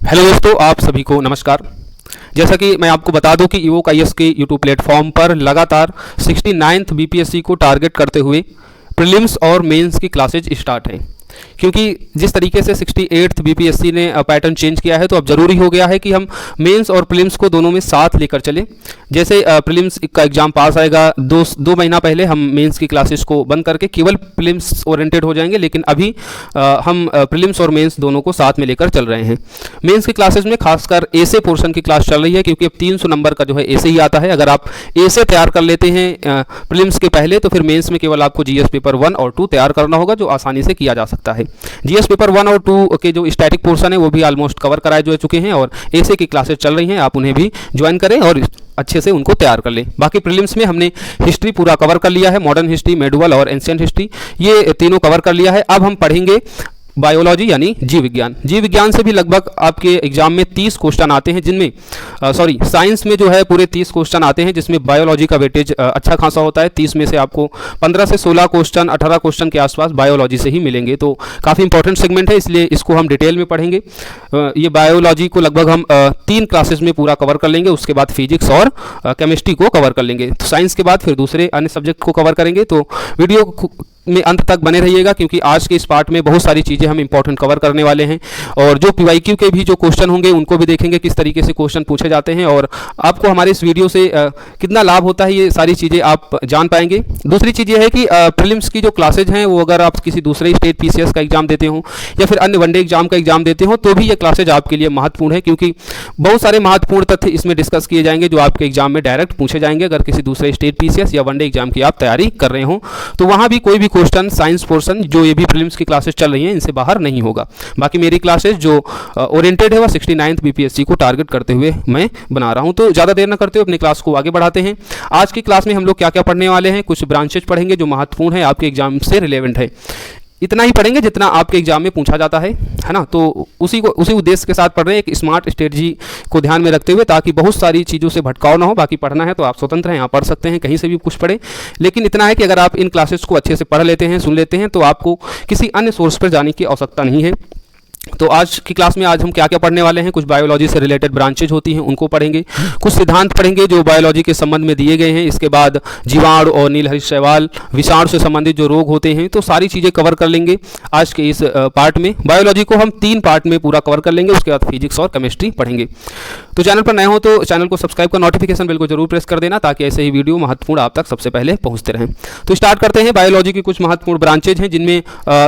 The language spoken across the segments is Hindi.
हेलो दोस्तों, आप सभी को नमस्कार। जैसा कि मैं आपको बता दूं कि ईवोक आईएएस के यूट्यूब प्लेटफॉर्म पर लगातार 69th बीपीएससी को टारगेट करते हुए प्रीलिम्स और मेंस की क्लासेज स्टार्ट हैं। क्योंकि जिस तरीके से 68th बीपीएससी ने पैटर्न चेंज किया है, तो अब ज़रूरी हो गया है कि हम मेंस और प्रीलिम्स को दोनों में साथ लेकर चलें। जैसे प्रीलिम्स का एग्ज़ाम पास आएगा, दो महीना पहले हम मेंस की क्लासेस को बंद करके केवल प्रीलिम्स ओरिएंटेड हो जाएंगे, लेकिन अभी हम प्रीलिम्स और मेंस दोनों को साथ में लेकर चल रहे हैं। मेंस की क्लासेस में खासकर एसे पोर्शन की क्लास चल रही है, क्योंकि अब 300 नंबर का जो है एसे ही आता है। अगर आप एसे तैयार कर लेते हैं प्रीलिम्स के पहले, तो फिर मेंस में केवल आपको जीएस पेपर 1 और 2 तैयार करना होगा, जो आसानी से किया जा सकता है। जीएस पेपर 1 और 2 के जो स्टैटिक पोर्शन है वो भी ऑलमोस्ट कवर कराए जो चुके हैं, और एसे की क्लासेस चल रही हैं, आप उन्हें भी ज्वाइन करें और अच्छे से उनको तैयार कर लें। बाकी प्रीलिम्स में हमने हिस्ट्री पूरा कवर कर लिया है, मॉडर्न हिस्ट्री, मेडुअल और एंशिएंट हिस्ट्री, ये तीनों कवर कर लिया है। अब हम पढ़ेंगे बायोलॉजी यानी जीव विज्ञान। जीव विज्ञान से भी लगभग आपके एग्जाम में 30 क्वेश्चन आते हैं, जिनमें साइंस में जो है पूरे 30 क्वेश्चन आते हैं, जिसमें बायोलॉजी का वेटेज अच्छा खासा होता है। 30 में से आपको 15 से 16 क्वेश्चन, 18 क्वेश्चन के आसपास बायोलॉजी से ही मिलेंगे, तो काफ़ी इंपॉर्टेंट सेगमेंट है, इसलिए इसको हम डिटेल में पढ़ेंगे। ये बायोलॉजी को लगभग हम 3 क्लासेस में पूरा कवर कर लेंगे, उसके बाद फिजिक्स और केमिस्ट्री को कवर कर लेंगे। तो साइंस के बाद फिर दूसरे अन्य सब्जेक्ट को कवर करेंगे। तो वीडियो में अंत तक बने रहिएगा, क्योंकि आज के इस पार्ट में बहुत सारी चीज़ें हम इंपॉर्टेंट कवर करने वाले हैं, और जो पीवाईक्यू के भी जो क्वेश्चन होंगे उनको भी देखेंगे किस तरीके से क्वेश्चन पूछे जाते हैं, और आपको हमारे इस वीडियो से कितना लाभ होता है ये सारी चीज़ें आप जान पाएंगे। दूसरी चीज़ ये है कि प्रीलिम्स की जो क्लासेज हैं वो अगर आप किसी दूसरे स्टेट पीसीएस का एग्जाम देते हो या फिर अन्य वनडे एग्जाम का एग्जाम देते हो, तो भी ये क्लासेज आपके लिए महत्वपूर्ण है, क्योंकि बहुत सारे महत्वपूर्ण तथ्य इसमें डिस्कस किए जाएंगे जो आपके एग्जाम में डायरेक्ट पूछे जाएंगे। अगर किसी दूसरे स्टेट पीसीएस या वनडे एग्जाम की आप तैयारी कर रहे हो, तो वहाँ भी कोई भी क्वेश्चन साइंस जो ये भी प्रीलिम्स की क्लासेस चल रही हैं इनसे बाहर नहीं होगा। बाकी मेरी क्लासेस जो ओरिएंटेड है वह 69th बीपीएससी को टारगेट करते हुए मैं बना रहा हूं। तो ज़्यादा देर न करते हुए अपनी क्लास को आगे बढ़ाते हैं। आज की क्लास में हम लोग क्या क्या पढ़ने वाले हैं, कुछ ब्रांचेज पढ़ेंगे जो महत्वपूर्ण है, आपके एग्जाम से रिलेवेंट है। इतना ही पढ़ेंगे जितना आपके एग्जाम में पूछा जाता है ना। तो उसी उद्देश्य के साथ पढ़ रहे हैं, एक स्मार्ट स्ट्रेटजी को ध्यान में रखते हुए, ताकि बहुत सारी चीज़ों से भटकाव ना हो। बाकी पढ़ना है तो आप स्वतंत्र हैं, आप पढ़ सकते हैं, कहीं से भी कुछ पढ़ें, लेकिन इतना है कि अगर आप इन क्लासेस को अच्छे से पढ़ लेते हैं, सुन लेते हैं, तो आपको किसी अन्य सोर्स पर जाने की आवश्यकता नहीं है। तो आज की क्लास में आज हम क्या क्या पढ़ने वाले हैं, कुछ बायोलॉजी से रिलेटेड ब्रांचेज होती हैं उनको पढ़ेंगे, कुछ सिद्धांत पढ़ेंगे जो बायोलॉजी के संबंध में दिए गए हैं। इसके बाद जीवाणु और नीलहरित शैवाल, विषाणु से संबंधित जो रोग होते हैं, तो सारी चीज़ें कवर कर लेंगे आज के इस पार्ट में। बायोलॉजी को हम 3 पार्ट में पूरा कवर कर लेंगे, उसके बाद फिजिक्स और केमिस्ट्री पढ़ेंगे। तो चैनल पर नए हो तो चैनल को सब्सक्राइब कर नोटिफिकेशन बेल को जरूर प्रेस कर देना, ताकि ऐसे ही वीडियो महत्वपूर्ण आप तक सबसे पहले पहुँचते रहें। तो स्टार्ट करते हैं। बायोलॉजी की कुछ महत्वपूर्ण ब्रांचेज हैं, जिनमें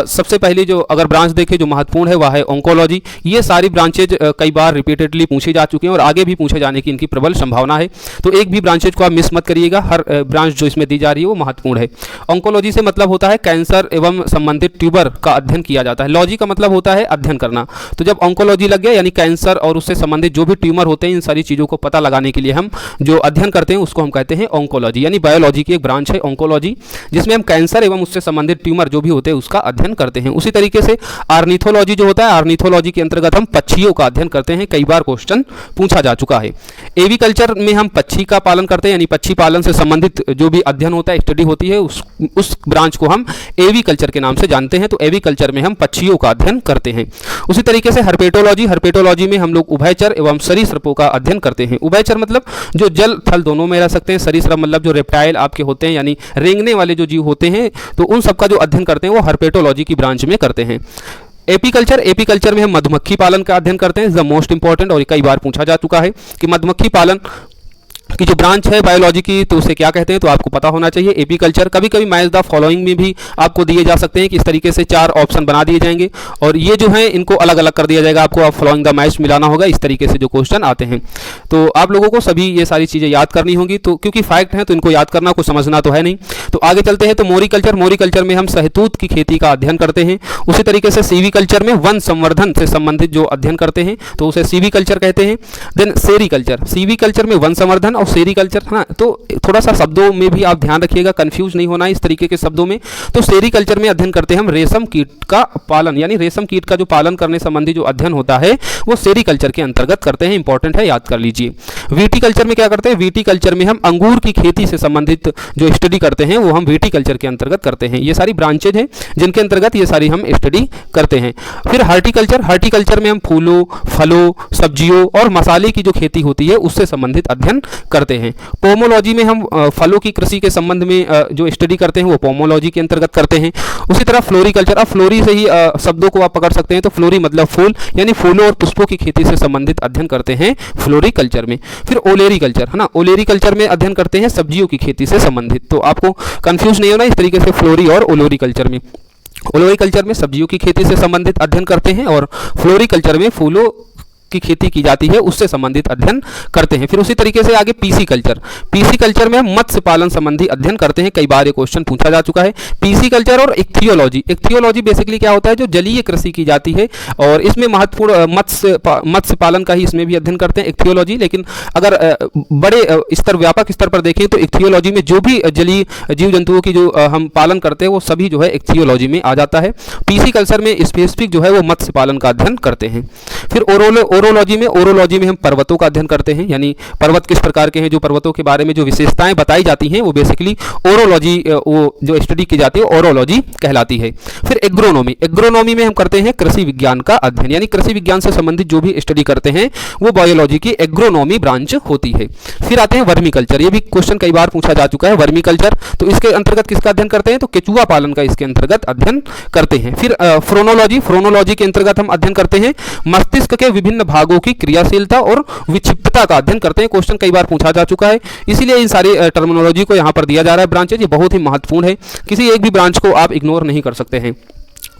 सबसे पहली जो अगर ब्रांच देखें जो महत्वपूर्ण है वह है ऑन्कोलॉजी। ये सारी ब्रांचेज कई बार रिपीटेडली पूछे जा चुके हैं और आगे भी पूछे जाने की इनकी प्रबल संभावना है, तो एक भी ब्रांचेज को आप मिस मत करिएगा। हर ब्रांच जो इसमें दी जा रही है वो महत्वपूर्ण है। ऑन्कोलॉजी से मतलब होता है कैंसर एवं संबंधित ट्यूबर का अध्ययन किया जाता है। लॉजी का मतलब होता है अध्ययन करना, तो जब ऑन्कोलॉजी लग गया यानी कैंसर और उससे संबंधित जो भी ट्यूमर होते हैं, इन सारी चीज़ों को पता लगाने के लिए हम जो अध्ययन करते हैं उसको हम कहते हैं ऑन्कोलॉजी। यानी बायोलॉजी की एक ब्रांच है ऑन्कोलॉजी, जिसमें हम कैंसर एवं उससे संबंधित ट्यूमर जो भी होते हैं उसका अध्ययन करते हैं। उसी तरीके से आर्निथोलॉजी जो होता है, आर्निथोलॉजी के अंतर्गत हम पक्षियों का अध्ययन करते हैं। कई बार क्वेश्चन पूछा जा चुका है। एविकल्चर में हम पक्षी का पालन करते हैं, यानी पक्षी पालन से संबंधित जो भी अध्ययन होता है, स्टडी होती है, उस ब्रांच को हम एविकल्चर के नाम से जानते हैं। तो एविकल्चर में हम पक्षियों का अध्ययन करते हैं। उसी तरीके से हर्पेटोलॉजी में हम लोग उभयचर एवं सरीसृपों का अध्ययन करते हैं। उभयचर मतलब जो जल थल दोनों में रह सकते हैं, सरीसृप मतलब जो रेप्टाइल आपके होते हैं, यानी रेंगने वाले जो जीव होते हैं, तो उन सबका जो अध्ययन करते हैं वो हर्पेटोलॉजी की ब्रांच में करते हैं। एपीकल्चर में हम मधुमक्खी पालन का अध्ययन करते हैं, द मोस्ट इंपॉर्टेंट, और कई बार पूछा जा चुका है कि मधुमक्खी पालन की जो ब्रांच है बायोलॉजी की, तो उसे क्या कहते हैं, तो आपको पता होना चाहिए। एपीकल्चर कभी कभी मैच द फॉलोइंग में भी आपको दिए जा सकते हैं कि इस तरीके से 4 ऑप्शन बना दिए जाएंगे और ये जो है इनको अलग अलग कर दिया जाएगा, आपको फॉलोइंग द मैच मिलाना होगा। इस तरीके से जो क्वेश्चन आते हैं, तो आप लोगों को सभी ये सारी चीज़ें याद करनी होंगी, तो क्योंकि फैक्ट हैं तो इनको याद करना, कुछ समझना तो है नहीं। तो आगे चलते हैं। तो मोरिकल्चर में हम शहतूत की खेती का अध्ययन करते हैं। उसी तरीके से सीवीकल्चर में वन संवर्धन से संबंधित जो अध्ययन करते हैं, तो उसे सीवीकल्चर कहते हैं। देन सेरीकल्चर, सीवीकल्चर में वन संवर्धन और सेरीकल्चर, हाँ, तो थोड़ा सा शब्दों में भी आप ध्यान रखिएगा, कंफ्यूज नहीं होना इस तरीके के शब्दों में। तो सेरीकल्चर में अध्ययन करते हैं हम रेशम कीट का पालन, यानी रेशम कीट का जो पालन करने संबंधी जो अध्ययन होता है वो सेरीकल्चर के अंतर्गत करते हैं। इंपॉर्टेंट है, याद कर लीजिए। वीटीकल्चर में क्या करते हैं, वीटीकल्चर में हम अंगूर की खेती से संबंधित जो स्टडी करते हैं वो हम विटिकल्चर के अंतर्गत करते हैं। ये सारी ब्रांचेज हैं जिनके अंतर्गत ये सारी हम स्टडी करते हैं। फिर हार्टिकल्चर, हार्टिकल्चर में हम फूलों, फलों, सब्जियों और मसाले की जो खेती होती है उससे संबंधित अध्ययन करते हैं। पोमोलॉजी में हम फलों की कृषि के संबंध में जो स्टडी करते हैं वो पोमोलॉजी के अंतर्गत करते हैं। उसी तरह फ्लोरिकल्चर, अब फ्लोरी से ही शब्दों को आप पकड़ सकते हैं, तो फ्लोरी मतलब फूल, यानी फूलों और पुष्पों की खेती से संबंधित अध्ययन करते हैं फ्लोरिकल्चर में। फिर ओलेरीकल्चर है ना, ओलेरीकल्चर में अध्ययन करते हैं सब्जियों की खेती से संबंधित। तो आपको कंफ्यूज नहीं होना इस तरीके से फ्लोरी और ओलोरीकल्चर में। ओलोरीकल्चर में सब्जियों की खेती से संबंधित अध्ययन करते हैं और फ्लोरिकल्चर में फूलों की खेती की जाती है उससे संबंधित अध्ययन करते हैं। फिर उसी तरीके से आगे पीसी कल्चर, पीसी कल्चर में हम मत्स्य पालन संबंधी अध्ययन करते हैं। कई बार ये क्वेश्चन पूछा जा चुका है। पीसी कल्चर और इक्थियोलॉजी, इक्थियोलॉजी बेसिकली क्या होता है, जो जलीय कृषि की जाती है और इसमें महत्वपूर्ण मत्स्य पालन का ही इसमें भी अध्ययन करते हैं इक्थियोलॉजी। लेकिन अगर बड़े स्तर, व्यापक स्तर पर देखें तो इक्थियोलॉजी में जो भी जलीय जीव जंतुओं की जो हम पालन करते हैं वो सभी जो है इक्थियोलॉजी में आ जाता है। पीसी कल्चर में स्पेसिफिक जो है वो मत्स्य पालन का अध्ययन करते हैं। फिर ओरोलॉजी में, ओरोलॉजी में हम पर्वतों का अध्ययन करते हैं, यानी पर्वत किस प्रकार के हैं, जो पर्वतों के बारे में जो विशेषताएं बताई जाती हैं वो बेसिकली ओरोलॉजी, वो जो स्टडी की जाती है ओरोलॉजी कहलाती है। फिर एग्रोनॉमी, एग्रोनॉमी में हम करते हैं कृषि विज्ञान का अध्ययन, यानी कृषि विज्ञान से संबंधित जो भी स्टडी करते हैं वो बायोलॉजी की एग्रोनॉमी ब्रांच होती है। फिर आते हैं वर्मीकल्चर, ये भी क्वेश्चन कई बार पूछा जा चुका है। वर्मीकल्चर तो इसके अंतर्गत किसका अध्ययन करते हैं, तो केचुआ पालन का इसके अंतर्गत अध्ययन करते हैं। फिर फ्रोनोलॉजी, फ्रोनोलॉजी के अंतर्गत हम अध्ययन करते हैं मस्तिष्क के विभिन्न भागों की क्रियाशीलता और विक्षिप्तता का अध्ययन करते हैं। क्वेश्चन कई बार पूछा जा चुका है, इसीलिए इन सारी टर्मिनोलॉजी को यहाँ पर दिया जा रहा है ब्रांचेज, ये बहुत ही महत्वपूर्ण है, किसी एक भी ब्रांच को आप इग्नोर नहीं कर सकते हैं।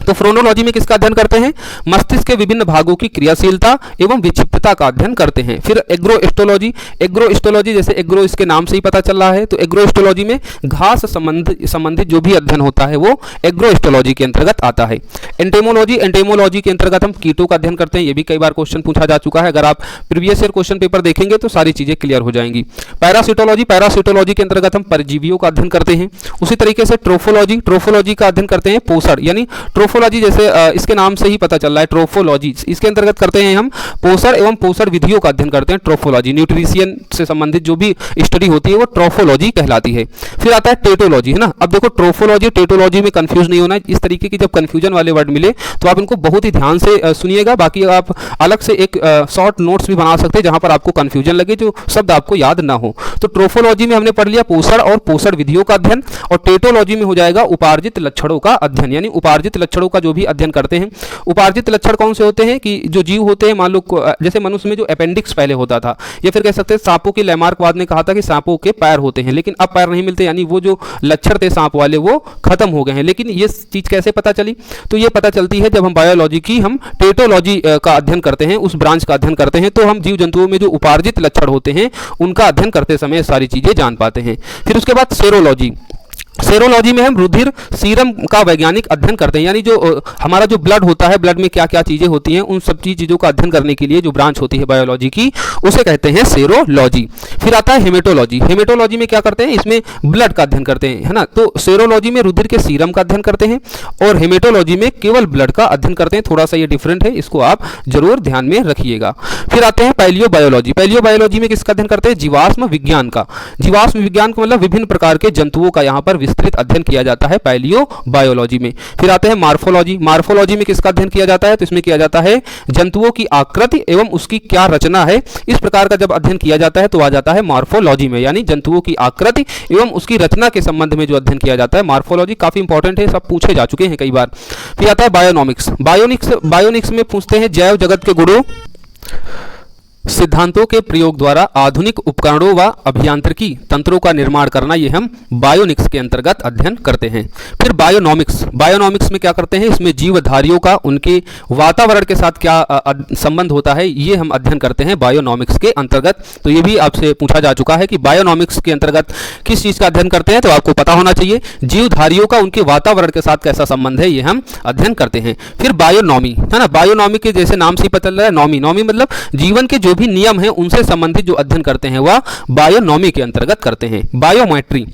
तो फ्रोनोलॉजी में किसका अध्ययन करते हैं, मस्तिष्क के विभिन्न भागों की क्रियाशीलता एवं विक्षिप्तता का अध्ययन करते हैं। फिर एग्रोस्टोलॉजी, एग्रोस्टोलॉजी जैसे एग्रो इसके नाम से ही पता चल रहा है, तो एग्रोस्टोलॉजी में घास संबंधित जो भी अध्ययन होता है वो एग्रोस्टोलॉजी के अंतर्गत आता है। एंटेमोलॉजी, एंटेमोलॉजी के अंतर्गत हम कीटों का अध्ययन करते हैं, ये भी कई बार क्वेश्चन पूछा जा चुका है, अगर आप प्रीवियस ईयर क्वेश्चन पेपर देखेंगे तो सारी चीजें क्लियर हो जाएंगी। पैरासिटोलॉजी, पैरासिटोलॉजी के अंतर्गत हम परजीवियों का अध्ययन करते हैं। उसी तरीके से ट्रोफोलॉजी, ट्रोफोलॉजी का अध्ययन करते हैं पोषण, यानी ट्रोफोलॉजी जैसे इसके नाम से ही पता चल रहा है ट्रोफोलॉजी, इसके अंतर्गत करते हैं हम पोषण एवं पोषण विधियों का अध्ययन करते हैं ट्रोफोलॉजी। न्यूट्रिशियन से संबंधित जो भी स्टडी होती है वो ट्रोफोलॉजी कहलाती है। फिर आता है टेटोलॉजी, है ना। अब देखो ट्रोफोलॉजी टेटोलॉजी में कंफ्यूज नहीं होना है, इस तरीके की जब कंफ्यूजन वाले वर्ड मिले तो आप इनको बहुत ही ध्यान से सुनिएगा, बाकी आप अलग से एक शॉर्ट नोट्स भी बना सकते हैं जहां पर आपको कंफ्यूजन लगे, जो शब्द आपको याद ना हो। तो ट्रोफोलॉजी में हमने पढ़ लिया पोषण और पोषण विधियों का अध्ययन, और टेटोलॉजी में हो जाएगा उपार्जित लक्षणों का अध्ययन, यानी उपार्जित लक्षणों का जो भी अध्ययन करते हैं। उपार्जित लक्षण कौन से होते हैं कि जो जीव होते हैं, मान लो जैसे मनुष्य में जो अपेंडिक्स पहले होता था, या फिर कह सकते हैं सांपों की लैमार्कवाद ने कहा था कि सांपों के पैर होते हैं, लेकिन अब पैर नहीं मिलते, यानी वो जो लक्षण थे सांप वाले वो खत्म हो गए हैं। लेकिन ये चीज कैसे पता चली, तो ये पता चलती है जब हम बायोलॉजी की हम टेटोलॉजी का अध्ययन करते हैं, उस ब्रांच का अध्ययन करते हैं, तो हम जीव जंतुओं में जो उपार्जित लक्षण होते हैं उनका अध्ययन करते समय सारी चीजें जान पाते हैं। फिर उसके बाद सेरोलॉजी, सेरोलॉजी में हम रुधिर सीरम का वैज्ञानिक अध्ययन करते हैं, यानी जो हमारा जो ब्लड होता है, ब्लड में क्या क्या चीजें होती हैं, उन सब चीजों का अध्ययन करने के लिए जो ब्रांच होती है बायोलॉजी की उसे कहते हैं सेरोलॉजी। फिर आता है हेमेटोलॉजी, हेमेटोलॉजी में क्या करते हैं, इसमें ब्लड का अध्ययन करते हैं, है ना। तो सेरोलॉजी में रुधिर के सीरम का अध्ययन करते हैं और हेमेटोलॉजी में केवल ब्लड का अध्ययन करते हैं, थोड़ा सा ये डिफरेंट है, इसको आप जरूर ध्यान में रखिएगा। फिर आते हैं पैलियोबायोलॉजी, पैलियोबायोलॉजी में किसका अध्ययन करते हैं, जीवाश्म विज्ञान का। जीवाश्म विज्ञान का मतलब विभिन्न प्रकार के जंतुओं का यहाँ पर विस्तृत अध्ययन किया जाता है पैलियोबायोलॉजी में। फिर आते हैं मार्फोलॉजी, मार्फोलॉजी में किसका अध्ययन किया जाता है, तो इसमें किया जाता है जंतुओं की आकृति एवं उसकी क्या रचना है, इस प्रकार का जब अध्ययन किया जाता है तो आ जाता है मार्फोलॉजी में, यानी जंतुओं की आकृति एवं उसकी रचना के संबंध में जो अध्ययन किया जाता है मार्फोलॉजी। काफी इंपॉर्टेंट है, सब पूछे जा चुके हैं कई बार। फिर आता है बायोनॉमिक्स, बायोनिक्स में पूछते हैं जैव जगत के गुणों सिद्धांतों के प्रयोग द्वारा आधुनिक उपकरणों व अभियांत्रिकी तंत्रों का निर्माण करना, ये हम बायोनिक्स के अंतर्गत अध्ययन करते हैं। फिर बायोनॉमिक्स, बायोनॉमिक्स में क्या करते हैं, इसमें जीवधारियों का उनके वातावरण के साथ क्या संबंध होता है, ये हम अध्ययन करते हैं बायोनॉमिक्स के अंतर्गत। तो ये भी आपसे पूछा जा चुका है कि बायोनॉमिक्स के अंतर्गत किस चीज का अध्ययन करते हैं, तो आपको पता होना चाहिए जीवधारियों का उनके वातावरण के साथ कैसा संबंध है, ये हम अध्ययन करते हैं। फिर बायोनॉमी, है ना, बायोनॉमी के जैसे नाम से ही पता चल रहा है, नॉमी, नॉमी मतलब जीवन के जो भी नियम है उनसे संबंधित जो अध्ययन करते हैं वह बायोनॉमी के अंतर्गत करते हैं। बायोमेट्री,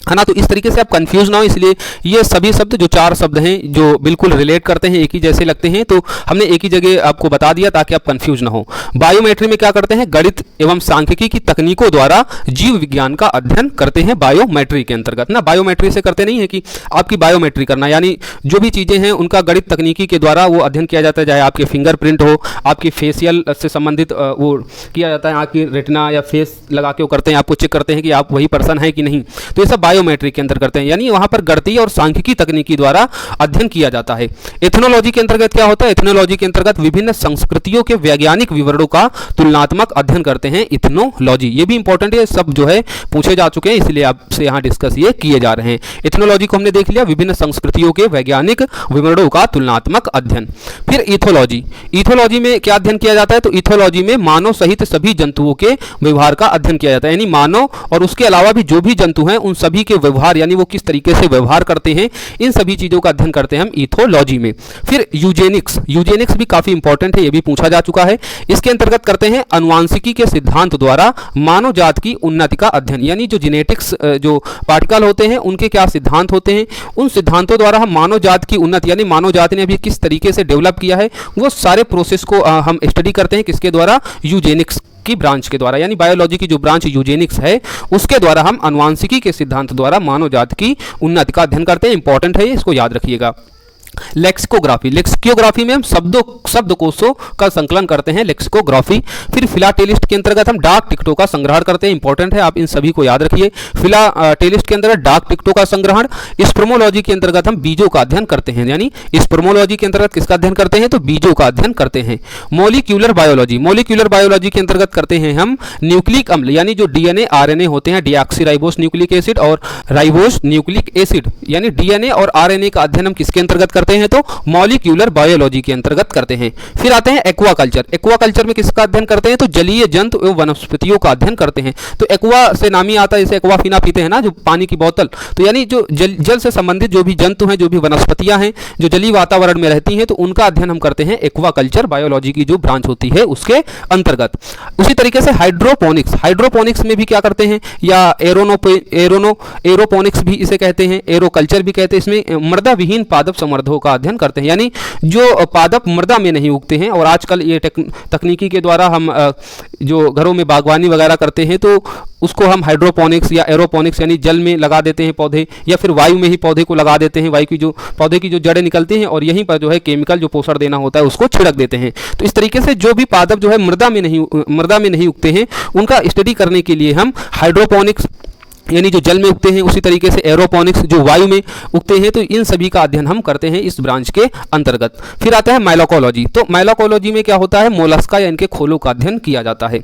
है ना। तो इस तरीके से आप कंफ्यूज ना हो, इसलिए ये सभी शब्द जो 4 शब्द हैं जो बिल्कुल रिलेट करते हैं, एक ही जैसे लगते हैं, तो हमने एक ही जगह आपको बता दिया ताकि आप कंफ्यूज ना हो। बायोमेट्री में क्या करते हैं, गणित एवं सांख्यिकी की तकनीकों द्वारा जीव विज्ञान का अध्ययन करते हैं बायोमेट्री के अंतर्गत ना। बायोमेट्री से करते नहीं है कि आपकी बायोमेट्री करना, यानी जो भी चीज़ें हैं उनका गणित तकनीकी के द्वारा वो अध्ययन किया जाता है, चाहे आपके फिंगरप्रिंट हो, आपकी फेशियल से संबंधित वो किया जाता है, आपकी रेटिना या फेस लगा के वो करते हैं, आपको चेक करते हैं कि आप वही पर्सन है कि नहीं, तो ये सब बायोमेट्री के अंदर करते हैं, यानी वहां पर गणितीय और सांख्यिकी तकनीकी द्वारा अध्ययन किया जाता है। एथनोलॉजी के अंतर्गत क्या होता है, एथनोलॉजी के अंतर्गत विभिन्न संस्कृतियों के वैज्ञानिक विवरणों का तुलनात्मक अध्ययन करते हैं, इथनोलॉजी। ये भी इंपॉर्टेंट है, सब जो है पूछे जा चुके हैं, इसलिए आपसे यहाँ डिस्कस ये किए जा रहे हैं। एथनोलॉजी को हमने देख लिया, विभिन्न संस्कृतियों के वैज्ञानिक विवरणों का तुलनात्मक अध्ययन। फिर इथोलॉजी, इथोलॉजी में क्या अध्ययन किया जाता है, तो इथोलॉजी में मानव सहित सभी जंतुओं के व्यवहार का अध्ययन किया जाता है, यानी मानव और उसके अलावा भी जो भी जंतु हैं उन सभी के व्यवहार, यानी वो किस तरीके से व्यवहार करते हैं, इन सभी चीजों का अध्ययन करते हैं हम इथोलॉजी में। फिर यूजेनिक्स, यूजेनिक्स भी काफी इंपॉर्टेंट है, ये भी पूछा जा चुका है। इसके अंतर्गत करते हैं अनुवांशिकी के सिद्धांत द्वारा मानव जात की उन्नति का अध्ययन, यानी जो जेनेटिक्स जो पार्टिकल होते हैं उनके क्या सिद्धांत होते हैं, उन सिद्धांतों द्वारा हम मानव जात की उन्नति, यानी मानव जाति ने अभी किस तरीके से डेवलप किया है, वो सारे प्रोसेस को हम स्टडी करते हैं, किसके द्वारा, यूजेनिक्स की ब्रांच के द्वारा, यानी बायोलॉजी की जो ब्रांच यूजेनिक्स है उसके द्वारा हम अनुवांशिकी के सिद्धांत द्वारा मानव जात की उन्नति का अध्ययन करते हैं। इंपॉर्टेंट है, इसको याद रखिएगा। लेक्सिकोग्राफी, लेक्सिकोग्राफी में हम शब्दकोशों का संकलन करते हैं, लेक्सिकोग्राफी। फिर फिलाटेलिस्ट के अंतर्गत हम डाक टिकटों का संग्रहण करते हैं, इंपॉर्टेंट है, आप इन सभी को याद रखिए। फिलाटेलिस्ट के अंतर्गत डाक टिकटों का संग्रहण। स्पर्मोलॉजी के अंतर्गत हम बीजों का अध्ययन करते हैं, यानी स्पर्मोलॉजी के अंतर्गत किसका अध्ययन करते हैं, तो बीजों का अध्ययन करते हैं। मॉलिक्यूलर बायोलॉजी, मॉलिक्यूलर बायोलॉजी के अंतर्गत करते हैं हम न्यूक्लिक अम्ल, यानी जो डीएनए आरएनए होते हैं, डीऑक्सीराइबोस न्यूक्लिक एसिड और राइबोस न्यूक्लिक एसिड, यानी डीएनए और आरएनए का अध्ययन हम किसके अंतर्गत करते हैं, तो मॉलिक्यूलर बायोलॉजी के अंतर्गत करते हैं। फिर आते हैं एक्वाकल्चर, एक्वाकल्चर में किसका अध्ययन करते हैं, तो जलीय जंतु एवं वनस्पतियों का अध्ययन करते हैं। तो एक्वा से नाम ही आता है, जैसे एक्वाफिना पीते हैं ना, जो पानी की बोतल, तो यानी जो जल से संबंधित जो भी जंतु हैं, जो भी वनस्पतियां हैं, जो जलीय वातावरण में रहती हैं, तो उनका अध्ययन हम करते हैं एक्वाकल्चर बायोलॉजी की जो ब्रांच होती है उसके अंतर्गत। उसी तरीके से हाइड्रोपोनिक्स, हाइड्रोपोनिक्स में भी क्या करते हैं, या एरोपोनिक्स भी इसे कहते हैं, एरोकल्चर भी कहते हैं, इसमें मृदा विहीन पादप संवर्धकों का अध्ययन करते हैं, यानी जो पादप मृदा में नहीं उगते हैं, और आजकल ये तकनीकी के द्वारा हम जो घरों में बागवानी वगैरह करते हैं तो उसको हम हाइड्रोपोनिक्स या एरोपोनिक्स, यानी जल में लगा देते हैं पौधे, या फिर वायु में ही पौधे को लगा देते हैं, वायु की जो पौधे की जो जड़ें निकलती हैं और यहीं पर जो है केमिकल जो पोषण देना होता है उसको छिड़क देते हैं। तो इस तरीके से जो भी पादप जो है मृदा में नहीं उगते हैं उनका स्टडी करने के लिए हम हाइड्रोपोनिक्स, यानी जो जल में उगते हैं, उसी तरीके से एरोपोनिक्स जो वायु में उगते हैं, तो इन सभी का अध्ययन हम करते हैं इस ब्रांच के अंतर्गत। फिर आता है माइलोकोलॉजी, तो माइलोकोलॉजी में क्या होता है, मोलस्का या इनके खोलों का अध्ययन किया जाता है।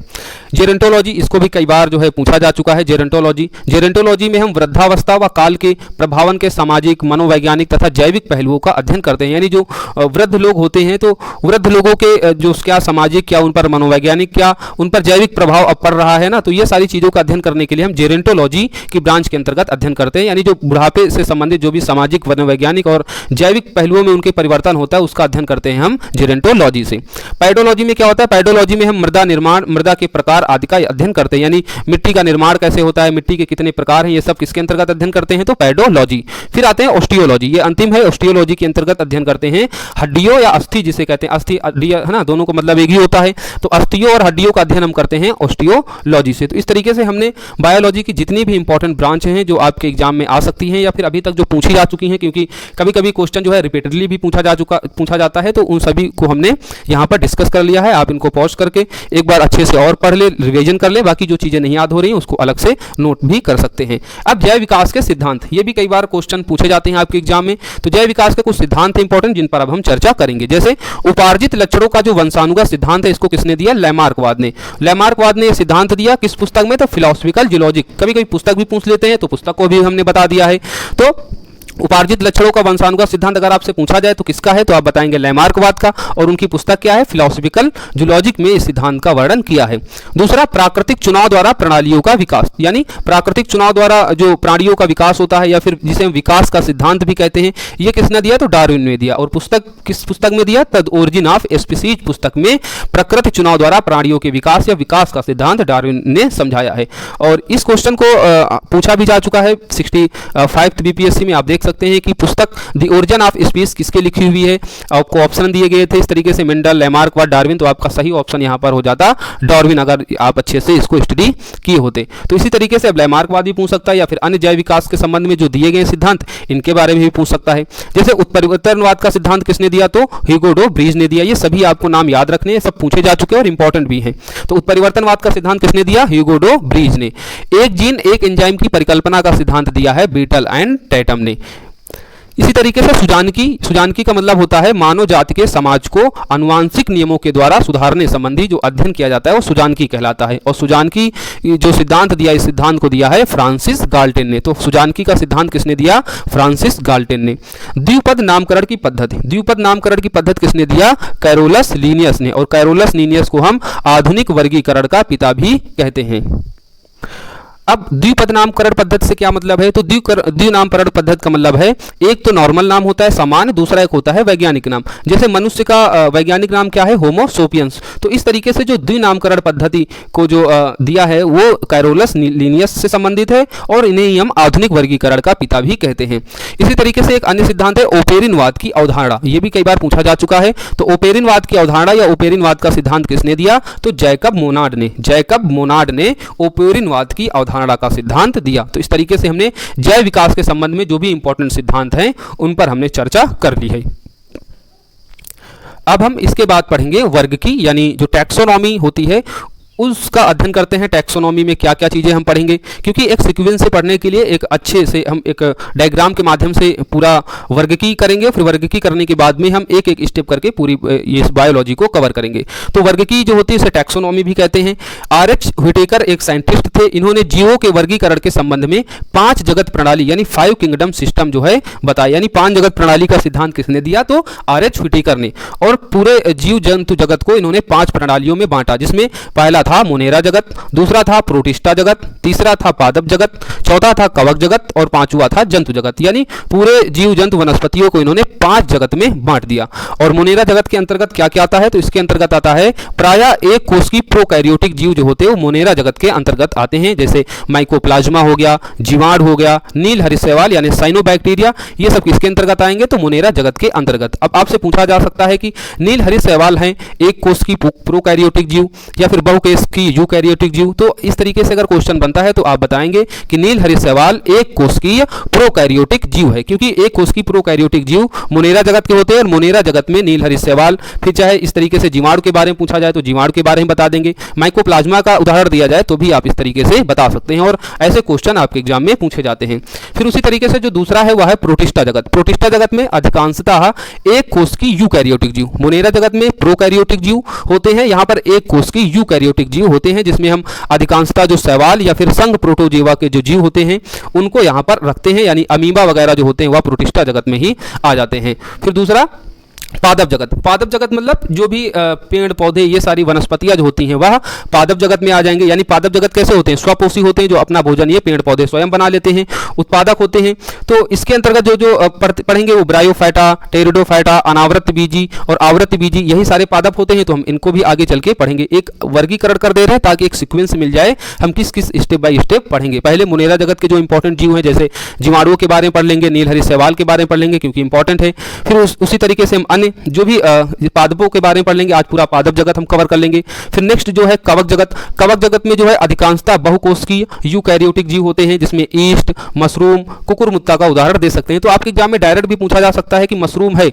जेरेंटोलॉजी, इसको भी कई बार जो है पूछा जा चुका है, जेरेंटोलॉजी में हम वृद्धावस्था व काल के प्रभावन के सामाजिक, मनोवैज्ञानिक तथा जैविक पहलुओं का अध्ययन करते हैं, यानी जो वृद्ध लोग होते हैं तो वृद्ध लोगों के जो क्या सामाजिक, क्या उन पर मनोवैज्ञानिक, क्या उन पर जैविक प्रभाव अब पड़ रहा है ना, तो ये सारी चीज़ों का अध्ययन करने के लिए हम जेरेंटोलॉजी की ब्रांच के अंतर्गत अध्ययन करते हैं, यानी जो बुढ़ापे से संबंधित जो भी सामाजिक, मनोवैज्ञानिक और जैविक पहलुओं में उनके परिवर्तन होता है उसका अध्ययन करते हैं हम जेरेंटोलॉजी से। पैडोलॉजी में क्या होता है, पैडोलॉजी में हम मृदा निर्माण, मृदा के प्रकार आदि का अध्ययन करते हैं, यानी मिट्टी का निर्माण कैसे होता है, मिट्टी के कितने प्रकार हैं, ये सब किसके अंतर्गत अध्ययन करते हैं, तो पैडोलॉजी। फिर आते हैं ऑस्टियोलॉजी, ये अंतिम है, ऑस्टियोलॉजी के अंतर्गत अध्ययन करते हैं हड्डियों या अस्थि जिसे कहते हैं, अस्थि हड्डियां है ना, दोनों को मतलब एक ही होता है, तो अस्थियों और हड्डियों का अध्ययन हम करते हैं ऑस्टियोलॉजी से। तो इस तरीके से हमने बायोलॉजी की जितनी भी इंपॉर्टेंट ब्रांच हैं जो आपके एग्जाम में आ सकती हैं या फिर अभी तक जो पूछी जा चुकी हैं, क्योंकि कभी कभी क्वेश्चन जो है रिपीटेडली भी पूछा जाता है, तो उन सभी को हमने यहाँ पर डिस्कस कर लिया है। आप इनको पॉज करके एक बार अच्छे से और पढ़ ले, रिवीजन कर ले, बाकी जो चीजें नहीं याद हो रही हैं उसको अलग से नोट भी कर सकते हैं। अब जैव विकास के सिद्धांत, ये भी कई बार क्वेश्चन पूछे जाते हैं आपके एग्जाम में, तो जैव विकास के कुछ सिद्धांत इंपॉर्टेंट जिन पर अब हम चर्चा करेंगे। जैसे उपार्जित लक्षणों का जो वंशानुगत सिद्धांत है, इसको किसने दिया, लैमार्कवाद ने। लैमार्कवाद ने सिद्धांत दिया किस पुस्तक में, तो फिलोसफिकल जियोलॉजी। कभी कभी पुस्तक भी पूछ लेते हैं, तो पुस्तक को भी हमने बता दिया है। तो उपार्जित लक्षणों का वंशानुगत सिद्धांत अगर आपसे पूछा जाए तो किसका है, तो आप बताएंगे लैमार्कवाद का, और उनकी पुस्तक क्या है, फिलोसफिकल जूलॉजिक में इस सिद्धांत का वर्णन किया है। दूसरा, प्राकृतिक चुनाव द्वारा प्रणालियों का विकास, यानी प्राकृतिक चुनाव द्वारा जो प्राणियों का विकास होता है या फिर जिसे हम विकास का सिद्धांत भी कहते हैं, ये किसने दिया, तो डार्विन ने दिया। और पुस्तक किस पुस्तक में दिया, द ओरिजिन ऑफ स्पीसीज पुस्तक में प्राकृतिक चुनाव द्वारा प्राणियों के विकास या विकास का सिद्धांत डार्विन ने समझाया है। और इस क्वेश्चन को पूछा भी जा चुका है 65 बीपीएससी में। आप देख सकते हैं कि पुस्तक द ओरिजिन ऑफ स्पीसीज किसके लिखी हुई है, आपको ऑप्शन दिए गए थे इस तरीके से, मेंडल, लैमार्कवाद, डार्विन, तो आपका सही ऑप्शन यहाँ पर हो जाता डार्विन, अगर आप अच्छे से इसको स्टडी किए होते। तो इसी तरीके से अब लैमार्कवाद भी पूछ सकता है या फिर अन्य जैव विकास के संबंध में जो दिए गए सिद्धांत, इनके बारे में भी पूछ सकता है। जैसे उत्परिवर्तनवाद का सिद्धांत किसने दिया, तो ह्यूगो डू ब्रीज ने दिया। ये सभी आपको नाम याद रखने हैं, सब पूछे जा चुके हैं और इंपॉर्टेंट भी हैं। तो उत्परिवर्तनवाद का सिद्धांत किसने दिया, ह्यूगो डू ब्रीज ने। एक जीन एक एंजाइम की परिकल्पना का सिद्धांत दिया है बीटल एंड टैटम ने। इसी तरीके से सुजानकी का मतलब होता है मानव जाति के समाज को आनुवांशिक नियमों के द्वारा सुधारने संबंधी जो अध्ययन किया जाता है वो सुजानकी कहलाता है। और सुजानकी जो सिद्धांत दिया, इस सिद्धांत को दिया है फ्रांसिस गाल्टन ने। तो सुजानकी का सिद्धांत किसने दिया, फ्रांसिस गाल्टन ने। द्विपद नामकरण की पद्धति किसने दिया, कैरोलस लीनियस ने। और कैरोलस लीनियस को हम आधुनिक वर्गीकरण का पिता भी कहते हैं। अब द्विपद नामकरण पद्धति से क्या मतलब है, तो द्विनामकरण पद्धति का मतलब है एक तो नॉर्मल नाम होता है सामान्य, दूसरा एक होता है वैज्ञानिक नाम। जैसे मनुष्य का वैज्ञानिक नाम क्या है, होमो सोपियंस। तो इस तरीके से जो द्विनामकरण पद्धति को जो दिया है वो कैरोलस लीनियस से संबंधित है और इन्हें ही हम आधुनिक वर्गीकरण का पिता भी कहते हैं। इसी तरीके से एक अन्य सिद्धांत है ओपेरिनवाद की अवधारणा, ये भी कई बार पूछा जा चुका है। तो ओपेरिनवाद की अवधारणा या ओपेरिनवाद का सिद्धांत किसने दिया, तो जैकब मोनार्ड ने ओपेरिनवाद की अवधारणा का सिद्धांत दिया। तो इस तरीके से हमने जैव विकास के संबंध में जो भी इंपॉर्टेंट सिद्धांत हैं उन पर हमने चर्चा कर ली है। अब हम इसके बाद पढ़ेंगे वर्ग की, यानी जो टैक्सोनॉमी होती है उसका अध्ययन करते हैं। टैक्सोनॉमी में क्या क्या चीज़ें हम पढ़ेंगे, क्योंकि एक सीक्वेंस से पढ़ने के लिए एक अच्छे से हम एक डायग्राम के माध्यम से पूरा वर्गीकरण करेंगे, फिर वर्गीकरण करने के बाद में हम एक एक स्टेप करके पूरी ये बायोलॉजी को कवर करेंगे। तो वर्गीकरण जो होती है इसे टैक्सोनॉमी भी कहते हैं। R.H. व्हिटेकर एक साइंटिस्ट थे, इन्होंने जीवों के वर्गीकरण के संबंध में 5 जगत प्रणाली यानी 5 किंगडम सिस्टम जो है बताया। यानी 5 जगत प्रणाली का सिद्धांत किसने दिया, तो R.H. व्हिटेकर ने। और पूरे जीव जंतु जगत को इन्होंने 5 प्रणालियों में बांटा, जिसमें पहला था मोनेरा जगत, दूसरा था प्रोटिस्टा जगत, तीसरा था पादप जगत, चौथा था कवक जगत और पांचवा था जंतु जगत। यानी पूरे जीव जंतु वनस्पतियों को इन्होंने 5 जगत में बांट दिया। और मोनेरा जगत के अंतर्गत क्या क्या आता है, तो इसके अंतर्गत आता है प्रायः एक कोष की प्रोकैरियोटिक जीव जो होते हैं वो मोनेरा जगत के अंतर्गत आते हैं। जैसे माइकोप्लाज्मा हो गया, जीवाणु हो गया, नील हरित यानी साइनोबैक्टीरिया, ये सब किसके अंतर्गत आएंगे, तो मोनेरा जगत के अंतर्गत। अब आपसे पूछा जा सकता है कि नील हरित हैं एक कोष की प्रोकैरियोटिक जीव या फिर बहुकोष की यूकैरियोटिक जीव। तो इस तरीके से अगर क्वेश्चन बनता है तो आप बताएंगे कि नील हरित शैवाल एक कोशिकीय प्रोकैरियोटिक जीव है, क्योंकि एक कोशिकीय प्रोकैरियोटिक जीव मोनेरा जगत के होते हैं। और मोनेरा जगत में नील हरित शैवाल, फिर चाहे इस तरीके से जीवाणु के बारे में पूछा जाए तो जीवाणु के बारे में बता देंगे, माइकोप्लाज्मा का उदाहरण दिया जाए तो भी आप इस तरीके से बता सकते हैं। और ऐसे क्वेश्चन आपके एग्जाम में पूछे जाते हैं। फिर उसी तरीके से जो दूसरा है वह है प्रोटिस्टा जगत। प्रोटिस्टा जगत में अधिकांशतः एक कोशिकीय यूकैरियोटिक जीव, मोनेरा जगत में प्रोकैरियोटिक जीव होते हैं, यहाँ पर एक कोशिकीय यूकैरियोटिक जीव होते हैं, जिसमें हम अधिकांशतः जो शैवाल या फिर संघ प्रोटोजीवा के जो जीव होते हैं उनको यहाँ पर रखते हैं, यानी अमीबा वगैरह जो होते हैं वह प्रोटिस्टा जगत में ही आ जाते हैं। फिर दूसरा पादप जगत। पादप जगत मतलब जो भी पेड़ पौधे ये सारी वनस्पतियां जो होती हैं वह पादप जगत में आ जाएंगे। यानी पादप जगत कैसे होते हैं, स्वपोषी होते हैं, जो अपना भोजन ये पेड़ पौधे स्वयं बना लेते हैं, उत्पादक होते हैं। तो इसके अंतर्गत जो जो पढ़ेंगे वो ब्रायोफाइटा, टेरिडोफाइटा, अनावृत बीजी और आवृत बीजी, यही सारे पादप होते हैं। तो हम इनको भी आगे चल के पढ़ेंगे। एक वर्गीकरण कर दे रहे हैं ताकि एक सीक्वेंस मिल जाए, हम किस किस स्टेप बाय स्टेप पढ़ेंगे। पहले मोनेरा जगत के जो इंपॉर्टेंट जीव हैं जैसे जीवाणुओं के बारे में पढ़ लेंगे, नील हरित शैवाल के बारे में पढ़ लेंगे क्योंकि इंपॉर्टेंट है। फिर उसी तरीके से हम अन्य जो भी पादपों के बारे में पढ़ लेंगे। आज पूरा पादप जगत हम कवर कर लेंगे। फिर नेक्स्ट जो है कवक जगत। कवक जगत में जो है अधिकांशतः बहुकोशिकीय यूकैरियोटिक जीव होते हैं, जिसमें ईस्ट, मशरूम, कुकुरमुत्ता का उदाहरण दे सकते हैं। तो आपके एग्जाम में डायरेक्ट भी पूछा जा सकता है कि मशरूम है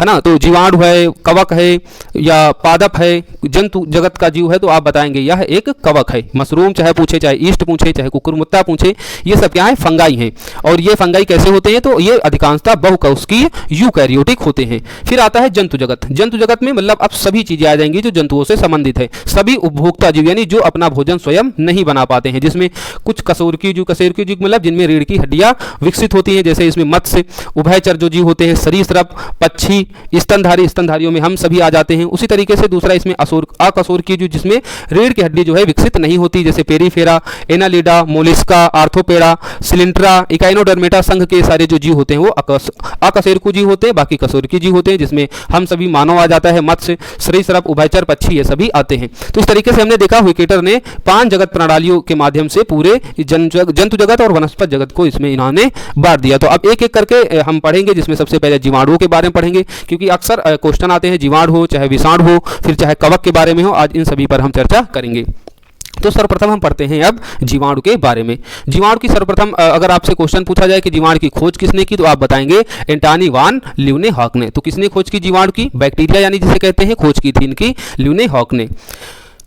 ना, तो जीवाणु है, कवक है या पादप है, जंतु जगत का जीव है, तो आप बताएंगे यह एक कवक है। मशरूम चाहे पूछे, चाहे ईस्ट पूछे, चाहे कुकुरमुत्ता पूछे, ये सब क्या है, फंगाई हैं। और ये फंगाई कैसे होते हैं, तो ये अधिकांशतः बहुकोशिकीय यूकैरियोटिक होते हैं। फिर आता आता है जंतु जगत। जंतु जगत में मतलब अब सभी चीजें आ जाएंगी जो जंतुओं से संबंधित है, सभी उपभोक्ता जीव यानी जो अपना भोजन स्वयं नहीं बना पाते हैं, जिसमें कुछ कशेरुकी जीव मतलब जिनमें रीढ़ की हड्डियां विकसित होती हैं, जैसे इसमें मत्स्य, उभयचर जो जीव होते हैं, सरीसृप, पक्षी, स्तनधारियों में हम सभी आ जाते हैं। उसी तरीके से दूसरा इसमें अकशेरुकी जीव जिसमें रीढ़ की हड्डी जो है विकसित नहीं होती, जैसे पेरीफेरा, एनालिडा, मोलिस्का, आर्थोपेडा, सिलिंट्रा, इकाइनोडर्मेटा संघ के सारे जो जीव होते हैं वो अकशेरुकी जीव होते हैं। बाकी कशेरुकी जीव होते हैं जिसमें हम सभी मानव आ जाता है, मत्स्य, सरीसृप, उभयचर, पक्षी ये सभी आते हैं। तो इस तरीके से हमने देखा विकेटर ने 5 जगत प्रणालियों के माध्यम से पूरे जंतु जगत और वनस्पति जगत को इसमें इन्होंने बांट दिया। तो अब एक एक करके हम पढ़ेंगे, जिसमें सबसे पहले जीवाणुओं के बारे में पढ़ेंगे, क्योंकि अक्सर क्वेश्चन आते हैं जीवाणु हो चाहे विषाणु हो फिर चाहे कवक के बारे में हो, आज इन सभी पर हम चर्चा करेंगे। तो सर्वप्रथम हम पढ़ते हैं अब जीवाणु के बारे में। जीवाणु की सर्वप्रथम अगर आपसे क्वेश्चन पूछा जाए कि जीवाणु की खोज किसने की, तो आप बताएंगे एंटनी वान ल्यूवेनहॉक ने। तो किसने खोज की जीवाणु की? बैक्टीरिया यानी जिसे कहते हैं खोज की थी इनकी ल्यूवेनहॉक ने।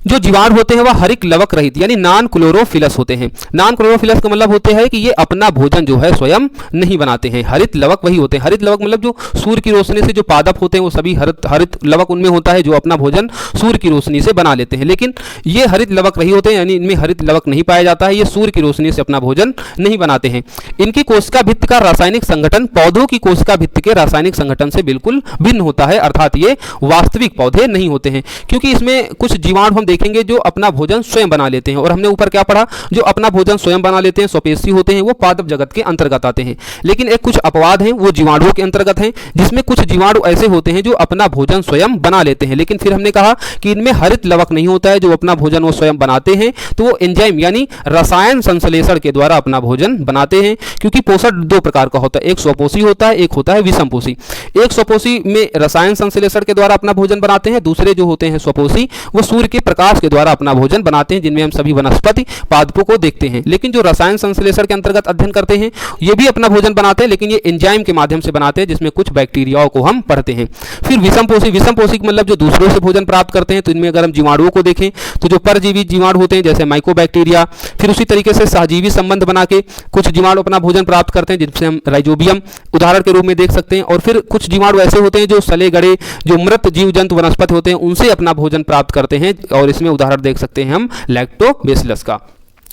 जो जीवाणु होते हैं वह हरित लवक रहित यानी नॉन क्लोरोफिलस होते हैं। नॉन क्लोरोफिलस का मतलब होते हैं कि ये अपना भोजन जो है स्वयं नहीं बनाते हैं। हरित लवक वही होते हैं। हरित लवक मतलब जो सूर्य की रोशनी से जो पादप होते हैं वो सभी हरित लवक उनमें होता है जो अपना भोजन सूर्य की रोशनी से बना लेते हैं। लेकिन ये हरित लवक रही होते हैं यानी इनमें हरित लवक नहीं पाया जाता है, ये सूर्य की रोशनी से अपना भोजन नहीं बनाते हैं। इनकी कोशिका भित्ति का रासायनिक संगठन पौधों की कोशिका भित्ति के रासायनिक संगठन से बिल्कुल भिन्न होता है, अर्थात ये वास्तविक पौधे नहीं होते हैं। क्योंकि इसमें कुछ जीवाणु हम देखेंगे जो अपना भोजन स्वयं बना लेते हैं, और हमने ऊपर क्या पढ़ा, जो अपना भोजन स्वयं बना लेते हैं स्वपेशी होते हैं वो पादप जगत के अंतर्गत आते हैं। लेकिन एक कुछ अपवाद हैं वो जीवाणुओं के अंतर्गत हैं, जिसमें कुछ जीवाणु ऐसे होते हैं जो अपना भोजन स्वयं बना लेते हैं। लेकिन फिर हमने कहा कि इनमें हरित लवक नहीं होता है, जो अपना भोजन वो स्वयं बनाते हैं तो वो एंजाइम यानी रसायन संश्लेषण के द्वारा अपना भोजन बनाते हैं। क्योंकि पोषण 2 प्रकार का होता है, एक स्वपोषी होता है, एक होता है विषमपोषी। एक स्वपोषी में रसायन संश्लेषण के द्वारा अपना भोजन बनाते हैं, दूसरे जो होते हैं स्वपोषी वो सूर्य के प्रकाश के द्वारा अपना भोजन बनाते हैं, जिनमें हम सभी वनस्पति पादपों को देखते हैं। लेकिन जो रसायन संश्लेषण के अंतर्गत अध्ययन करते हैं ये भी अपना भोजन बनाते हैं, लेकिन ये एंजाइम के माध्यम से बनाते हैं, जिसमें कुछ बैक्टीरियाओं को हम पढ़ते हैं। फिर विषमपोषी मतलब जो दूसरों से भोजन प्राप्त करते हैं। तो इनमें अगर हम जीवाणुओं को देखें तो जो परजीवी जीवाणु होते हैं जैसे माइकोबैक्टीरिया, फिर उसी तरीके से सहजीवी संबंध बना के कुछ जीवाणु अपना भोजन प्राप्त करते हैं, जिनसे हम राइजोबियम उदाहरण के रूप में देख सकते हैं। और फिर कुछ जीवाणु ऐसे होते हैं जो सले गड़े जो मृत जीव जंतु वनस्पति होते हैं उनसे अपना भोजन प्राप्त करते हैं, और इसमें उदाहरण देख सकते हैं हम लैक्टोबैसिलस का।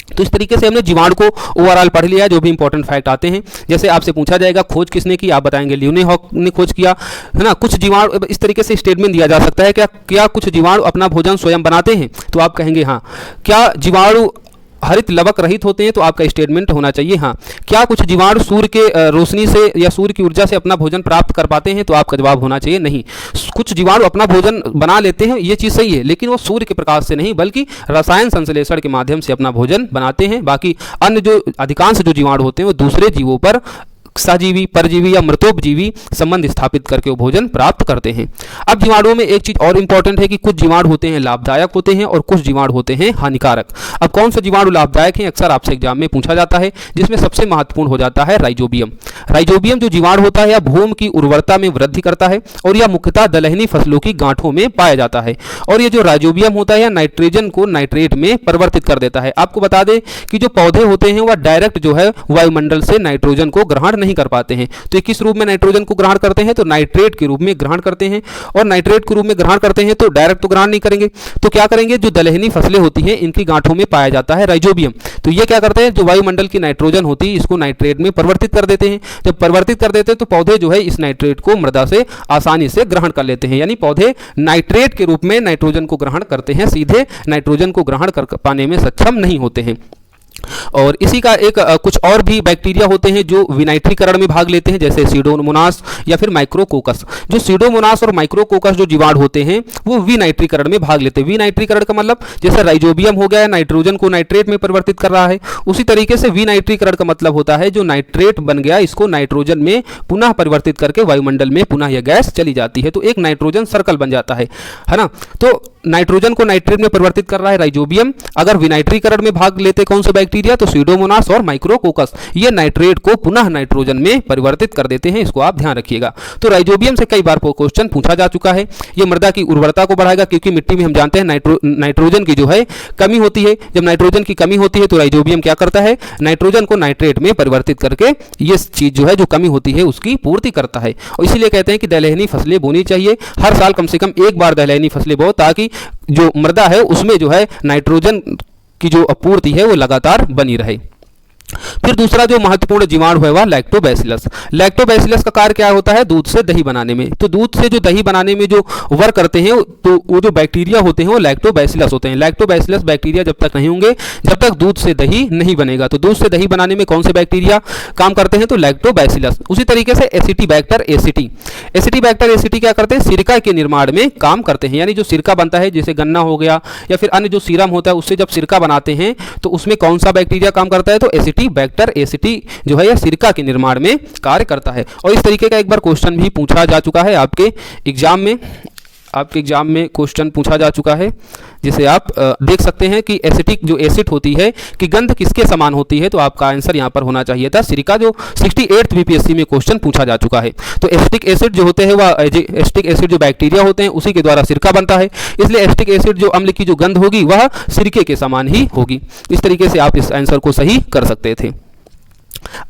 तो इस तरीके से हमने जीवाणु को ओवरऑल पढ़ लिया। जो भी इंपॉर्टेंट फैक्ट आते हैं, जैसे आपसे पूछा जाएगा खोज किसने की, आप बताएंगे ल्यूवेनहॉक ने खोज किया, है ना। कुछ जीवाणु इस तरीके से स्टेटमेंट दिया जा सकता है क्या कुछ जीवाणु अपना भोजन स्वयं बनाते हैं, तो आप कहेंगे हाँ। क्या जीवाणु हरित लवक रहित होते हैं, तो आपका स्टेटमेंट होना चाहिए हाँ। क्या कुछ जीवाणु सूर्य के रोशनी से या सूर्य की ऊर्जा से अपना भोजन प्राप्त कर पाते हैं, तो आपका जवाब होना चाहिए नहीं। कुछ जीवाणु अपना भोजन बना लेते हैं, ये चीज़ सही है, लेकिन वो सूर्य के प्रकाश से नहीं बल्कि रसायन संश्लेषण के माध्यम से अपना भोजन बनाते हैं। बाकी अन्य जो अधिकांश जो जीवाणु होते हैं वो दूसरे जीवों पर सजीवी, परजीवी या मृतोपजीवी संबंध स्थापित करके वो भोजन प्राप्त करते हैं। अब जीवाणुओं में एक चीज और इंपॉर्टेंट है कि कुछ जीवाणु होते हैं लाभदायक होते हैं और कुछ जीवाणु होते हैं हानिकारक। अब कौन से जीवाणु लाभदायक हैं, अक्सर आपसे एग्जाम में पूछा जाता है, जिसमें सबसे महत्वपूर्ण हो जाता है राइजोबियम। राइजोबियम जो जीवाणु होता है यह भूमि की उर्वरता में वृद्धि करता है, और यह मुख्यतः दलहनी फसलों की गांठों में पाया जाता है। और ये जो राइजोबियम होता है नाइट्रोजन को नाइट्रेट में परिवर्तित कर देता है। आपको बता दें कि जो पौधे होते हैं वह डायरेक्ट जो है वायुमंडल से नाइट्रोजन को ग्रहण नहीं कर पाते हैं। तो किस रूप में नाइट्रोजन को ग्रहण करते हैं, तो नाइट्रेट के रूप में ग्रहण करते हैं। और नाइट्रेट के रूप में ग्रहण करते हैं तो डायरेक्ट तो ग्रहण नहीं करेंगे, तो क्या करेंगे, जो दलहनी फसलें होती हैं इनकी गांठों में पाया जाता है राइजोबियम। तो ये क्या करते हैं, जो वायुमंडल की नाइट्रोजन होती है इसको नाइट्रेट में परिवर्तित कर देते हैं। जब परिवर्तित कर देते हैं तो पौधे जो है इस नाइट्रेट को मृदा से आसानी से ग्रहण कर लेते हैं, यानी पौधे नाइट्रेट के रूप में नाइट्रोजन को ग्रहण करते हैं, सीधे नाइट्रोजन को ग्रहण कर पाने में सक्षम नहीं होते हैं। और इसी का एक कुछ और भी बैक्टीरिया होते हैं जो विनाइट्रीकरण में भाग लेते हैं, जैसे सीडोमोनास या फिर माइक्रोकोकस। जो सीडोमोनास और माइक्रोकोकस जो जीवाणु होते हैं वो विनाइट्रीकरण में भाग लेते हैं। विनाइट्रीकरण का मतलब जैसे राइजोबियम हो गया, नाइट्रोजन को नाइट्रेट में परिवर्तित कर रहा है, उसी तरीके से विनाइट्रीकरण का मतलब होता है जो नाइट्रेट बन गया इसको नाइट्रोजन में पुनः परिवर्तित करके वायुमंडल में पुनः यह गैस चली जाती है, तो एक नाइट्रोजन सर्कल बन जाता है ना। तो नाइट्रोजन को नाइट्रेट में परिवर्तित कर रहा है राइजोबियम। अगर विनाइट्रीकरण में भाग लेते कौन से बैक्टीरिया, तो स्यूडोमोनास और माइक्रोकोकस, ये नाइट्रेट को पुनः नाइट्रोजन में परिवर्तित कर देते हैं, इसको आप ध्यान रखिएगा। तो राइजोबियम से कई बार क्वेश्चन पूछा जा चुका है। ये मृदा की उर्वरता को बढ़ाएगा, क्योंकि मिट्टी में हम जानते हैं नाइट्रोजन की जो है कमी होती है। जब नाइट्रोजन की कमी होती है तो राइजोबियम क्या करता है, नाइट्रोजन को नाइट्रेट में परिवर्तित करके ये चीज जो है जो कमी होती है उसकी पूर्ति करता है। और इसीलिए कहते हैं कि दलहनी फसलें बोनी चाहिए, हर साल कम से कम एक बार दलहनी फसलें बो, ताकि जो मृदा है उसमें जो है नाइट्रोजन की जो आपूर्ति है वो लगातार बनी रहे। फिर दूसरा जो महत्वपूर्ण जीवाणु है वह लैक्टोबैसिलस। लैक्टोबैसिलस का कार्य क्या होता है, दूध से दही बनाने में। तो दूध से जो दही बनाने में जो वर्क करते हैं तो वो जो बैक्टीरिया होते हैं वो लैक्टोबैसिलस होते हैं। लैक्टोबैसिलस बैक्टीरिया जब तक नहीं होंगे जब तक दूध से दही नहीं बनेगा। तो दूध से दही बनाने में कौन से बैक्टीरिया काम करते हैं, तो लैक्टोबैसिलस। उसी तरीके से एसिटिबैक्टर एसिटी, एसिटिबैक्टर एसिटी क्या करते हैं, सिरका के निर्माण में काम करते हैं। यानी जो सिरका बनता है, जैसे गन्ना हो गया या फिर अन्य जो सीरम होता है, उससे जब सिरका बनाते हैं तो उसमें कौन सा बैक्टीरिया काम करता है, तो एसिटिबैक्टर एसिटी जो है यह सिरका के निर्माण में कार्य करता है। और इस तरीके का एक बार क्वेश्चन भी पूछा जा चुका है आपके एग्जाम में क्वेश्चन पूछा जा चुका है, जिसे आप देख सकते हैं कि एसिटिक जो एसिड होती है कि गंध किसके समान होती है। तो आपका आंसर यहाँ पर होना चाहिए था सिरका, जो 68th बीपीएससी में क्वेश्चन पूछा जा चुका है। तो एसिटिक एसिड जो होते हैं वह एसिटिक एसिड जो बैक्टीरिया होते हैं उसी के द्वारा सिरका बनता है, इसलिए एसिटिक एसिड जो अम्ल की जो गंध होगी वह सिरके के समान ही होगी। इस तरीके से आप इस आंसर को सही कर सकते थे।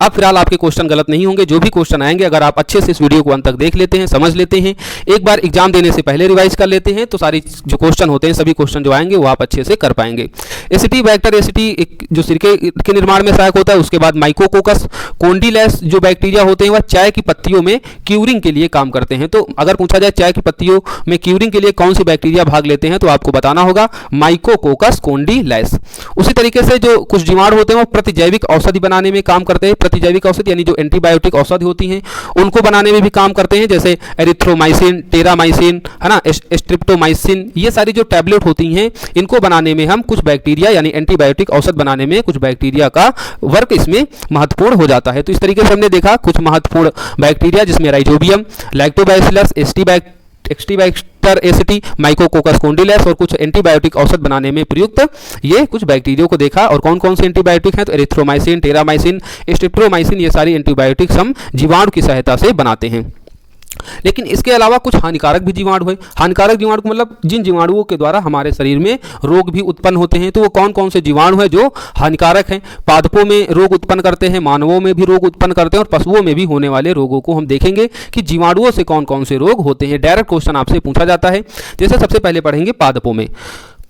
अब फिलहाल आपके क्वेश्चन गलत नहीं होंगे। जो भी क्वेश्चन आएंगे अगर आप अच्छे से इस वीडियो को अंत तक देख लेते हैं, समझ लेते हैं, एक बार एग्जाम देने से पहले रिवाइज कर लेते हैं, तो सारी जो क्वेश्चन होते हैं सभी क्वेश्चन जो आएंगे वो आप अच्छे से कर पाएंगे। एसिटिबैक्टर एसिटी जो सिरके के निर्माण में सहायक होता है। उसके बाद माइकोकोकस कोंडिलैस जो बैक्टीरिया होते हैं वह चाय की पत्तियों में क्यूरिंग के लिए काम करते हैं। तो अगर पूछा जाए चाय की पत्तियों में क्यूरिंग के लिए कौन सी बैक्टीरिया भाग लेते हैं, तो आपको बताना होगा माइकोकोकस कोंडिलैस। उसी तरीके से जो कुछ जीवाणु होते हैं वो प्रतिजैविक औषधि बनाने में काम करते हैं। प्रतिजैविक औषधि यानी जो एंटीबायोटिक औषधि होती हैं उनको बनाने में भी काम करते हैं, जैसे एरिथ्रोमाइसिन, टेरामाइसिन, है ना, स्ट्रिप्टोमाइसिन, ये सारी जो टैबलेट होती हैं इनको बनाने में हम कुछ बैक्टीरिया यानी एंटीबायोटिक औषध बनाने में कुछ बैक्टीरिया का वर्क इसमें महत्वपूर्ण हो जाता है। तो इस तरीके से हमने देखा कुछ महत्वपूर्ण बैक्टीरिया, जिसमें राइजोबियम, लैक्टोबैसिलस, एसिटिबैक्टर एसिटी, माइकोकोकस कोंडिलैस और कुछ एंटीबायोटिक औषध बनाने में प्रयुक्त ये कुछ बैक्टीरिया को देखा। और कौन कौन से एंटीबायोटिक हैं, तो एरिथ्रोमाइसिन, टेरामाइसिन, स्ट्रिप्टोमाइसिन, ये सारी एंटीबायोटिक्स हम जीवाणु की सहायता से बनाते हैं। लेकिन इसके अलावा कुछ हानिकारक भी जीवाणु है। हानिकारक जीवाणु को मतलब जिन जीवाणुओं के द्वारा हमारे शरीर में रोग भी उत्पन्न होते हैं। तो वो कौन कौन से जीवाणु हैं जो हानिकारक हैं, पादपों में रोग उत्पन्न करते हैं, मानवों में भी रोग उत्पन्न करते हैं और पशुओं में भी होने वाले रोगों को हम देखेंगे कि जीवाणुओं से कौन कौन से रोग होते हैं। डायरेक्ट क्वेश्चन आपसे पूछा जाता है। जैसे सबसे पहले पढ़ेंगे पादपों में।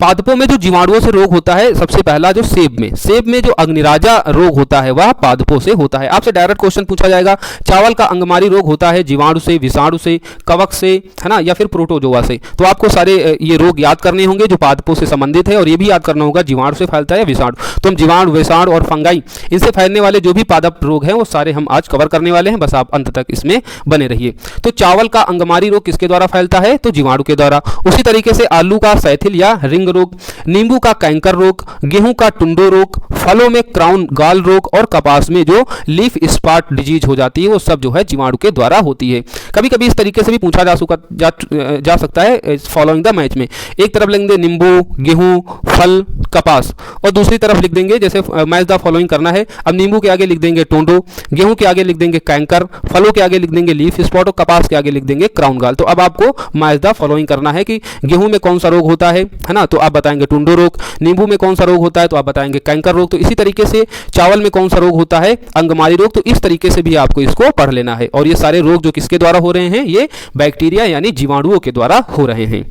पादपों में जो जीवाणुओं से रोग होता है, सबसे पहला जो सेब में जो अग्निराजा रोग होता है वह पादपों से होता है। आपसे डायरेक्ट क्वेश्चन पूछा जाएगा, चावल का अंगमारी रोग होता है जीवाणु से, विषाणु से, कवक से, है ना, या फिर प्रोटोजोआ से। तो आपको सारे ये रोग याद करने होंगे जो पादपों से संबंधित है, और ये भी याद करना होगा जीवाणु से फैलता है विषाणु। तो हम जीवाणु, विषाणु और फंगाई, इनसे फैलने वाले जो भी पादप रोग हैं वो सारे हम आज कवर करने वाले हैं, बस आप अंत तक इसमें बने रहिए। तो चावल का अंगमारी रोग किसके द्वारा फैलता है, तो जीवाणु के द्वारा। उसी तरीके से आलू का सैथिल या रिंग रोग, नींबू का कैंकर रोग, गेहूं का टुंडो रोग, फलों में क्राउन गॉल रोग और कपास में जो लीफ स्पॉट डिजीज हो जाती है वो सब जो है जीवाणु के द्वारा होती है। कभी कभी इस तरीके से भी पूछा जा सकता है फॉलोइंग द मैच में। एक तरफ लिख देंगे नींबू, गेहूं, फल, कपास, और दूसरी तरफ लिख देंगे जैसे मैच द फॉलोइंग करना है। अब नींबू के आगे लिख देंगे टोंडो, गेहूं के आगे लिख देंगे कैंकर, फलों के आगे लिख देंगे लीफ स्पॉट और कपास के आगे लिख देंगे क्राउन गॉल। तो अब आपको मैच द फॉलोइंग करना है कि गेहूं में कौन सा रोग होता है ना, तो आप बताएंगे टुंडो रोग। नींबू में कौन सा रोग होता है, तो आप बताएंगे कैंकर रोग। तो इसी तरीके से चावल में कौन सा रोग होता है, अंगमारी रोग। तो इस तरीके से भी आपको इसको पढ़ लेना है। और ये सारे रोग जो किसके द्वारा हो रहे हैं, ये बैक्टीरिया यानी जीवाणुओं के द्वारा हो रहे हैं।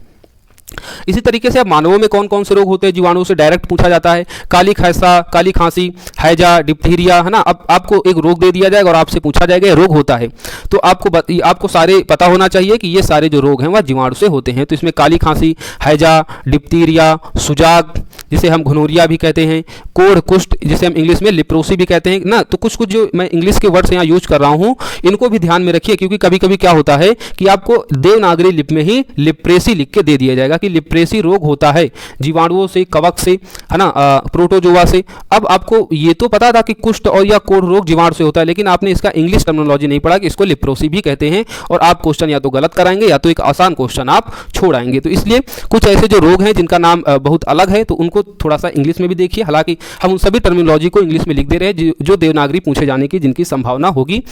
इसी तरीके से अब मानवों में कौन कौन से रोग होते हैं जीवाणुओं से डायरेक्ट पूछा जाता है। काली खांसी, हैजा, डिप्थीरिया, है ना। अब आपको एक रोग दे दिया जाएगा और आपसे पूछा जाएगा ये रोग होता है, तो आपको सारे पता होना चाहिए कि ये सारे जो रोग हैं वह जीवाणु से होते हैं। तो इसमें काली खांसी, हैजा, डिप्थीरिया, सुजाग, जिसे हम घुनोरिया भी कहते हैं, कोढ़ कुष्ठ जिसे हम इंग्लिश में लिप्रोसी भी कहते हैं ना। तो कुछ कुछ जो मैं इंग्लिश के वर्ड्स यहाँ यूज कर रहा हूँ इनको भी ध्यान में रखिए, क्योंकि कभी कभी क्या होता है कि आपको देवनागरी लिपि में ही लिप्रेसी लिख के दे दिया जाएगा कि लिप्रेसी रोग होता है जीवाणुओं से, कवक से, है ना, प्रोटोजोआ से। अब आपको ये तो पता था कि कुष्ठ और या कोढ़ रोग जीवाणु से होता है, लेकिन आपने इसका इंग्लिश टर्मिनोलॉजी नहीं पढ़ा कि इसको लिप्रोसी भी कहते हैं, और आप क्वेश्चन या तो गलत कराएंगे या तो एक आसान क्वेश्चन आप छोड़ाएंगे। तो इसलिए कुछ ऐसे जो रोग हैं जिनका नाम बहुत अलग है तो उनको थोड़ा सा इंग्लिश में भी देखिए। हालांकि हम उन सभी टर्मिनोलॉजी को इंग्लिश में लिख दे रहे हैं जो देवनागरी पूछे जाने की जिनकी संभावना होगी।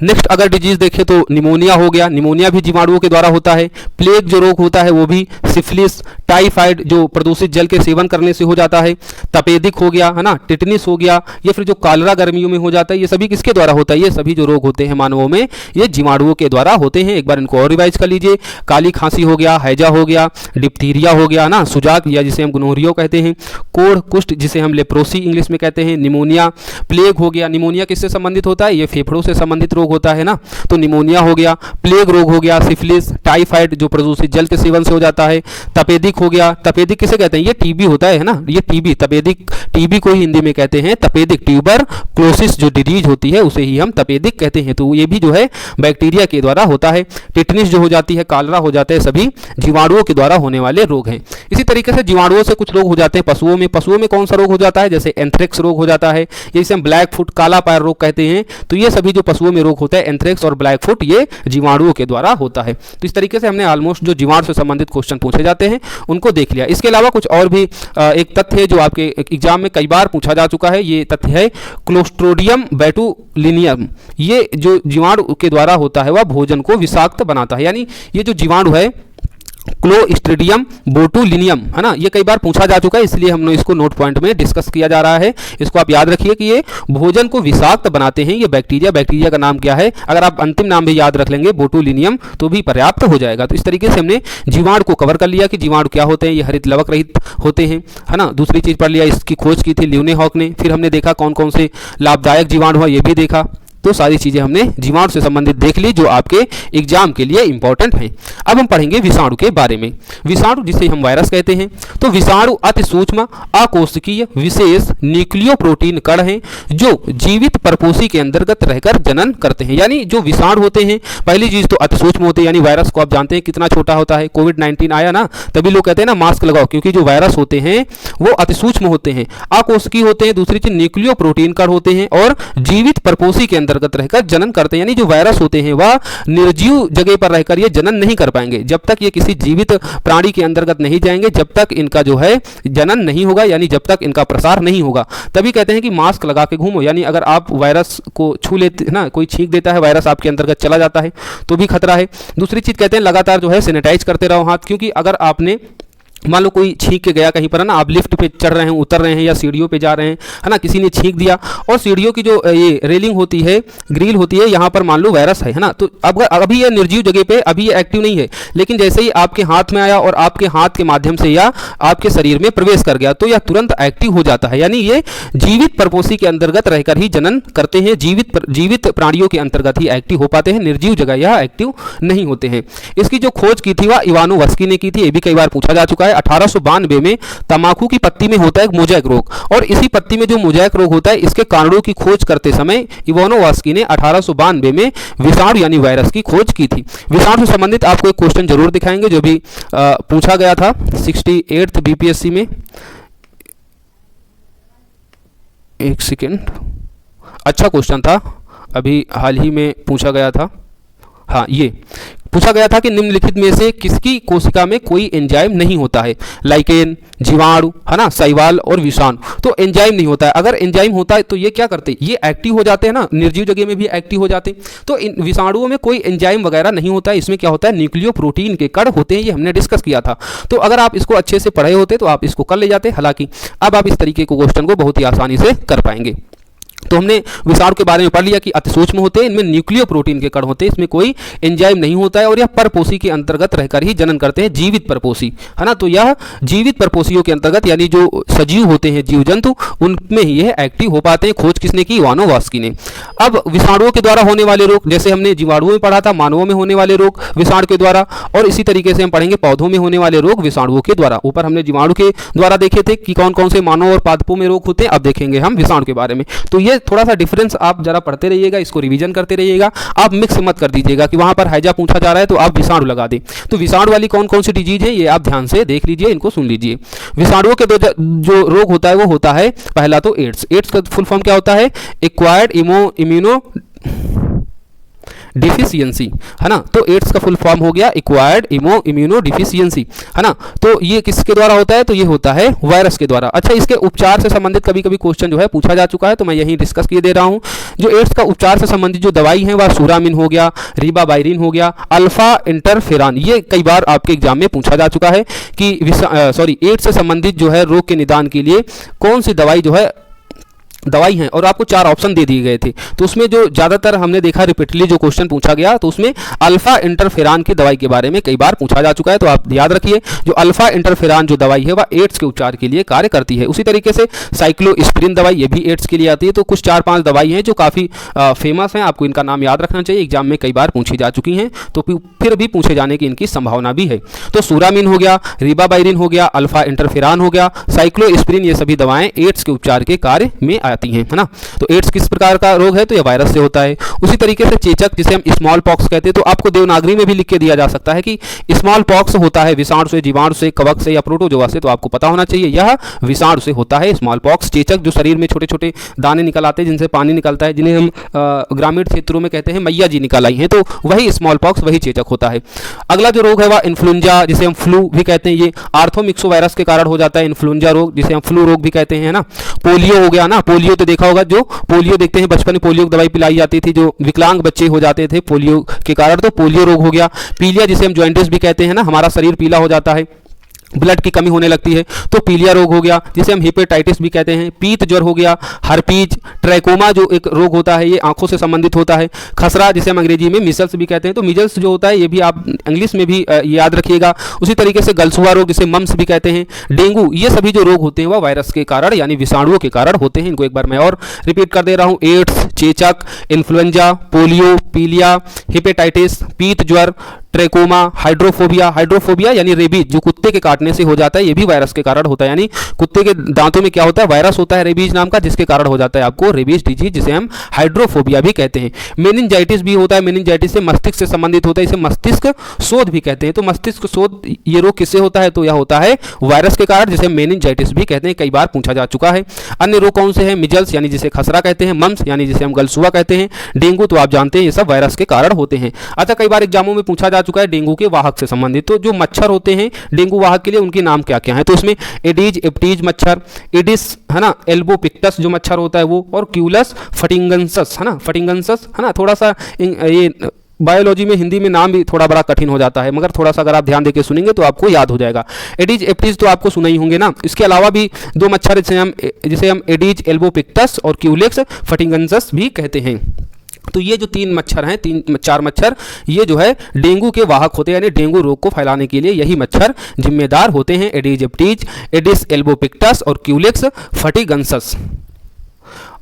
नेक्स्ट अगर डिजीज देखें तो निमोनिया हो गया, निमोनिया भी जीवाणुओं के द्वारा होता है। प्लेग जो रोग होता है वो भी, सिफिलिस, टाइफाइड जो प्रदूषित जल के सेवन करने से हो जाता है, तपेदिक हो गया, है ना, टिटनिस हो गया, या फिर जो कॉलरा गर्मियों में हो जाता है, ये सभी किसके द्वारा होता है? ये सभी जो रोग होते हैं मानवों में ये जीवाणुओं के द्वारा होते हैं। एक बार इनको और रिवाइज कर लीजिए। काली खांसी हो गया, हैजा हो गया, डिप्थीरिया हो गया ना, सुजाक या जिसे हम गोनोरिया कहते हैं, कोढ़ कुष्ठ जिसे हम लेप्रोसी इंग्लिश में कहते हैं, निमोनिया, प्लेग हो गया। निमोनिया किससे संबंधित होता है? ये फेफड़ों से संबंधित रोग होता है ना, तो निमोनिया हो गया, प्लेग रोग हो गया, सिफिलिस, टाइफाइड जो प्रदूषित जल के सेवन से हो जाता है, तपेदिक हो गया। तपेदिक किसे कहते हैं? ये टीबी होता है ना, ये टीबी, तपेदिक टीबी को ही हिंदी में कहते हैं तपेदिक, ट्यूबरक्लोसिस जो डिजीज होती है उसे ही हम तपेदिक कहते हैं। तो ये भी जो है बैक्टीरिया के द्वारा होता है। टिटनिस जो हो जाती है, कालरा हो जाता है, सभी जीवाणुओं के द्वारा होने वाले रोग हैं। इसी तरीके से जीवाणुओं से कुछ रोग हो जाते हैं पशुओं में। पशुओं में कौन सा रोग हो जाता है? जैसे एंथ्रेक्स रोग हो जाता है, जिसे हम ब्लैक फुट, काला पैर रोग कहते हैं। तो ये सभी जो पशुओं में रोग होता है एंथ्रेक्स और ब्लैक फुट, ये जीवाणुओं के द्वारा होता है। तो इस तरीके से हमने ऑलमोस्ट जो जीवाणु से संबंधित क्वेश्चन पूछे जाते हैं उनको देख लिया। इसके अलावा कुछ और भी एक तथ्य है जो आपके एग्जाम में कई बार पूछा जा चुका है। ये तथ्य है क्लोस्ट्रोडियम बोटुलिनियम। ये जो जीवाणु के द्वारा होता है वह भोजन को विषाक्त बनाता है। यानी ये जो जीवाणु है क्लोस्ट्रिडियम बोटुलिनियम, है ना, ये कई बार पूछा जा चुका है, इसलिए हमने इसको नोट पॉइंट में डिस्कस किया जा रहा है। इसको आप याद रखिए कि ये भोजन को विषाक्त बनाते हैं। ये बैक्टीरिया, बैक्टीरिया का नाम क्या है? अगर आप अंतिम नाम भी याद रख लेंगे बोटुलिनियम तो भी पर्याप्त हो जाएगा। तो इस तरीके से हमने जीवाणु को कवर कर लिया कि जीवाणु क्या होते हैं। ये हरित लवक रहित होते हैं, है ना। दूसरी चीज पढ़ लिया, इसकी खोज की थी ल्यूवेनहॉक ने। फिर हमने देखा कौन कौन से लाभदायक जीवाणु है, ये भी देखा। तो सारी चीजें हमने जीवाणु से संबंधित देख ली जो आपके एग्जाम के लिए इंपॉर्टेंट हैं। अब हम पढ़ेंगे विषाणु के बारे में। विषाणु जिसे हम वायरस कहते हैं, तो विषाणु अति सूक्ष्म अकोशिकीय विशेष न्यूक्लियोप्रोटीन कण हैं जो जीवित परपोषी के अंतर्गत रहकर जनन करते हैं। यानी जो विषाणु होते हैं, पहली चीज तो अति सूक्ष्म होते हैं, यानी वायरस को आप जानते हैं कितना छोटा होता है। कोविड-19 आया ना, तभी लोग कहते हैं ना मास्क लगाओ, क्योंकि जो वायरस होते हैं वो अति सूक्ष्म होते हैं, अकोशिकीय होते हैं। दूसरी चीज न्यूक्लियोप्रोटीन कण होते हैं और जीवित परपोषी के अंतर्गत रहकर जनन करते हैं। यानी जो वायरस होते हैं वह निर्जीव जगह पर रहकर ये जनन नहीं कर पाएंगे। जब तक ये किसी जीवित प्राणी के अंतर्गत नहीं जाएंगे, जब तक इनका जो है जनन नहीं होगा, यानी जब तक इनका प्रसार नहीं होगा। तभी कहते हैं कि मास्क लगा के घूमो। यानी अगर आप वायरस को छू लेते ना, कोई छींक देता है, वायरस आपके अंतर्गत चला जाता है तो भी खतरा है। दूसरी चीज कहते हैं लगातार जो है सैनिटाइज करते रहो हाथ, क्योंकि अगर आपने मान लो कोई छींक के गया कहीं पर, है ना, आप लिफ्ट पे चढ़ रहे हैं, उतर रहे हैं या सीढ़ियों पे जा रहे हैं, है ना, किसी ने छींक दिया और सीढ़ियों की जो ये रेलिंग होती है, ग्रिल होती है, यहाँ पर मान लो वायरस है ना, तो अब अभी ये निर्जीव जगह पे अभी ये एक्टिव नहीं है, लेकिन जैसे ही आपके हाथ में आया और आपके हाथ के माध्यम से या आपके शरीर में प्रवेश कर गया तो यह तुरंत एक्टिव हो जाता है। यानी ये जीवित परपोषी के अंतर्गत रहकर ही जनन करते हैं, जीवित प्राणियों के अंतर्गत ही एक्टिव हो पाते हैं, निर्जीव जगह यह एक्टिव नहीं होते हैं। इसकी जो खोज की थी वह इवानोवस्की ने की थी। ये भी कई बार पूछा जा चुका है। 1892 में तंबाकू की पत्ती में होता है मोज़ेक रोग, और इसी पत्ती में जो मोज़ेक रोग होता है इसके कारणों की खोज करते समय इवानोवस्की ने 1892 में विषाणु यानी वायरस की खोज की थी। विषाणु से संबंधित आपको एक क्वेश्चन जरूर दिखाएंगे जो भी पूछा गया था 68th बीपीएससी में। एक सेकेंड, अच्छा क्वेश्चन था, अभी हाल ही में पूछा गया था। हाँ, ये पूछा गया था कि निम्नलिखित में से किसकी कोशिका में कोई एंजाइम नहीं होता है? लाइकेन, जीवाणु, है ना, शैवाल और विषाणु। तो एंजाइम नहीं होता है। अगर एंजाइम होता है तो ये क्या करते? ये एक्टिव हो जाते हैं ना, निर्जीव जगह में भी एक्टिव हो जाते हैं। तो इन विषाणुओं में कोई एंजाइम वगैरह नहीं होता है। इसमें क्या होता है? न्यूक्लियोप्रोटीन के कण होते हैं, ये हमने डिस्कस किया था। तो अगर आप इसको अच्छे से पढ़े होते तो आप इसको कर ले जाते। हालांकि अब आप इस तरीके को क्वेश्चन को बहुत ही आसानी से कर पाएंगे। तो हमने विषाणु के बारे में पढ़ लिया कि अति सूक्ष्म होते हैं, इनमें न्यूक्लियो प्रोटीन के कण होते हैं, इसमें कोई एंजाइम नहीं होता है और यह परपोषी के अंतर्गत रहकर ही जनन करते हैं, जीवित परपोषी, है ना। तो यह जीवित परपोषियों के अंतर्गत यानी जो सजीव होते हैं जीव जंतु उनमें ही यह एक्टिव हो पाते हैं। खोज किसने की? इवानोव्स्की ने। अब विषाणुओं के द्वारा होने वाले रोग, जैसे हमने जीवाणुओं में पढ़ा था मानवों में होने वाले रोग विषाणु के द्वारा, और इसी तरीके से हम पढ़ेंगे पौधों में होने वाले रोग विषाणुओं के द्वारा। ऊपर हमने जीवाणु के द्वारा देखे थे कि कौन कौन से मानव और पादपों में रोग होते हैं, अब देखेंगे हम विषाणु के बारे में। तो ये थोड़ा सा डिफरेंस आप जरा पढ़ते रहिएगा, इसको रिवीजन करते रहिएगा, आप मिक्स मत कर दीजिएगा कि वहां पर हैजा पूछा जा रहा है तो आप विषाणु लगा दें। तो विषाणु वाली कौन कौन सी डिजीज है ये आप ध्यान से देख लीजिए, इनको सुन लीजिए। विषाणुओं के जो रोग होता है वो होता है पहला तो एड्स। एड्स का फुल फॉर्म क्या होता है? एक्वायर्ड इम्यूनो डिफिशियंसी, है ना। तो एड्स का फुल फॉर्म हो गया एक्वायर्ड इम्यूनो डिफिशियंसी, है ना। तो ये किसके द्वारा होता है? तो ये होता है वायरस के द्वारा। अच्छा, इसके उपचार से संबंधित कभी कभी क्वेश्चन जो है पूछा जा चुका है, तो मैं यही डिस्कस किए दे रहा हूं। जो एड्स का उपचार से संबंधित जो दवाई है वह सूरामिन हो गया, रिबावायरिन हो गया, अल्फा इंटरफेरान, ये कई बार आपके एग्जाम में पूछा जा चुका है कि एड्स से संबंधित जो है रोग के निदान के लिए कौन सी दवाई जो है दवाई हैं, और आपको 4 ऑप्शन दे दिए गए थे। तो उसमें जो ज़्यादातर हमने देखा रिपीटली जो क्वेश्चन पूछा गया तो उसमें अल्फा इंटरफेरान की दवाई के बारे में कई बार पूछा जा चुका है। तो आप याद रखिए जो अल्फा इंटरफेरान जो दवाई है वह एड्स के उपचार के लिए कार्य करती है। उसी तरीके से साइक्लोस्पिरिन दवाई, ये भी एड्स के लिए आती है। तो कुछ 4-5 दवाई हैं जो काफ़ी फेमस हैं, आपको इनका नाम याद रखना चाहिए, एग्जाम में कई बार पूछी जा चुकी हैं, तो फिर भी पूछे जाने की इनकी संभावना भी है। तो सूरामिन हो गया, रिबावायरिन हो गया, अल्फा इंटरफेरान हो गया, साइक्लोस्पिरिन, ये सभी दवाएं एड्स के उपचार के कार्य में आती हैं, है ना। तो एड्स किस प्रकार का रोग है? तो यह वायरस से होता है। उसी तरीके से चेचक, जिसे हम स्मॉल पॉक्स कहते हैं, तो आपको देवनागरी में भी लिख के दिया जा सकता है कि स्मॉल पॉक्स होता है विषाणु से, जीवाणु से, कवक से या प्रोटोजोआ से, तो आपको पता होना चाहिए यह विषाणु से होता है स्मॉल पॉक्स। चेचक जो शरीर में छोटे छोटे दाने निकल आते हैं जिनसे पानी निकलता है, जिन्हें हम ग्रामीण क्षेत्रों में कहते हैं मैया जी निकल आई हैं, तो वही स्मॉल पॉक्स, वही चेचक होता है। अगला जो रोग है वह इन्फ्लुएंजा, जिसे हम फ्लू भी कहते हैं, ये आर्थोमिक्सो वायरस के कारण हो जाता है इन्फ्लुएंजा रोग, जिसे हम फ्लू रोग भी कहते हैं, ना। पोलियो हो गया ना, पोलियो तो देखा होगा, जो पोलियो देखते हैं बचपन में पोलियो की दवाई पिलाई जाती थी, जो विकलांग बच्चे हो जाते थे पोलियो के कारण, तो पोलियो रोग हो गया। पीलिया, जिसे हम जॉइंटिस भी कहते हैं ना, हमारा शरीर पीला हो जाता है, ब्लड की कमी होने लगती है, तो पीलिया रोग हो गया, जिसे हम हेपेटाइटिस भी कहते हैं। पीत ज्वर हो गया, हर्पीज, ट्रैकोमा जो एक रोग होता है ये आंखों से संबंधित होता है। खसरा, जिसे हम अंग्रेजी में मिजल्स भी कहते हैं, तो मिजल्स जो होता है ये भी आप इंग्लिश में भी याद रखिएगा। उसी तरीके से गलसुआ रोग, जिसे मम्स भी कहते हैं, डेंगू, ये सभी जो रोग होते हैं वह वायरस के कारण यानी विषाणुओं के कारण होते हैं। इनको एक बार मैं और रिपीट कर दे रहा हूँ। एड्स, चेचक, इन्फ्लुएंजा, पोलियो, पीलिया, हेपेटाइटिस, पीत ज्वर, ट्रैकोमा, हाइड्रोफोबिया यानी रेबीज जो कुत्ते के काटने से हो जाता है, ये भी वायरस के कारण होता है। यानी कुत्ते के दांतों में क्या होता है? वायरस होता है रेबीज नाम का, जिसके कारण हो जाता है आपको रेबीज डिजीज, जिसे हम हाइड्रोफोबिया भी कहते हैं। मेनिंजाइटिस भी होता है, मेनिंजाइटिस से मस्तिष्क से संबंधित होता है, इसे मस्तिष्क शोध भी कहते हैं। तो मस्तिष्क शोध ये रोग किससे होता है? तो यह होता है वायरस के कारण, जिसे मेनिंजाइटिस भी कहते हैं, कई बार पूछा जा चुका है। अन्य रोग कौन से हैं? मिजल्स यानी जिसे खसरा कहते हैं, मम्स यानी जिसे हम गलसुआ कहते हैं, डेंगू तो आप जानते हैं ये सब वायरस के कारण होते हैं। अच्छा, कई बार एग्जामों में पूछा जा चुका है डेंगू के वाहक से संबंधित, तो जो मच्छर होते हैं डेंगू वाहक के लिए उनके नाम क्या क्या हैं? तो उसमें एडीज एप्टीज मच्छर, एडिस, है ना, एल्बोपिक्टस जो मच्छर होता है वो, और क्यूलस फटिंगेंसिस, है ना, फटिंगेंसिस, है ना। थोड़ा सा ये बायोलॉजी में हिंदी में नाम भी थोड़ा बड़ा कठिन हो जाता है, मगर थोड़ा सा अगर आप ध्यान देकर सुनेंगे तो आपको याद हो जाएगा। एडीज एप्टीज तो आपको सुना ही होंगे ना। इसके अलावा भी 2 मच्छर जिसे हम एडीज एल्बोपिक्टस और क्यूलेक्स फटिंगेंसिस भी कहते हैं। तो ये जो 3 मच्छर हैं, 4 मच्छर, ये जो है डेंगू के वाहक होते हैं, यानी डेंगू रोग को फैलाने के लिए यही मच्छर जिम्मेदार होते हैं। एडीज एप्टीज, एडिस एल्बोपिक्टस और क्यूलेक्स फटिंगेंसिस।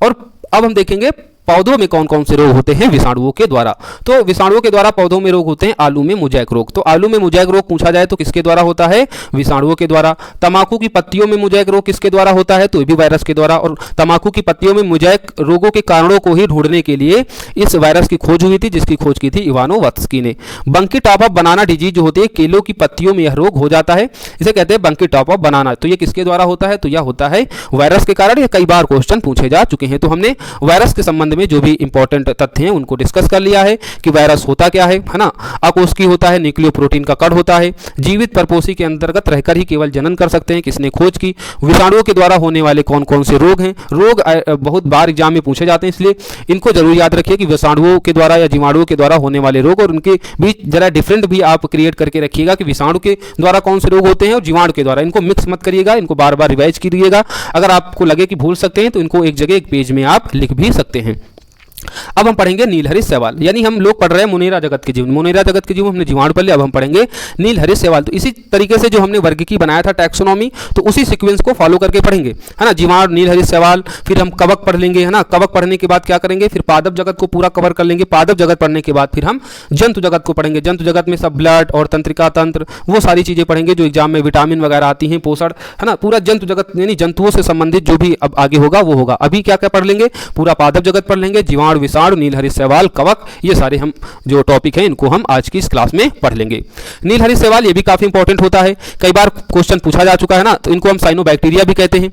और अब हम देखेंगे पौधों में कौन कौन से रोग होते हैं विषाणुओं के द्वारा। तो विषाणुओं के द्वारा पौधों में रोग होते हैं आलू में मोजैक रोग। तो आलू में मोजैक रोग पूछा जाए तो किसके द्वारा होता है? विषाणुओं के द्वारा। तंबाकू की पत्तियों में मोजैक रोग किसके द्वारा होता है? तो ये भी वायरस के द्वारा। और तंबाकू की पत्तियों में मोजैक रोगों के कारणों को ही ढूंढने के लिए इस वायरस की खोज हुई थी, जिसकी खोज की थी इवानोव्स्की ने। बंकी टॉप ऑफ बनाना डिजीज जो होती है, केलों की पत्तियों में यह रोग हो जाता है, इसे कहते हैं बंकी टॉप ऑफ बनाना। तो ये किसके द्वारा होता है? तो यह होता है वायरस के कारण। ये कई बार क्वेश्चन पूछे जा चुके हैं। तो हमने वायरस के संबंध संबंध में जो भी इंपॉर्टेंट तथ्य हैं उनको डिस्कस कर लिया है कि वायरस होता क्या है ना, अकोष्ठी होता है, न्यूक्लियोप्रोटीन का कण होता है, जीवित परपोषी के अंतर्गत रहकर ही केवल जनन कर सकते हैं, किसने खोज की, विषाणुओं के द्वारा होने वाले कौन कौन से रोग हैं। रोग बहुत बार एग्जाम में पूछे जाते हैं, इसलिए इनको जरूर याद रखिए कि विषाणुओं के द्वारा या जीवाणुओं के द्वारा होने वाले रोग, और उनके बीच जरा डिफरेंट भी आप क्रिएट करके रखिएगा कि विषाणु के द्वारा कौन से रोग होते हैं और जीवाणु के द्वारा। इनको मिक्स मत करिएगा, इनको बार बार रिवाइज कीजिएगा। अगर आपको लगे कि भूल सकते हैं तो इनको एक जगह एक पेज में आप लिख भी सकते हैं। अब हम पढ़ेंगे नीलहरित शैवाल, यानी हम लोग पढ़ रहे हैं मोनेरा जगत के जीवन, मोनेरा जगत के जीवन हमने जीवाणु पढ़ लिया, अब हम पढ़ेंगे नीलहरित शैवाल। तो इसी तरीके से जो हमने वर्गीकी बनाया था टैक्सोनॉमी, तो उसी सीक्वेंस को फॉलो करके पढ़ेंगे, है ना। जीवाणु, नीलहरित शैवाल, फिर हम कवक पढ़ लेंगे, है ना। कवक पढ़ने के बाद क्या करेंगे, फिर पादप जगत को पूरा कवर कर लेंगे। पादप जगत पढ़ने के बाद फिर हम जंतु जगत को पढ़ेंगे। जंतु जगत में सब ब्लड और तंत्रिका तंत्र, वो सारी चीजें पढ़ेंगे जो एग्जाम में विटामिन वगैरह आती हैं, पोषण, है ना। पूरा जंतु जगत यानी जंतुओं से संबंधित जो भी अब आगे होगा वो होगा। अभी क्या क्या पढ़ लेंगे, पूरा पादप जगत पढ़ लेंगे, जीवाणु, विषाणु, नीलहरित शैवाल, कवक, ये सारे हम जो टॉपिक हैं इनको हम आज की इस क्लास में पढ़ लेंगे। नीलहरित शैवाल ये भी काफी इंपॉर्टेंट होता है, कई बार क्वेश्चन पूछा जा चुका है ना, तो इनको हम साइनोबैक्टीरिया भी कहते हैं।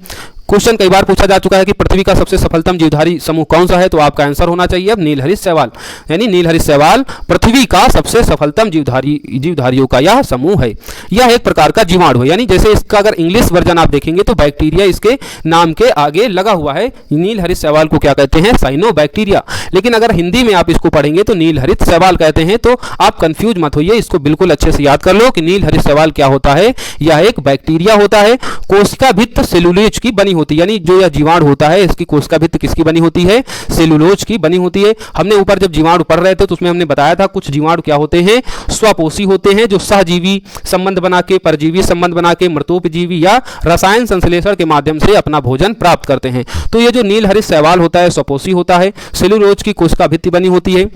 क्वेश्चन कई बार पूछा जा चुका है कि पृथ्वी का सबसे सफलतम जीवधारी समूह कौन सा है, तो आपका आंसर होना चाहिए अब नीलहरित शैवाल, यानी नीलहरित शैवाल पृथ्वी का सबसे सफलतम जीवधारियों का यह समूह है। यह एक प्रकार का जीवाणु है, यानी जैसे इसका अगर इंग्लिश वर्जन आप देखेंगे तो बैक्टीरिया इसके नाम के आगे लगा हुआ है। नीलहरित शैवाल को क्या कहते हैं, साइनोबैक्टीरिया। लेकिन अगर हिंदी में आप इसको पढ़ेंगे तो नीलहरित शैवाल कहते हैं। तो आप कंफ्यूज मत होइए, इसको बिल्कुल अच्छे से याद कर लो कि नीलहरित शैवाल क्या होता है, यह एक बैक्टीरिया होता है। कोशिका भित्त सेलुलोज की बनी होती है, यानी जो यह जीवाणु होता है इसकी कोशिका भित्त किसकी बनी होती है, सेलुलोज की बनी होती है। हमने ऊपर जब जीवाणु पढ़ रहे थे तो उसमें हमने बताया था कुछ जीवाणु क्या होते हैं, स्वपोषी होते हैं, जो सहजीवी संबंध बना के, परजीवी संबंध बना के, मृतोपजीवी या रसायन संश्लेषण के माध्यम से अपना भोजन प्राप्त करते हैं। तो ये जो नीलहरित शैवाल होता है स्वपोषी होता है, सेलुलोज की कोशिका भित्ति बनी होती है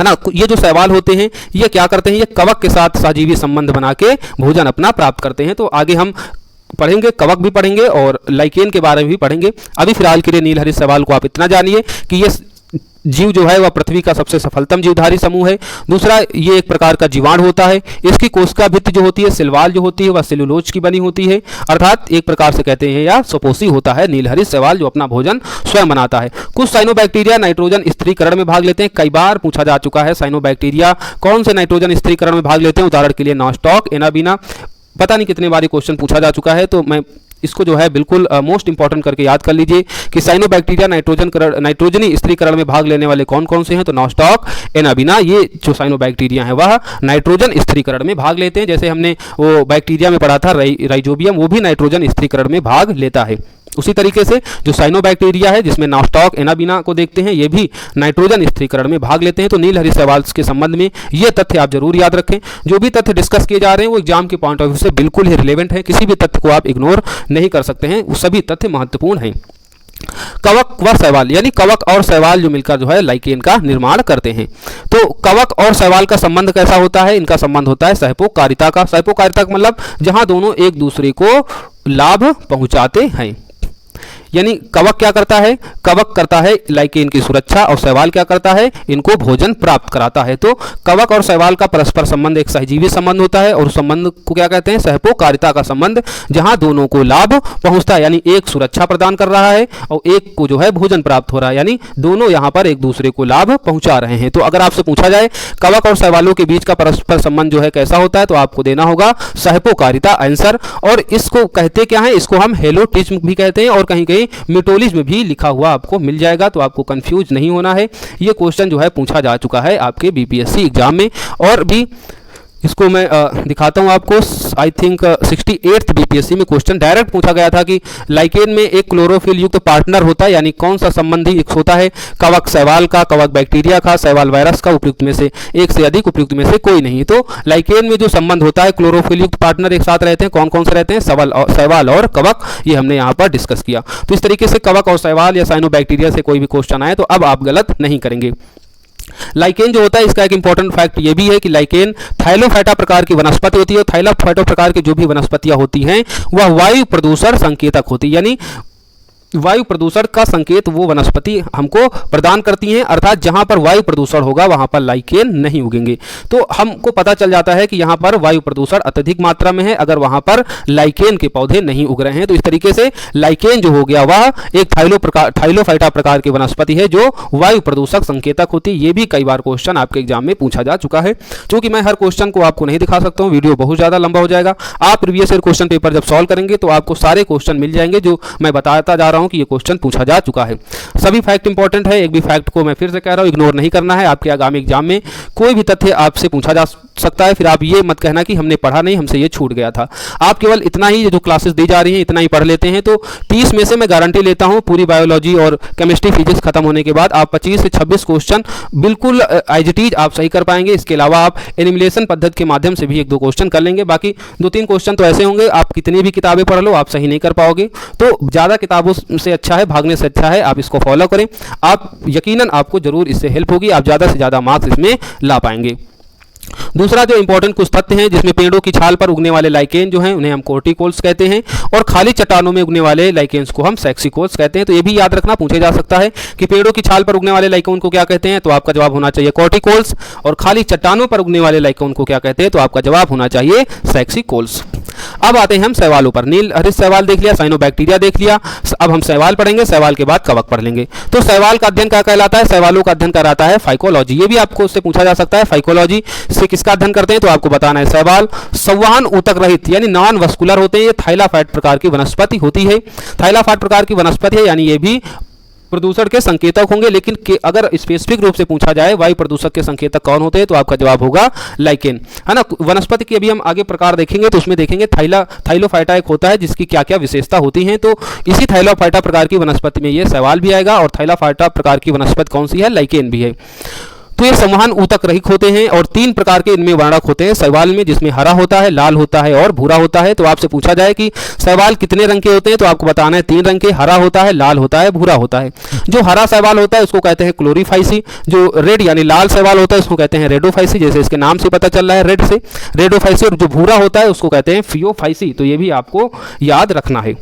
ना। ये जो शैवाल होते हैं ये क्या करते हैं, ये कवक के साथ सहजीवी संबंध बना के भोजन अपना प्राप्त करते हैं। तो आगे हम पढ़ेंगे, कवक भी पढ़ेंगे और लाइकेन के बारे में भी पढ़ेंगे। अभी फिलहाल के लिए नीलहरित शैवाल को आप इतना जानिए कि ये जीव जो है वह पृथ्वी का सबसे सफलतम जीवधारी समूह है। दूसरा, ये एक प्रकार का जीवाणु होता है, इसकी कोशिका भित्ति जो होती है, सिलवाल जो होती है वह सेलुलोज की बनी होती है, अर्थात एक प्रकार से कहते हैं या स्वपोषी होता है नीलहरित शैवाल, जो अपना भोजन स्वयं बनाता है। कुछ साइनोबैक्टीरिया नाइट्रोजन स्थिरीकरण में भाग लेते हैं, कई बार पूछा जा चुका है साइनोबैक्टीरिया कौन से नाइट्रोजन स्थिरीकरण में भाग लेते हैं। उदाहरण के लिए नॉस्टॉक, एनाबीना, पता नहीं कितने बार क्वेश्चन पूछा जा चुका है, तो मैं इसको जो है बिल्कुल मोस्ट इंपॉर्टेंट करके याद कर लीजिए कि साइनोबैक्टीरिया नाइट्रोजनी स्थिरीकरण में भाग लेने वाले कौन कौन से हैं, तो नॉस्टॉक, एनाबीना, ये जो साइनोबैक्टीरिया हैं वह नाइट्रोजन स्थिरीकरण में भाग लेते हैं। जैसे हमने वो बैक्टीरिया में पढ़ा था राइजोबियम, वो भी नाइट्रोजन स्थिरीकरण में भाग लेता है। उसी तरीके से जो साइनोबैक्टीरिया है जिसमें नॉस्टॉक, एनाबीना को देखते हैं, ये भी नाइट्रोजन स्थिरीकरण में भाग लेते हैं। तो नीलहरित शैवाल के संबंध में ये तथ्य आप जरूर याद रखें। जो भी तथ्य डिस्कस किए जा रहे हैं वो एग्जाम के पॉइंट ऑफ व्यू से बिल्कुल ही रिलेवेंट है, किसी भी तथ्य को आप इग्नोर नहीं कर सकते हैं, वो सभी तथ्य महत्वपूर्ण हैं। कवक व शैवाल, यानी कवक और शैवाल जो मिलकर जो है लाइकेन का निर्माण करते हैं। तो कवक और शैवाल का संबंध कैसा होता है, इनका संबंध होता है सहपोकारिता का। सहपोकारिता का मतलब जहां दोनों एक दूसरे को लाभ पहुंचाते हैं। यानी कवक क्या करता है, कवक करता है लाइकेन की सुरक्षा और शैवाल क्या करता है, इनको भोजन प्राप्त कराता है। तो कवक और शैवाल का परस्पर संबंध एक सहजीवी संबंध होता है और उस संबंध को क्या कहते हैं, सहपोकारिता का संबंध, जहां दोनों को लाभ पहुंचता है, यानी एक सुरक्षा प्रदान कर रहा है और एक को जो है भोजन प्राप्त हो रहा है, यानी दोनों यहां पर एक दूसरे को लाभ पहुंचा रहे हैं। तो अगर आपसे पूछा जाए कवक और शैवालों के बीच का परस्पर संबंध जो है कैसा होता है, तो आपको देना होगा सहपोकारिता आंसर। और इसको कहते क्या है, इसको हम हेलोटिज्म भी कहते हैं और कहीं कहीं मिटोलिज्म में भी लिखा हुआ आपको मिल जाएगा, तो आपको कंफ्यूज नहीं होना है। ये क्वेश्चन जो है पूछा जा चुका है आपके बीपीएससी एग्जाम में। और भी इसको मैं दिखाता हूँ आपको, आई थिंक 68th बीपीएससी में क्वेश्चन डायरेक्ट पूछा गया था कि लाइकेन में एक क्लोरोफिल युक्त पार्टनर होता है, यानी कौन सा संबंधी एक होता है, कवक शैवाल का, कवक बैक्टीरिया का, शैवाल वायरस का, उपयुक्त में से एक से अधिक, उपयुक्त में से कोई नहीं। तो लाइकेन में जो संबंध होता है क्लोरोफिल युक्त पार्टनर एक साथ रहते हैं, कौन कौन से रहते हैं, शैवाल और कवक, ये हमने यहाँ पर डिस्कस किया। तो इस तरीके से कवक और शैवाल या साइनोबैक्टीरिया से कोई भी क्वेश्चन आए तो अब आप गलत नहीं करेंगे। लाइकेन जो होता है इसका एक इंपॉर्टेंट फैक्ट ये भी है कि लाइकेन थाइलोफाइटा प्रकार की वनस्पति होती है। थाइलोफाइटा प्रकार की जो भी वनस्पतियां होती हैं वह वायु प्रदूषण संकेतक होती है, यानी वायु प्रदूषण का संकेत वो वनस्पति हमको प्रदान करती हैं, अर्थात जहां पर वायु प्रदूषण होगा वहां पर लाइकेन नहीं उगेंगे। तो हमको पता चल जाता है कि यहां पर वायु प्रदूषण अत्यधिक मात्रा में है अगर वहां पर लाइकेन के पौधे नहीं उग रहे हैं। तो इस तरीके से लाइकेन जो हो गया वह एक थाइलोफाइटा प्रकार की वनस्पति है जो वायु प्रदूषक संकेतक होती है। ये भी कई बार क्वेश्चन आपके एग्जाम में पूछा जा चुका है। क्योंकि मैं हर क्वेश्चन को आपको नहीं दिखा सकता हूँ, वीडियो बहुत ज़्यादा लंबा हो जाएगा। आप प्रीवियस ईयर क्वेश्चन पेपर जब सॉल्व करेंगे तो आपको सारे क्वेश्चन मिल जाएंगे जो मैं बताता जा रहा हूँ कि ये क्वेश्चन पूछा जा चुका है। सभी फैक्ट इंपॉर्टेंट है, एक भी फैक्ट को मैं फिर से कह रहा हूँ इग्नोर नहीं करना है। आपके आगामी एग्जाम में कोई भी तथ्य आपसे पूछा जा सकता है, फिर आप ये मत कहना कि हमने पढ़ा नहीं, हमसे ये छूट गया था। आप केवल इतना ही जो क्लासेस दी जा रही हैं इतना ही पढ़ लेते हैं तो 30 में से मैं गारंटी लेता हूं पूरी बायोलॉजी और केमिस्ट्री फिजिक्स खत्म होने के बाद आप 25 से 26 क्वेश्चन बिल्कुल एज आप सही कर पाएंगे। इसके अलावा आप एलिमिनेशन पद्धति के माध्यम से भी 1-2 क्वेश्चन कर लेंगे। बाकी 2-3 क्वेश्चन तो ऐसे होंगे आप कितनी भी किताबें पढ़ लो आप सही नहीं कर पाओगे। तो ज़्यादा किताबों से अच्छा है, भागने से अच्छा है आप इसको फॉलो करें। आप यकीनन आपको जरूर इससे हेल्प होगी, आप ज़्यादा से ज़्यादा मार्क्स इसमें ला पाएंगे। दूसरा जो इंपॉर्टेंट कुछ तथ्य हैं जिसमें पेड़ों की छाल पर उगने वाले लाइकेन जो हैं उन्हें हम कोर्टिकोल्स कहते हैं और खाली चट्टानों में उगने वाले लाइकेन्स को हम सेक्सिकोल्स कहते हैं। तो ये भी याद रखना, पूछे जा सकता है कि पेड़ों की छाल पर उगने वाले लाइकेन को क्या कहते हैं, तो आपका जवाब होना चाहिए कोर्टिकोल्स। और खाली चट्टानों पर उगने वाले लाइकेन को क्या कहते हैं, तो आपका जवाब होना चाहिए सेक्सिकोल्स। अब आते हैं हम शैवालों पर। नील हरित शैवाल देख लिया, साइनोबैक्टीरिया देख लिया, अब हम शैवाल पढ़ेंगे, शैवाल के बाद कवक पढ़ लेंगे। तो शैवाल का अध्ययन क्या कहलाता है, शैवालों का अध्ययन कराता है फाइकोलॉजी। ये भी आपको उससे पूछा जा सकता है, फाइकोलॉजी से किसका अध्ययन करते हैं, तो आपको बताना है शैवाल संवहन ऊतक रहित यानी नॉन वस्कुलर होते हैं। ये थाइलाफाइट प्रकार की वनस्पति होती है, थाइलाफाइट प्रकार की वनस्पति है, यानी ये भी प्रदूषण के संकेतक होंगे। लेकिन अगर स्पेसिफिक रूप से पूछा जाए वायु प्रदूषक के संकेतक कौन होते हैं, तो आपका जवाब होगा लाइकेन, है ना। वनस्पति की अभी हम आगे प्रकार देखेंगे तो उसमें देखेंगे थाइलोफाइटा एक होता है जिसकी क्या क्या विशेषता होती हैं। तो इसी थाइलोफाइटा प्रकार की वनस्पति में ये शैवाल भी आएगा और थाइलोफाइटा प्रकार की वनस्पति कौन सी है, लाइकेन भी है। तो ये संवहन ऊतक रहित होते हैं और 3 प्रकार के इनमें वर्णक होते हैं शैवाल में, जिसमें हरा होता है, लाल होता है और भूरा होता है। तो आपसे पूछा जाए कि शैवाल कितने रंग के होते हैं, तो आपको बताना है 3 रंग के, हरा होता है, लाल होता है, भूरा होता है। जो हरा शैवाल होता है उसको कहते हैं क्लोरीफाइसी, जो रेड यानी लाल शैवाल होता है उसको कहते हैं रेडोफाइसी, जैसे इसके नाम से पता चल रहा है रेड से रेडोफाइसी। और जो भूरा होता है उसको कहते हैं फियोफाइसी। तो ये भी आपको याद रखना है।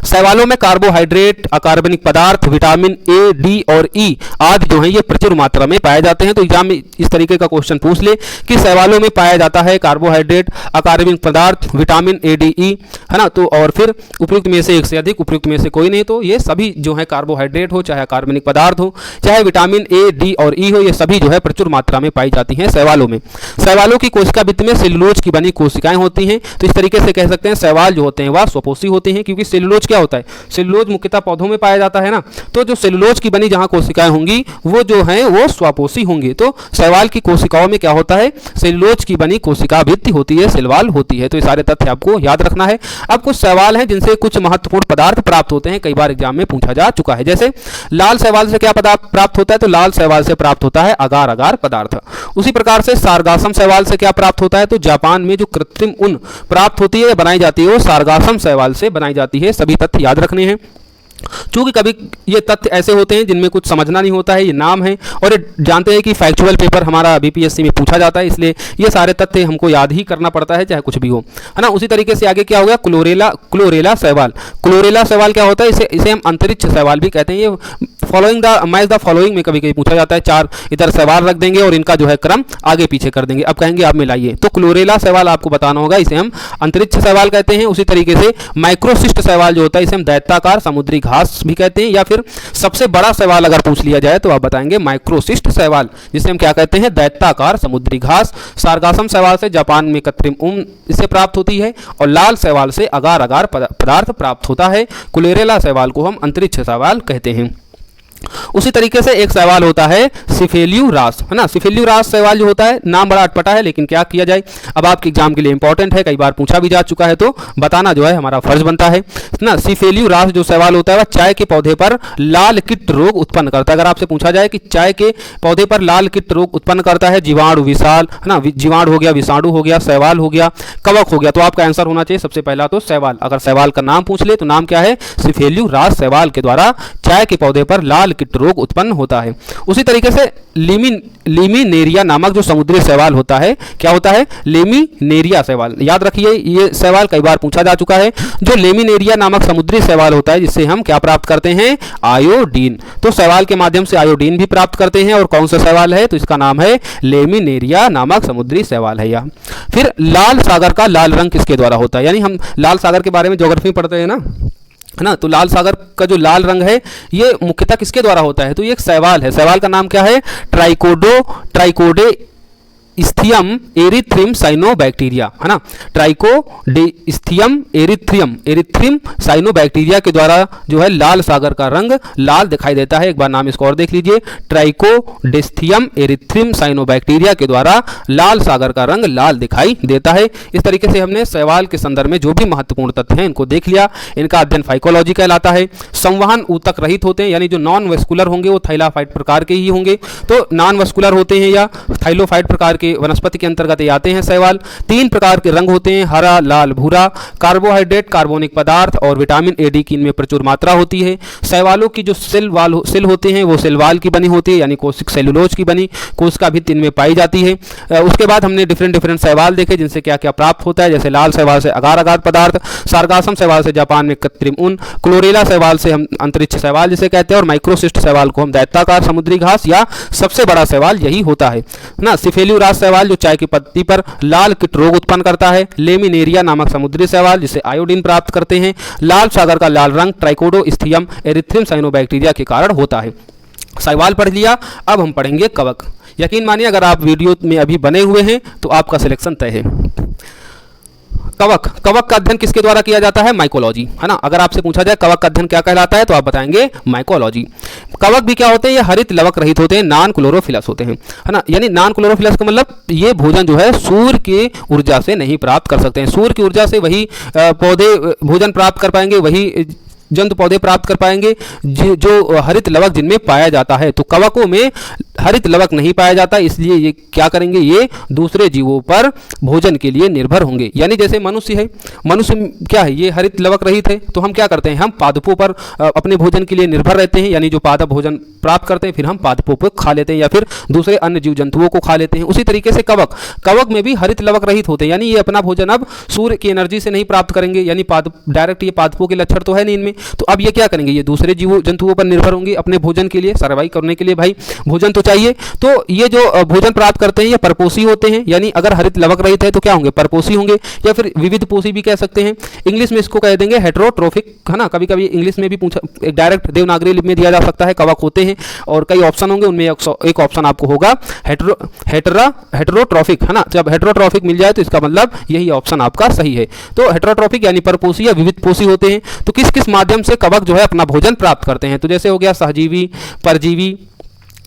शैवालों में कार्बोहाइड्रेट, अकार्बनिक पदार्थ, विटामिन ए, डी और ई आदि जो है ये प्रचुर मात्रा में पाए जाते हैं। तो एग्जाम में इस तरीके का क्वेश्चन पूछ ले कि शैवालों में पाया जाता है कार्बोहाइड्रेट, अकार्बनिक पदार्थ, विटामिन ए, डी, ई, है ना। तो और फिर उपयुक्त में से एक से अधिक, उपयुक्त में से कोई नहीं। तो ये सभी जो है कार्बोहाइड्रेट हो, चाहे अकार्बनिक पदार्थ हो, चाहे विटामिन ए, डी और ई हो, ये सभी जो है प्रचुर मात्रा में पाई जाती हैं शैवालों में। शैवालों की कोशिका भित्ति में सेलुलोज की बनी कोशिकाएं होती हैं। तो इस तरीके से कह सकते हैं शैवाल जो होते हैं वह स्वपोषी होते हैं, क्योंकि सेलुलोज क्या होता है, सेलुलोज मुख्यतः पौधों में पाया जाता है ना। तो जो सेलुलोज की बनी जहां कोशिकाएं होंगी वो जो हैं वो स्वपोषी होंगी। तो शैवाल की कोशिकाओं में क्या होता है, सेलुलोज की बनी कोशिका भित्ति होती है, शैवाल होती है। तो ये सारे तथ्य आपको याद रखना है। अब कुछ शैवाल हैं जिनसे कुछ महत्वपूर्ण पदार्थ प्राप्त होते हैं, कई बार एग्जाम में पूछा जा चुका है। जैसे लाल शैवाल से क्या पदार्थ प्राप्त होता है, तो लाल शैवाल से प्राप्त होता है अगार अगार पदार्थ। उसी प्रकार से सारगासम शैवाल से क्या प्राप्त होता है, तो जापान में जो कृत्रिम ऊन प्राप्त होती है, बनाई जाती है, वो सारगासम शैवाल से बनाई जाती है। सभी तथ्य याद रखने हैं। चूंकि कभी ये तथ्य ऐसे होते हैं जिनमें कुछ समझना नहीं होता है, ये नाम है और ये जानते हैं कि फैक्चुअल पेपर हमारा बीपीएससी में पूछा जाता है, इसलिए ये सारे तथ्य हमको याद ही करना पड़ता है चाहे कुछ भी हो, है ना। उसी तरीके से आगे क्या हो गया, क्लोरेला शैवाल। क्लोरेला शैवाल क्या होता है, इसे हम अंतरिक्ष शैवाल भी कहते हैं। ये following the match the following में कभी कभी पूछा जाता है, 4 इधर शैवाल रख देंगे और इनका जो है क्रम आगे पीछे कर देंगे, अब कहेंगे आप मिलाइए। तो क्लोरेला शैवाल आपको बताना होगा, इसे हम अंतरिक्ष शैवाल कहते हैं। उसी तरीके से माइक्रोसिस्ट शैवाल जो होता है इसे हम दैत्याकार समुद्री घास भी कहते हैं, या फिर सबसे बड़ा शैवाल अगर पूछ लिया जाए तो आप बताएंगे माइक्रोसिस्ट शैवाल, जिसे हम क्या कहते हैं, दैत्याकार समुद्री घास। सारगासम शैवाल से जापान में कृत्रिम ऊन इससे प्राप्त होती है और लाल शैवाल से अगार अगार पदार्थ प्राप्त होता है। क्लोरेला शैवाल को हम अंतरिक्ष शैवाल कहते हैं। उसी तरीके से एक शैवाल होता है सिफेल्यूरास, है ना। सिफेल्यूरास शैवाल जो होता है, नाम बड़ा अटपटा है लेकिन क्या किया जाए, अब आपके एग्जाम के लिए इंपॉर्टेंट है, कई बार पूछा भी जा चुका है, तो बताना जो है हमारा फर्ज बनता है ना। सिफेल्यूरास जो शैवाल होता है वह चाय के पौधे पर लाल कीट रोग उत्पन्न करता है। अगर आपसे पूछा जाए कि चाय के पौधे पर लाल कीट रोग उत्पन्न करता है, जीवाणु विशाल, है ना, जीवाणु हो गया, विषाणु हो गया, शैवाल हो गया, कवक हो गया, तो आपका आंसर होना चाहिए सबसे पहला तो शैवाल। अगर शैवाल का नाम पूछ ले तो नाम क्या है, सिफेल्यूरास शैवाल के द्वारा चाय के पौधे पर लाल लाल कीट रोग उत्पन्न होता है। उसी तरीके से लेमिनेरिया नामक जो समुद्री शैवाल होता है, क्या होता है? लेमिनेरिया शैवाल। याद रखिए, ये शैवाल कई बार पूछा जा चुका है। जो लेमिनेरिया नामक समुद्री शैवाल होता है, जिससे हम क्या प्राप्त करते हैं? आयोडीन। तो शैवाल के माध्यम से आयोडीन भी प्राप्त करते हैं। और कौन सा शैवाल है? तो इसका नाम है लेमिनेरिया नामक समुद्री शैवाल है यह। फिर लाल सागर का लाल रंग किसके द्वारा होता है? यानी हम लाल सागर के बारे में ज्योग्राफी में पढ़ते हैं ना, है ना। तो लाल सागर का जो लाल रंग है, ये मुख्यतः किसके द्वारा होता है? तो ये एक शैवाल है। शैवाल का नाम क्या है? ट्राइकोडे इस्थियम एरिथ्रिम साइनोबैक्टीरिया, है ना। ट्राइकोडेस्थियम एरिथ्रिम साइनोबैक्टीरिया के द्वारा जो है लाल सागर का रंग लाल दिखाई देता है। एक बार नाम इसको और देख लीजिए, ट्राइकोडेस्थियम एरिथ्रिम साइनोबैक्टीरिया के द्वारा लाल सागर का रंग लाल दिखाई देता है। इस तरीके से हमने शैवाल के संदर्भ में जो भी महत्वपूर्ण तथ्य हैं इनको देख लिया। इनका अध्ययन फाइकोलॉजी कहलाता है। संवहन ऊतक रहित होते हैं, यानी जो नॉन वेस्कुलर होंगे वो थाइलोफाइट प्रकार के ही होंगे। तो नॉन वेस्कुलर होते हैं या थाइलोफाइट प्रकार के वनस्पति के अंतर्गत ये आते हैं शैवाल। 3 प्रकार के रंग होते हैं, हरा, लाल, भूरा। कार्बोहाइड्रेट, कार्बोनिक पदार्थ और विटामिन ए डी की इनमें प्रचुर मात्रा होती है। शैवालों की जो सेल होते हैं वो सेल वाल की बनी होती है, यानी कोशिक सेलुलोज की बनी कोशिका भी इनमें पाई जाती है। उसके बाद हमने डिफरेंट शैवाल देखे जिनसे क्या क्या प्राप्त होता है, जैसे लाल शैवाल से अगार अगार पदार्थ, सार्गासम शैवाल से जापान में कृत्रिम ऊन, क्लोरेला शैवाल से हम अंतरिक्ष शैवाल जिसे कहते हैं, और माइक्रोसिस्ट शैवाल को हम दैत्याकार समुद्री घास या सबसे बड़ा शैवाल यही होता है ना। सिफेल्यूरास शैवाल जो चाय की पत्ती पर लाल कीट रोग उत्पन्न करता है। लेमिनेरिया नामक समुद्री शैवाल जिसे आयोडीन प्राप्त करते हैं। लाल सागर का लाल रंग ट्राइकोडोस्थियम एरिथ्रिम साइनोबैक्टीरिया के कारण होता है। शैवाल पढ़ लिया, अब हम पढ़ेंगे कवक। यकीन मानिए अगर आप वीडियो में अभी बने हुए हैं तो आपका सिलेक्शन तय है। कवक का अध्ययन किसके द्वारा किया जाता है? माइकोलॉजी, है ना। अगर आपसे पूछा जाए कवक का अध्ययन क्या कहलाता है तो आप बताएंगे माइकोलॉजी। कवक भी क्या होते हैं? ये हरित लवक रहित होते हैं, नॉन क्लोरोफिलस होते हैं, है ना। यानी नॉन क्लोरोफिलस का मतलब ये भोजन जो है सूर्य की ऊर्जा से नहीं प्राप्त कर सकते हैं। सूर्य की ऊर्जा से वही पौधे भोजन प्राप्त कर पाएंगे, वही जंतु पौधे प्राप्त कर पाएंगे जो हरित लवक जिनमें पाया जाता है। तो कवकों में हरित लवक नहीं पाया जाता, इसलिए ये क्या करेंगे? ये दूसरे जीवों पर भोजन के लिए निर्भर होंगे। यानी जैसे मनुष्य है, मनुष्य क्या है? ये हरित लवक रहित है। तो हम क्या करते हैं? हम पादपों पर अपने भोजन के लिए निर्भर रहते हैं, यानी जो पादप भोजन प्राप्त करते हैं फिर हम पादपों पर खा लेते हैं या फिर दूसरे अन्य जीव जंतुओं को खा लेते हैं। उसी तरीके से कवक में भी हरित लवक रहित होते हैं, यानी ये अपना भोजन अब सूर्य की एनर्जी से नहीं प्राप्त करेंगे, यानी डायरेक्ट ये पादपों के लक्षण तो है नहीं इनमें। तो अब ये क्या करेंगे? ये दूसरे जीव जंतुओं पर निर्भर होंगे अपने भोजन के लिए, सर्वाइव करने के लिए भाई भोजन तो चाहिए। तो ये जो भोजन प्राप्त करते हैं ये परपोषी होते हैं, यानी अगर हरित लवक रहित है तो क्या होंगे? परपोषी होंगे या फिर विविध पोषी भी कह सकते हैं। इंग्लिश में इसको कह देंगे हेटेरोट्रोफिक, है ना। कभी कभी इंग्लिश में भी पूछा, डायरेक्ट देवनागरी लिपि में दिया जा सकता है कवक होते हैं, और कई ऑप्शन होंगे, उनमें एक ऑप्शन आपको होगा हेटेरोट्रोफिक, है ना। जब हेटेरोट्रोफिक मिल जाए तो इसका मतलब यही ऑप्शन आपका सही है। तो हेटेरोट्रोफिक यानी परपोषी या विविध पोषी होते हैं। तो किस किस माध्यम से कवक जो है अपना भोजन प्राप्त करते हैं? तो जैसे हो गया सहजीवी, परजीवी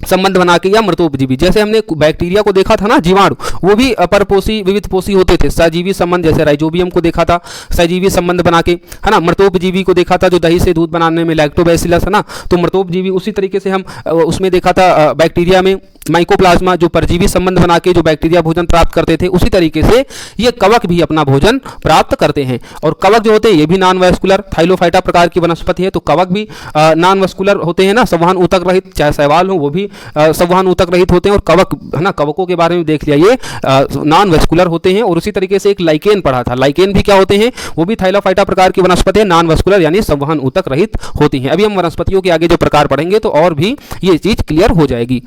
संबंध बना के, या मृतोपजीवी। जैसे हमने बैक्टीरिया को देखा था ना, जीवाणु, वो भी परपोषी विविध पोषी होते थे। सहजीवी संबंध जैसे राइजोबियम को देखा था सहजीवी संबंध बना के, है ना। मृतोपजीवी को देखा था जो दही से दूध बनाने में लैक्टोबैसिलस, है ना। तो मृतोपजीवी उसी तरीके से हम उसमें देखा था बैक्टीरिया में माइकोप्लाज्मा जो परजीवी संबंध बना के जो बैक्टीरिया भोजन प्राप्त करते थे। उसी तरीके से ये कवक भी अपना भोजन प्राप्त करते हैं। और कवक जो होते हैं ये भी नॉन वैस्कुलर थाइलोफाइटा प्रकार की वनस्पति है। तो कवक भी नॉन वैस्कुलर होते हैं ना, संवहन ऊतक रहित, चाहे शैवाल हो वो भी संवहन ऊतक रहित होते हैं। और कवक, है ना, कवकों के बारे में देख लिया, ये नॉन वैस्कुलर होते हैं। और उसी तरीके से एक लाइकेन पढ़ा था, लाइकेन भी क्या होते हैं? वो भी थाइलोफाइटा प्रकार की वनस्पति है, नॉन वैस्कुलर यानी संवहन ऊतक रहित होती हैं। अभी हम वनस्पतियों के आगे जो प्रकार पढ़ेंगे तो और भी ये चीज क्लियर हो जाएगी।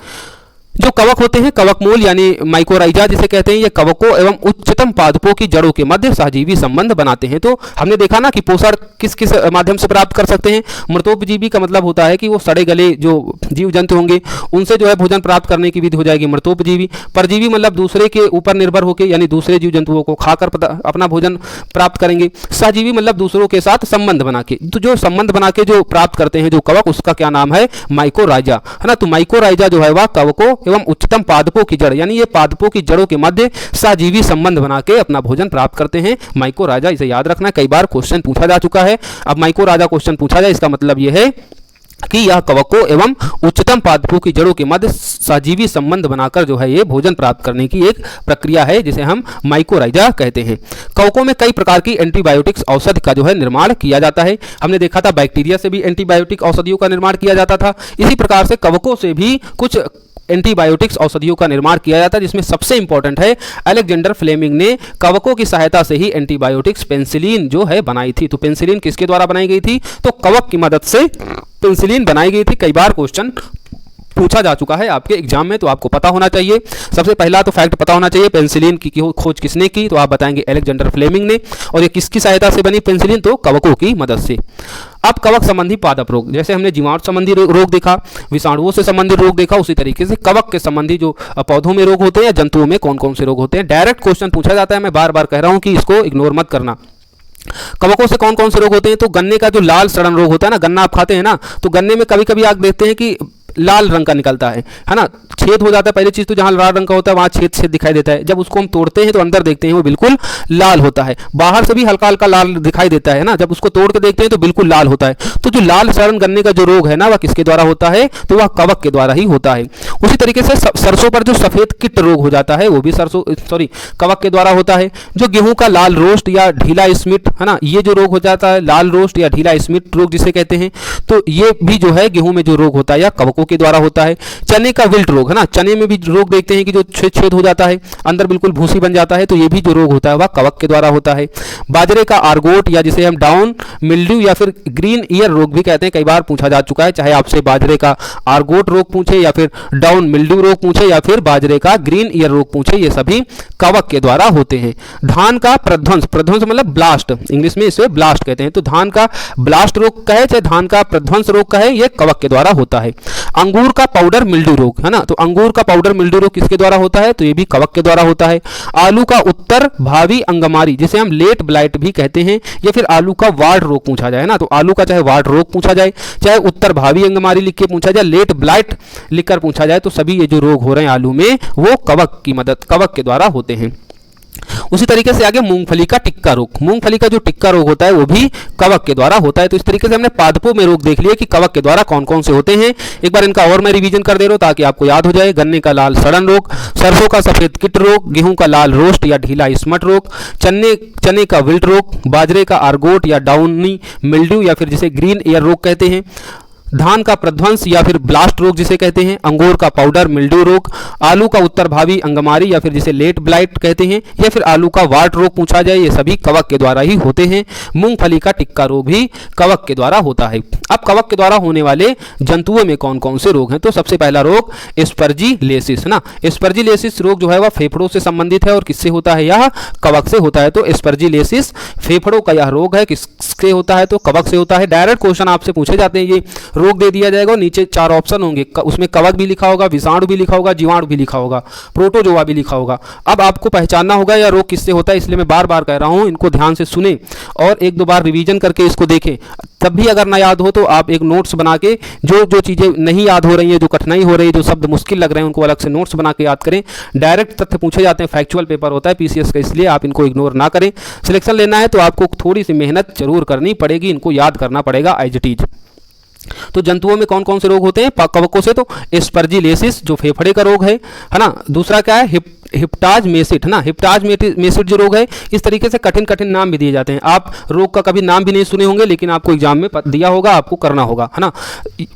जो कवक होते हैं, कवक मूल यानी माइकोराइजा जिसे कहते हैं, ये कवकों एवं उच्चतम पादपों की जड़ों के मध्य सहजीवी संबंध बनाते हैं। तो हमने देखा ना कि पोषण किस किस माध्यम से प्राप्त कर सकते हैं। मृतोपजीवी का मतलब होता है कि वो सड़े गले जो जीव जंतु होंगे उनसे जो है भोजन प्राप्त करने की विधि हो जाएगी मृतोपजीवी। परजीवी मतलब दूसरे के ऊपर निर्भर होकर, यानी दूसरे जीव जंतुओं को खाकर अपना भोजन प्राप्त करेंगे। सहजीवी मतलब दूसरों के साथ संबंध बना के, तो जो संबंध बना के जो प्राप्त करते हैं जो कवक, उसका क्या नाम है? माइकोराइजा, है ना। तो माइकोराइजा जो है वह कवकों एवं उच्चतम पादपों की जड़, यानी ये पादपों की जड़ों के मध्य सहजीवी संबंध बना के अपना भोजन प्राप्त करते हैं माइकोराइजा। इसे याद रखना, कई बार क्वेश्चन पूछा जा चुका है। अब माइकोराइजा क्वेश्चन पूछा जाए इसका मतलब यह है कि यह कवकों एवं उच्चतम पादपों की जड़ों के मध्य सजीवी संबंध बनाकर जो है ये भोजन प्राप्त करने की एक प्रक्रिया है जिसे हम माइकोराइजा कहते हैं। कवकों में कई प्रकार की एंटीबायोटिक्स औषधि का जो है निर्माण किया जाता है। हमने देखा था बैक्टीरिया से भी एंटीबायोटिक औषधियों का निर्माण किया जाता था। इसी प्रकार से कवकों से भी कुछ एंटीबायोटिक्स औषधियों का निर्माण किया जाता है, जिसमें सबसे इंपॉर्टेंट है अलेक्जेंडर फ्लेमिंग ने कवकों की सहायता से ही एंटीबायोटिक्स पेनिसिलिन जो है बनाई थी। तो पेनिसिलिन किसके द्वारा बनाई गई थी? तो कवक की मदद से पेनिसिलिन बनाई गई थी। कई बार क्वेश्चन पूछा जा चुका है आपके एग्जाम में, तो आपको पता होना चाहिए। सबसे पहला तो फैक्ट पता होना चाहिए, पेनिसिलिन की खोज किसने की? तो आप बताएंगे अलेक्जेंडर फ्लेमिंग ने। और ये किसकी सहायता से बनी पेनिसिलिन? तो कवकों की मदद से। अब कवक संबंधी पादप रोग, जैसे हमने जीवाणु संबंधी रोग देखा, विषाणुओं से संबंधित रोग देखा, उसी तरीके से कवक के संबंधी जो पौधों में रोग होते हैं या जंतुओं में कौन कौन से रोग होते हैं, डायरेक्ट क्वेश्चन पूछा जाता है। मैं बार बार कह रहा हूं कि इसको इग्नोर मत करना। कवकों से कौन कौन से रोग होते हैं? तो गन्ने का जो लाल सड़न रोग होता है ना, गन्ना आप खाते हैं ना, तो गन्ने में कभी कभी आप देखते हैं कि लाल रंग का निकलता है ना, छेद हो जाता है। पहली चीज तो जहां लाल रंग का होता है वहां छेद छेद दिखाई देता है। जब उसको हम तोड़ते हैं तो अंदर देखते हैं वो बिल्कुल लाल होता है, बाहर से भी हल्का हल्का लाल दिखाई देता है ना, जब उसको तोड़ के देखते हैं तो बिल्कुल लाल होता है। तो जो लाल सड़न गन्ने का जो रोग है ना, वह किसके द्वारा होता है? तो वह कवक के द्वारा ही होता है। उसी तरीके से सरसों पर जो सफेद कीट रोग हो जाता है वो भी कवक के द्वारा होता है। जो गेहूं का लाल रोस्ट या ढीला स्मिट है ना, ये जो रोग हो जाता है लाल रोस्ट या ढीला स्मिट रोग जिसे कहते हैं, तो ये भी जो है गेहूं में जो रोग होता है या कवकों के द्वारा होता है। चने का विल्ट रोग है ना, चने में भी रोग देखते हैं कि जो छेद छेद हो जाता है, अंदर बिल्कुल भूसी बन जाता है, तो ये भी जो रोग होता है वह कवक के द्वारा होता है। बाजरे का आर्गोट या जिसे हम डाउन मिल्ड्यू या फिर ग्रीन ईयर रोग भी कहते हैं, कई बार पूछा जा चुका है, चाहे आपसे बाजरे का आर्गोट रोग पूछे या फिर डाउन मिल्ड्यू रोग पूछे या फिर बाजरे का ग्रीन ईयर रोग पूछे, ये सभी कवक के द्वारा होते हैं। धान का प्रध्वंस, प्रध्वंस मतलब ब्लास्ट, इंग्लिश में इसे ब्लास्ट कहते हैं, तो धान का ब्लास्ट रोग कहे चाहे धान का प्रध्वंस रोग कहे, ये कवक के द्वारा होता है। अंगूर का पाउडर मिल्ड्यू रोग है ना, तो अंगूर का पाउडर मिल्ड्यू रोग किसके द्वारा होता है? तो ये भी कवक के द्वारा होता है। आलू का उत्तर भावी अंगमारी जिसे हम लेट ब्लाइट भी कहते हैं, या फिर आलू का वार्ड रोग पूछा जाए ना, तो आलू का चाहे वार्ड रोग पूछा जाए, चाहे उत्तर भावी अंगमारी लिख के पूछा जाए, लेट ब्लाइट लिखकर पूछा जाए, तो सभी ये जो रोग हो रहे हैं आलू में वो कवक के द्वारा होते हैं। उसी तरीके से आगे मूंगफली का टिक्का रोग, मूंगफली का जो टिक्का रोग होता है वो भी कवक के द्वारा होता है। तो इस तरीके से हमने पादपों में रोग देख लिए कि कवक के द्वारा कौन कौन से होते हैं। एक बार इनका और मैं रिवीजन कर दे रहा हूं ताकि आपको याद हो जाए। गन्ने का लाल सड़न रोग, सरसों का सफेद कीट रोग, गेहूं का लाल रोस्ट या ढीला स्मट रोग, चने का विल्ट रोग, बाजरे का आर्गोट या डाउनी मिल्ड्यू या फिर जिसे ग्रीन ईयर रोग कहते हैं, धान का प्रध्वंस या फिर ब्लास्ट रोग जिसे कहते हैं, अंगूर का पाउडर मिल्ड्यू रोग, आलू का उत्तर भावी अंगमारी या फिर जिसे लेट ब्लाइट कहते हैं, या फिर आलू का वार्ट रोग पूछा जाए, ये सभी कवक के द्वारा ही होते हैं। मूंगफली का टिक्का रोग भी कवक के द्वारा होता है। अब कवक के द्वारा होने वाले जंतुओं में कौन कौन से रोग हैं? तो सबसे पहला रोग एस्परजिलेसिस ना, एस्परजिलेसिस रोग जो है वह फेफड़ों से संबंधित है और किससे होता है? यह कवक से होता है। तो एस्परजिलेसिस फेफड़ों का यह रोग है, किससे होता है? तो कवक से होता है। डायरेक्ट क्वेश्चन आपसे पूछे जाते हैं, ये रोग दे दिया जाएगा और नीचे 4 ऑप्शन होंगे, उसमें कवक भी लिखा होगा, विषाणु भी लिखा होगा, जीवाणु भी लिखा होगा, प्रोटोजोआ भी लिखा होगा। अब आपको पहचानना होगा यह रोग किससे होता है, इसलिए मैं बार बार कह रहा हूं इनको ध्यान से सुने और एक दो बार रिवीजन करके इसको देखें। तब भी अगर ना याद हो तो आप एक नोट्स बना के जो चीज़ें नहीं याद हो रही हैं, जो कठिनाई हो रही है, जो शब्द मुश्किल लग रहे हैं, उनको अलग से नोट्स बना के याद करें। डायरेक्ट तथ्य पूछे जाते हैं, फैक्चुअल पेपर होता है पीसीएस का, इसलिए आप इनको इग्नोर ना करें। सिलेक्शन लेना है तो आपको थोड़ी सी मेहनत जरूर करनी पड़ेगी, इनको याद करना पड़ेगा एज इट इज। तो जंतुओं में कौन कौन से रोग होते हैं कवकों से? तो एस्परजिलेसिस जो फेफड़े का रोग है ना, दूसरा क्या है? हिप्टाज मेसिट है ना, हिप्टाज मेसिट जो रोग है। इस तरीके से कठिन कठिन नाम भी दिए जाते हैं, आप रोग का कभी नाम भी नहीं सुने होंगे लेकिन आपको एग्जाम में दिया होगा, आपको करना होगा है ना।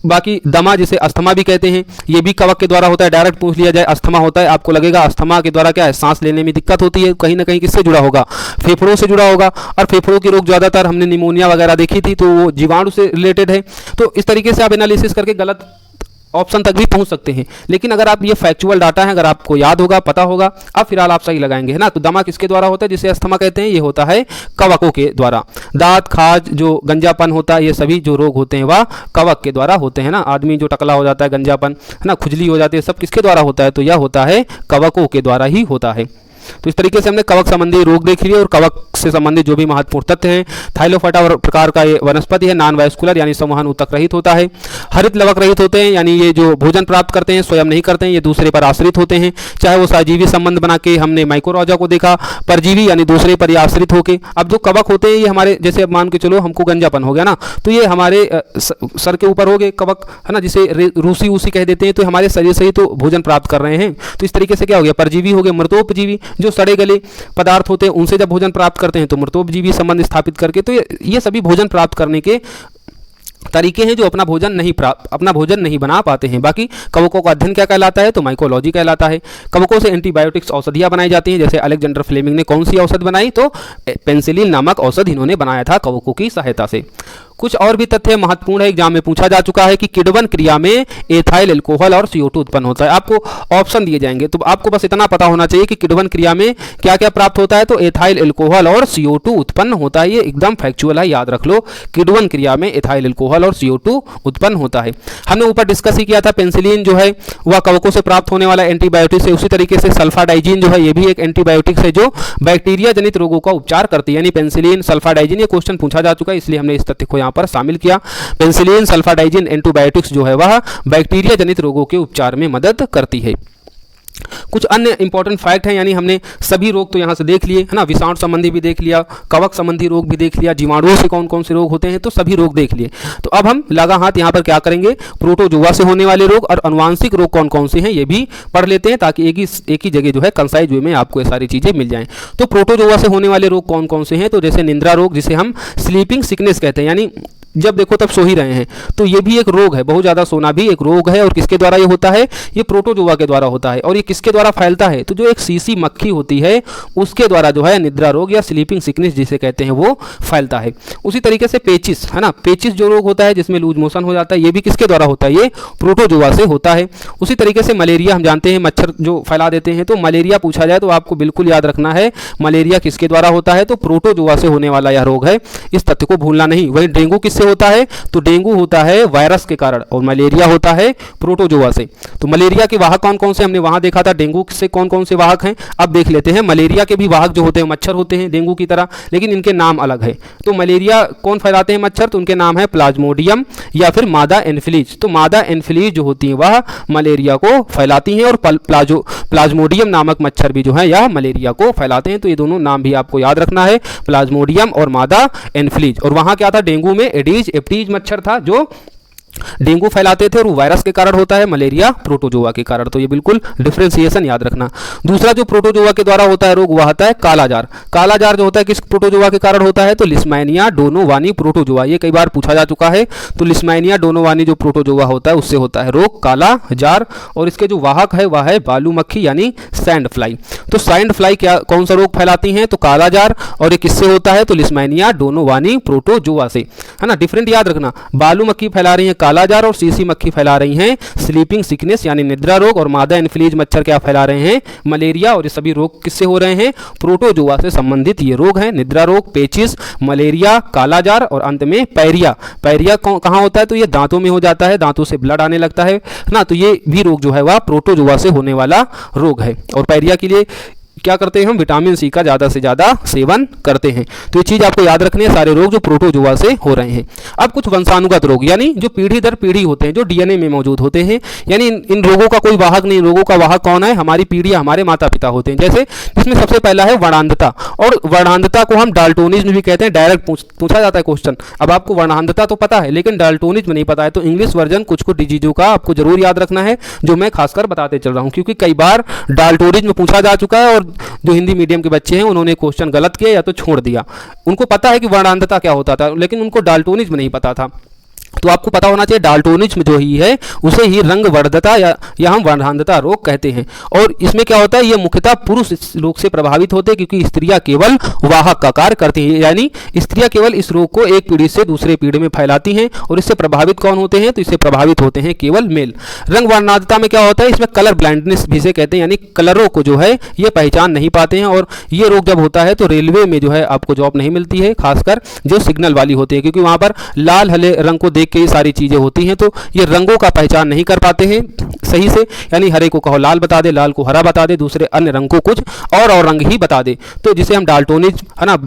बाकी दमा जिसे अस्थमा भी कहते हैं, ये भी कवक के द्वारा होता है। डायरेक्ट पूछ लिया जाए अस्थमा होता है, आपको लगेगा अस्थमा के द्वारा क्या है? सांस लेने में दिक्कत होती है, कहीं ना कहीं किससे जुड़ा होगा? फेफड़ों से जुड़ा होगा। और फेफड़ों के रोग ज़्यादातर हमने निमोनिया वगैरह देखी थी तो वो जीवाणु से रिलेटेड है। तो इस तरीके से आप एनालिसिस करके गलत ऑप्शन तक भी पहुंच सकते हैं, लेकिन अगर आप ये फैक्चुअल डाटा है, अगर आपको याद होगा, पता होगा, अब फिलहाल आप सही लगाएंगे है ना। तो दमा किसके द्वारा होता है? जिसे अस्थमा कहते हैं, ये होता है कवकों के द्वारा। दांत खाज जो गंजापन होता है, ये सभी जो रोग होते हैं वह कवक के द्वारा होते हैं ना। आदमी जो टकला हो जाता है, गंजापन है ना, खुजली हो जाती है, सब किसके द्वारा होता है? तो यह होता है कवकों के द्वारा ही होता है। तो इस तरीके से हमने कवक संबंधी रोग देख लिए और कवक से संबंधित जो भी महत्वपूर्ण तथ्य हैं। थाइलोफाइटा प्रकार का ये वनस्पति है, नॉन वास्कुलर यानी संवहन ऊतक रहित होता है। हरित लवक रहित होते हैं, यानी ये जो भोजन प्राप्त करते हैं स्वयं नहीं करते हैं, ये दूसरे पर आश्रित होते हैं। चाहे वो सहजीवी संबंध बना के, हमने माइकोरॉजा को देखा, परजीवी यानी दूसरे पर आश्रित होके। अब जो कवक होते हैं ये हमारे, जैसे अब मान के चलो हमको गंजापन हो गया ना, तो ये हमारे सर के ऊपर हो गए कवक, है ना, जिसे रूसी ऊसी कह देते हैं। तो हमारे शरीर से ही तो भोजन प्राप्त कर रहे हैं। तो इस तरीके से क्या हो गया, परजीवी हो गए। मृतोपजीवी जो सड़े गले पदार्थ होते हैं उनसे जब भोजन प्राप्त करते हैं तो मृतोपजीवी संबंध स्थापित करके, तो ये सभी भोजन प्राप्त करने के तरीके हैं जो अपना भोजन नहीं बना पाते हैं। बाकी कवकों का अध्ययन क्या कहलाता है, तो माइकोलॉजी कहलाता है। कवकों से एंटीबायोटिक्स औषधियां बनाई जाती हैं। जैसे अलेक्जेंडर फ्लेमिंग ने कौन सी औषध बनाई, तो पेनिसिलिन नामक औषध इन्होंने बनाया था कवकों की सहायता से। कुछ और भी तथ्य महत्वपूर्ण है, एग्जाम में पूछा जा चुका है कि किण्वन क्रिया में एथाइल अल्कोहल और CO2 उत्पन्न होता है। आपको ऑप्शन दिए जाएंगे, तो आपको बस इतना पता होना चाहिए कि किण्वन क्रिया में क्या क्या प्राप्त होता है, तो एथाइल अल्कोहल और CO2 उत्पन्न होता है। ये एकदम फैक्चुअल है, याद रख लो। किण्वन क्रिया में एथाइल अल्कोहल और CO2 उत्पन्न होता है। हमने ऊपर डिस्कस ही किया था, पेनिसिलिन जो है वह कवकों से प्राप्त होने वाला एंटीबायोटिक है। उसी तरीके से सल्फाडाइजिन जो है ये भी एक एंटीबायोटिक है जो बैक्टीरिया जनित रोगों का उपचार करती है। यानी पेनिसिलिन सल्फाडाइजिन, ये क्वेश्चन पूछा जा चुका है, इसलिए हमने इस तथ्य को यहाँ पर शामिल किया। पेनिसिलिन सल्फाडाइजिन एंटीबायोटिक्स जो है वह बैक्टीरिया जनित रोगों के उपचार में मदद करती है। कुछ अन्य इंपॉर्टेंट फैक्ट हैं, यानी हमने सभी रोग तो यहाँ से देख लिए, है ना, विषाणु संबंधी भी देख लिया, कवक संबंधी रोग भी देख लिया, जीवाणुओं से कौन कौन से रोग होते हैं, तो सभी रोग देख लिए। तो अब हम लगा हाथ यहाँ पर क्या करेंगे, प्रोटोजोआ से होने वाले रोग और अनुवांशिक रोग कौन कौन से हैं ये भी पढ़ लेते हैं, ताकि एक ही जगह जो है कंसाइज वे में आपको ये सारी चीज़ें मिल जाएं। तो प्रोटोजोआ से होने वाले रोग कौन कौन से हैं, तो जैसे निद्रा रोग, जिसे हम स्लीपिंग सिकनेस कहते हैं, यानी जब देखो तब सो ही रहे हैं, तो ये भी एक रोग है। बहुत ज़्यादा सोना भी एक रोग है, और किसके द्वारा ये होता है, ये प्रोटोजोआ के द्वारा होता है। और ये किसके द्वारा फैलता है, तो जो एक सीसी मक्खी होती है उसके द्वारा जो है निद्रा रोग या स्लीपिंग सिकनेस जिसे कहते हैं वो फैलता है। उसी तरीके से पेचिस, है ना, पेचिस जो रोग होता है जिसमें लूज मोशन हो जाता है, ये भी किसके द्वारा होता है, ये प्रोटोजोआ से होता है। उसी तरीके से मलेरिया, हम जानते हैं मच्छर जो फैला देते हैं, तो मलेरिया पूछा जाए तो आपको बिल्कुल याद रखना है मलेरिया किसके द्वारा होता है, तो प्रोटोजोआ से होने वाला यह रोग है, इस तथ्य को भूलना नहीं। वही डेंगू किससे होता है, तो डेंगू होता है वायरस के कारण और मलेरिया होता है प्रोटोजोआ से। तो मलेरिया के वाहक कौन कौन से हमने वहां देखा था, डेंगू से कौन कौन से वाहक हैं। अब देख लेते हैं, मलेरिया के भी वाहक जो होते हैं मच्छर होते हैं डेंगू की तरह, लेकिन इनके नाम अलग है। तो मलेरिया कौन फैलाते हैं मच्छर, तो उनके नाम है प्लाज्मोडियम या फिर मादा एनफिलीज। तो मादा एनफिलीज जो होती है वह मलेरिया को फैलाती हैं, और प्लाज्मोडियम नामक मच्छर भी जो है यह मलेरिया को फैलाते हैं। तो ये दोनों नाम भी आपको याद रखना है, प्लाज्मोडियम और मादा एनफिलीज। और वहां क्या था, डेंगू में एडीज एप्टीज मच्छर था जो डेंगू फैलाते थे, और वो वायरस के कारण होता है, मलेरिया प्रोटोजोआ के कारण। तो ये बिल्कुल डिफरेंशिएशन याद रखना। दूसरा जो प्रोटोजोआ के द्वारा होता है रोग वह आता है कालाजार। कालाजार जो होता है किस प्रोटोजोआ के कारण होता है, तो लिस्मानिया डोनोवानी प्रोटोजोआ। ये कई बार पूछा जा चुका है। तो लिस्मानिया डोनोवानी जो प्रोटोजोआ होता है उससे होता है रोग कालाजार, और इसके जो वाहक है वह है बालू मक्खी यानी सैंड फ्लाई। तो सैंड फ्लाई क्या कौन सा रोग फैलाती हैं, तो कालाजार, और ये किससे होता है, तो लिस्मानिया डोनोवानी प्रोटोजोआ से, है ना। डिफरेंट याद रखना, बालू मक्खी फैला रही है कालाजार और सीसी मक्खी फैला रही हैं स्लीपिंग सिकनेस यानी निद्रा रोग, और मादा एनफिलीज मच्छर क्या फैला रहे हैं, मलेरिया। और ये सभी रोग किससे हो रहे हैं, प्रोटोजोआ से संबंधित ये रोग हैं, निद्रा रोग, पेचिस, मलेरिया, कालाजार और अंत में पैरिया। पैरिया कहाँ होता है, तो ये दांतों में हो जाता है, दांतों से ब्लड आने लगता है ना। तो ये भी रोग जो है वह प्रोटोजोआ से होने वाला रोग है। और पैरिया के लिए क्या करते हैं हम, विटामिन सी का ज़्यादा से ज़्यादा सेवन करते हैं। तो ये चीज़ आपको याद रखनी है, सारे रोग जो प्रोटोजोआ से हो रहे हैं। अब कुछ वंशानुगत रोग, यानी जो पीढ़ी दर पीढ़ी होते हैं, जो डीएनए में मौजूद होते हैं, यानी इन रोगों का कोई वाहक नहीं, रोगों का वाहक कौन है, हमारी पीढ़ी, हमारे माता पिता होते हैं। जैसे इसमें सबसे पहला है वर्णांधता, और वर्णांधता को हम डाल्टोनिज्म भी कहते हैं। डायरेक्ट पूछा जाता है क्वेश्चन। अब आपको वर्णांधता तो पता है लेकिन डाल्टोनिज्म नहीं पता है, तो इंग्लिश वर्जन कुछ डिजीजों का आपको जरूर याद रखना है, जो मैं खासकर बताते चल रहा हूँ, क्योंकि कई बार डाल्टोनिज्म पूछा जा चुका है और जो हिंदी मीडियम के बच्चे हैं उन्होंने क्वेश्चन गलत किया या तो छोड़ दिया। उनको पता है कि वर्णांधता क्या होता था, लेकिन उनको डाल्टोनिज्म नहीं पता था। तो आपको पता होना चाहिए डाल्टोनिज्म जो ही है उसे ही रंग वर्णता या हम वर्णांधता रोग कहते हैं। और इसमें क्या होता है, ये मुख्यतः पुरुष रोग से प्रभावित होते हैं, क्योंकि स्त्रियां केवल वाहक का कार्य करती हैं, यानी स्त्रियां केवल इस रोग को एक पीढ़ी से दूसरे पीढ़ी में फैलाती हैं। और इससे प्रभावित कौन होते हैं, तो इससे प्रभावित होते हैं केवल मेल। रंग वर्णांधता में क्या होता है, इसमें कलर ब्लाइंडनेस भी से कहते हैं, यानी कलरों को जो है ये पहचान नहीं पाते हैं। और ये रोग जब होता है तो रेलवे में जो है आपको जॉब नहीं मिलती है, खासकर जो सिग्नल वाली होती है, क्योंकि वहां पर लाल हरे रंग को देख के ये सारी चीजें होती हैं, तो ये रंगों का पहचान नहीं कर पाते हैं। सही से, यानी हरे को कहो लाल बता दे, लाल को हरा बता दे, दूसरे अन्य रंग को कुछ और रंग ही बता दे, तो जिसे हम डाल्टोनिज्म, है ना,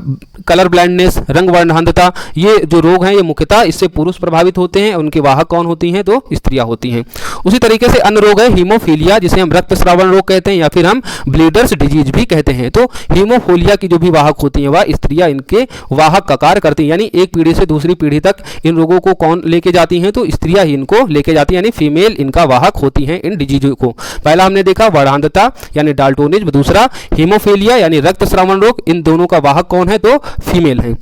कलर ब्लाइंडनेस, रंग वर्णअंधता, ये जो रोग हैं ये मुख्यतः इससे पुरुष प्रभावित होते हैं। उनके वाहक कौन होती हैं? तो स्त्रियां होती हैं। उसी तरीके से अन्य रोग है हीमोफीलिया, जिसे हम रक्तस्रावन रोग कहते हैं या फिर हम ब्लीडर्स डिजीज भी कहते हैं। तो हीमोफीलिया की जो भी वाहक होती हैं वह स्त्रियां इनके वाहक का कार्य करती हैं, यानी एक पीढ़ी से दूसरी पीढ़ी तक इन रोगों को कौन लेके जाती हैं? तो स्त्रियां ही इनको लेके जाती हैं, यानी फीमेल इनका वाहक होती हैं इन डिजीजों को। पहला हमने देखा वर्णांधता यानी डाल्टोनिज्म, दूसरा हीमोफीलिया यानी रक्तस्रावन रोग, इन दोनों का वाहक कौन है? तो फीमेल है।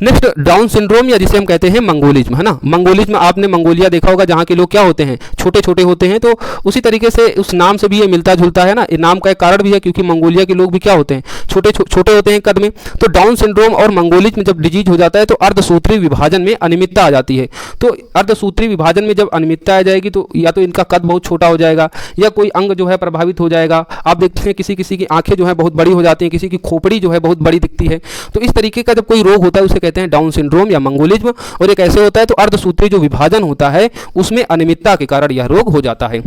नेक्स्ट डाउन सिंड्रोम या जिसे हम कहते हैं मंगोलिज्म, है ना। मंगोलिज्म आपने मंगोलिया देखा होगा, जहाँ के लोग क्या होते हैं? छोटे छोटे होते हैं। तो उसी तरीके से उस नाम से भी ये मिलता जुलता है ना, ये नाम का एक कारण भी है क्योंकि मंगोलिया के लोग भी क्या होते हैं? छोटे होते हैं कद में। तो डाउन सिंड्रोम और मंगोलिज्म जब डिजीज हो जाता है तो अर्धसूत्री विभाजन में अनियमितता आ जाती है। तो अर्धसूत्री विभाजन में जब अनियमितता आ जाएगी तो या तो इनका कद बहुत छोटा हो जाएगा या कोई अंग जो है प्रभावित हो जाएगा। आप देखते हैं किसी किसी की आंखें जो है बहुत बड़ी हो जाती हैं, किसी की खोपड़ी जो है बहुत बड़ी दिखती है। तो इस तरीके का जब कोई रोग होता है उसे कहते हैं डाउन सिंड्रोम या मंगोलिज्म। और ये कैसे होता है? तो अर्धसूत्री जो विभाजन होता है उसमें अनियमितता के कारण यह रोग हो जाता है।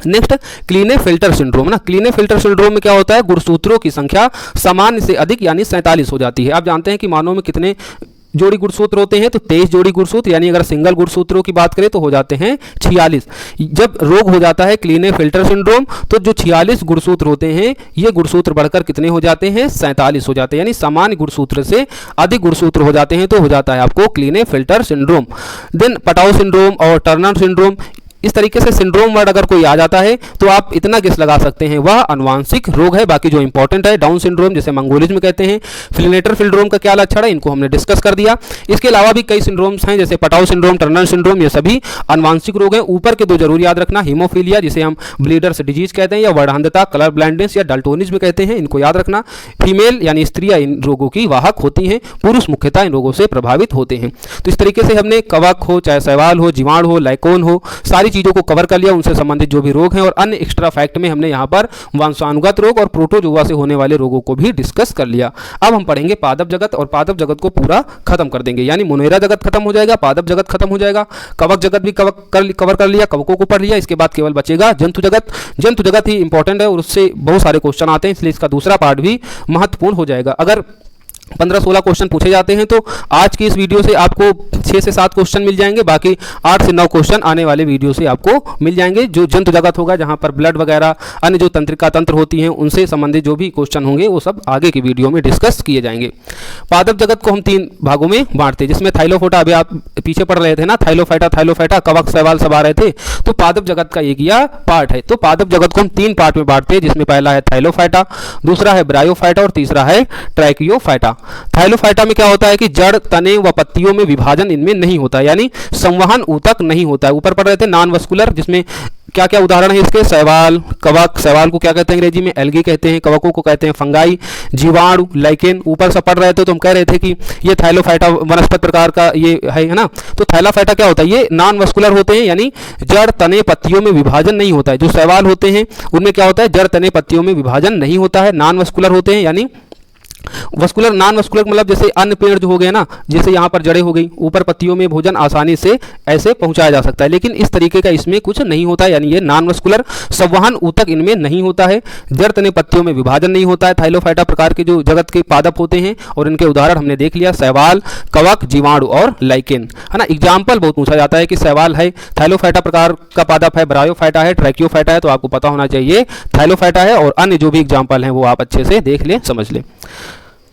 नेक्स्ट क्लीनेफेल्टर सिंड्रोम ना। क्लीनेफेल्टर सिंड्रोम में क्या होता है? गुणसूत्रों की संख्या सामान्य से अधिक यानी 47 हो जाती है। आप जानते हैं कि मानव में कितने जोड़ी गुणसूत्र होते हैं? तो 23 जोड़ी गुणसूत्र, यानी अगर सिंगल गुणसूत्रों की बात करें तो हो जाते हैं 46। जब रोग हो जाता है क्लीनेफेल्टर सिंड्रोम तो जो 46 गुणसूत्र होते हैं ये गुणसूत्र बढ़कर कितने हो जाते हैं? 47 हो जाते हैं, यानी सामान्य गुणसूत्र से अधिक गुणसूत्र हो जाते हैं तो हो जाता है आपको Klinefelter syndrome. Then Patau syndrome और टर्नर सिंड्रोम, इस तरीके से सिंड्रोम वर्ड अगर कोई आ जाता है तो आप इतना गेस लगा सकते हैं वह अनुवांशिक रोग है। बाकी जो इंपॉर्टेंट है डाउन सिंड्रोम जिसे मंगोलिज्म कहते हैं, फ्लिनेटर सिंड्रोम का क्या लक्षण है इनको हमने डिस्कस कर दिया। इसके अलावा भी कई सिंड्रोम्स हैं जैसे पटाउ सिंड्रोम, टर्नर सिंड्रोम, ये सभी अनुवांशिक रोग हैं। ऊपर के दो जरूर याद रखना, हीमोफीलिया जिसे हम ब्लीडर्स डिजीज कहते हैं या वर्णांधता, कलर ब्लाइंडनेस या डाल्टोनिज्म कहते हैं, इनको याद रखना। फीमेल यानी स्त्रियां इन रोगों की वाहक होती हैं, पुरुष मुख्यतः इन रोगों से प्रभावित होते हैं। तो इस तरीके से हमने कवक हो, चाहे शैवाल हो, जीवाणु हो, लाइकोन हो, सारी चीज़ों को कवर कर लिया, उनसे संबंधित जो भी रोग हैं। और अन्य एक्स्ट्रा फैक्ट में हमने यहाँ पर वंशानुगत रोग और प्रोटोजोआ से होने वाले रोगों को भी डिस्कस कर लिया। अब हम पढ़ेंगे पादप जगत और पादप जगत को पूरा खत्म कर देंगे, यानी मोनेरा जगत खत्म हो जाएगा, पादप जगत खत्म हो जाएगा, कवक जगत भी कवर कर लिया, कवकों को पढ़ लिया। इसके बाद केवल बचेगा जंतु जगत। जंतु जगत ही इंपॉर्टेंट है और उससे बहुत सारे क्वेश्चन आते हैं, इसलिए इसका दूसरा पार्ट भी महत्वपूर्ण हो जाएगा। अगर 15-16 क्वेश्चन पूछे जाते हैं तो आज की इस वीडियो से आपको 6 से 7 क्वेश्चन मिल जाएंगे, बाकी 8 से 9 क्वेश्चन आने वाले वीडियो से आपको मिल जाएंगे। जो जंतु जगत होगा जहां पर ब्लड वगैरह अन्य जो तंत्रिका तंत्र होती हैं उनसे संबंधित जो भी क्वेश्चन होंगे वो सब आगे की वीडियो में डिस्कस किए जाएंगे। पादप जगत को हम 3 भागों में बांटते हैं, जिसमें थाइलोफोटा, अभी आप पीछे पढ़ रहे थे ना, थाइलोफाइटा, कवक, शैवाल सब आ रहे थे, तो पादप जगत का एक यह पार्ट है। तो पादप जगत को हम 3 पार्ट में बांटते हैं, जिसमें पहला है थाइलोफाइटा, दूसरा है ब्रायोफाइटा और तीसरा है ट्रैकियोफाइटा। थाइलोफाइटा में क्या होता है कि जड़, तने व पत्तियों में विभाजन इनमें नहीं होता, यानी संवहन ऊतक नहीं होता है। ऊपर पढ़ रहे थे नॉन वस्कुलर, जिसमें क्या क्या उदाहरण है इसके? शैवाल, कवक, शैवाल को क्या कहते हैं अंग्रेजी में? एल्गी कहते हैं, कवकों को कहते हैं फंगाई, जीवाणु, लाइकेन। ऊपर से पढ़ रहे थे तो हम कह रहे थे कि ये थाइलोफाइटा वनस्पति प्रकार का ये है ना। तो थाइलोफाइटा क्या होता है? ये नॉन वस्कुलर होते हैं, यानी जड़, तने, पत्तियों में विभाजन नहीं होता है। जो शैवाल होते हैं उनमें क्या होता है? जड़, तने, पत्तियों में विभाजन नहीं होता है, नॉन वस्कुलर होते हैं। यानी वस्कुलर, नॉन वस्कुलर मतलब जैसे अन्य पेड़ जो हो गए ना, जैसे यहाँ पर जड़ें हो गई, ऊपर पत्तियों में भोजन आसानी से ऐसे पहुंचाया जा सकता है, लेकिन इस तरीके का इसमें कुछ नहीं होता है, यानी ये नॉन वस्कुलर, संवहन ऊतक इनमें नहीं होता है, जड़, तने, पत्तियों में विभाजन नहीं होता है। थाइलोफाइटा प्रकार के जो जगत के पादप होते हैं और इनके उदाहरण हमने देख लिया, शैवाल, कवक, जीवाणु और लाइकेन, है ना। एग्जाम्पल बहुत पूछा जाता है कि शैवाल है, थाइलोफाइटा प्रकार का पादप है, ब्रायोफाइटा है, ट्रैकियोफाइटा है, तो आपको पता होना चाहिए थाइलोफाइटा है, और अन्य जो भी एग्जाम्पल हैं वो आप अच्छे से देख लें, समझ लें।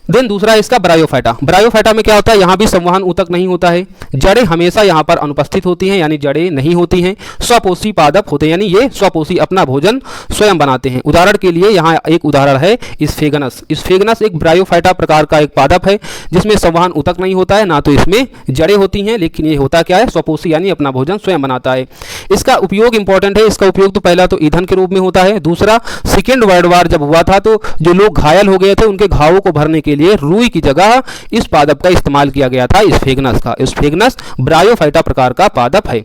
देन दूसरा है इसका ब्रायोफाइटा। ब्रायोफाइटा में क्या होता है? यहाँ भी संवहन ऊतक नहीं होता है, जड़ें हमेशा यहाँ पर अनुपस्थित होती हैं, यानी जड़ें नहीं होती हैं, स्वपोषी पादप होते हैं, यानी ये स्वपोषी अपना भोजन स्वयं बनाते हैं। उदाहरण के लिए यहाँ एक उदाहरण है स्फेगनस। स्फेगनस एक ब्रायोफाइटा प्रकार का एक पादप है जिसमें संवहन ऊतक नहीं होता है, ना तो इसमें जड़ें होती हैं, लेकिन ये होता क्या है? स्वपोषी, यानी अपना भोजन स्वयं बनाता है। इसका उपयोग इंपॉर्टेंट है, इसका उपयोग तो पहला तो ईंधन के रूप में होता है, दूसरा सेकेंड वर्ल्ड वार जब हुआ था तो जो लोग घायल हो गए थे उनके घावों को भरने के लिए रुई की जगह इस पादप का इस्तेमाल किया गया था, स्फेगनस का। स्फेगनस ब्रायोफाइटा प्रकार का पादप है।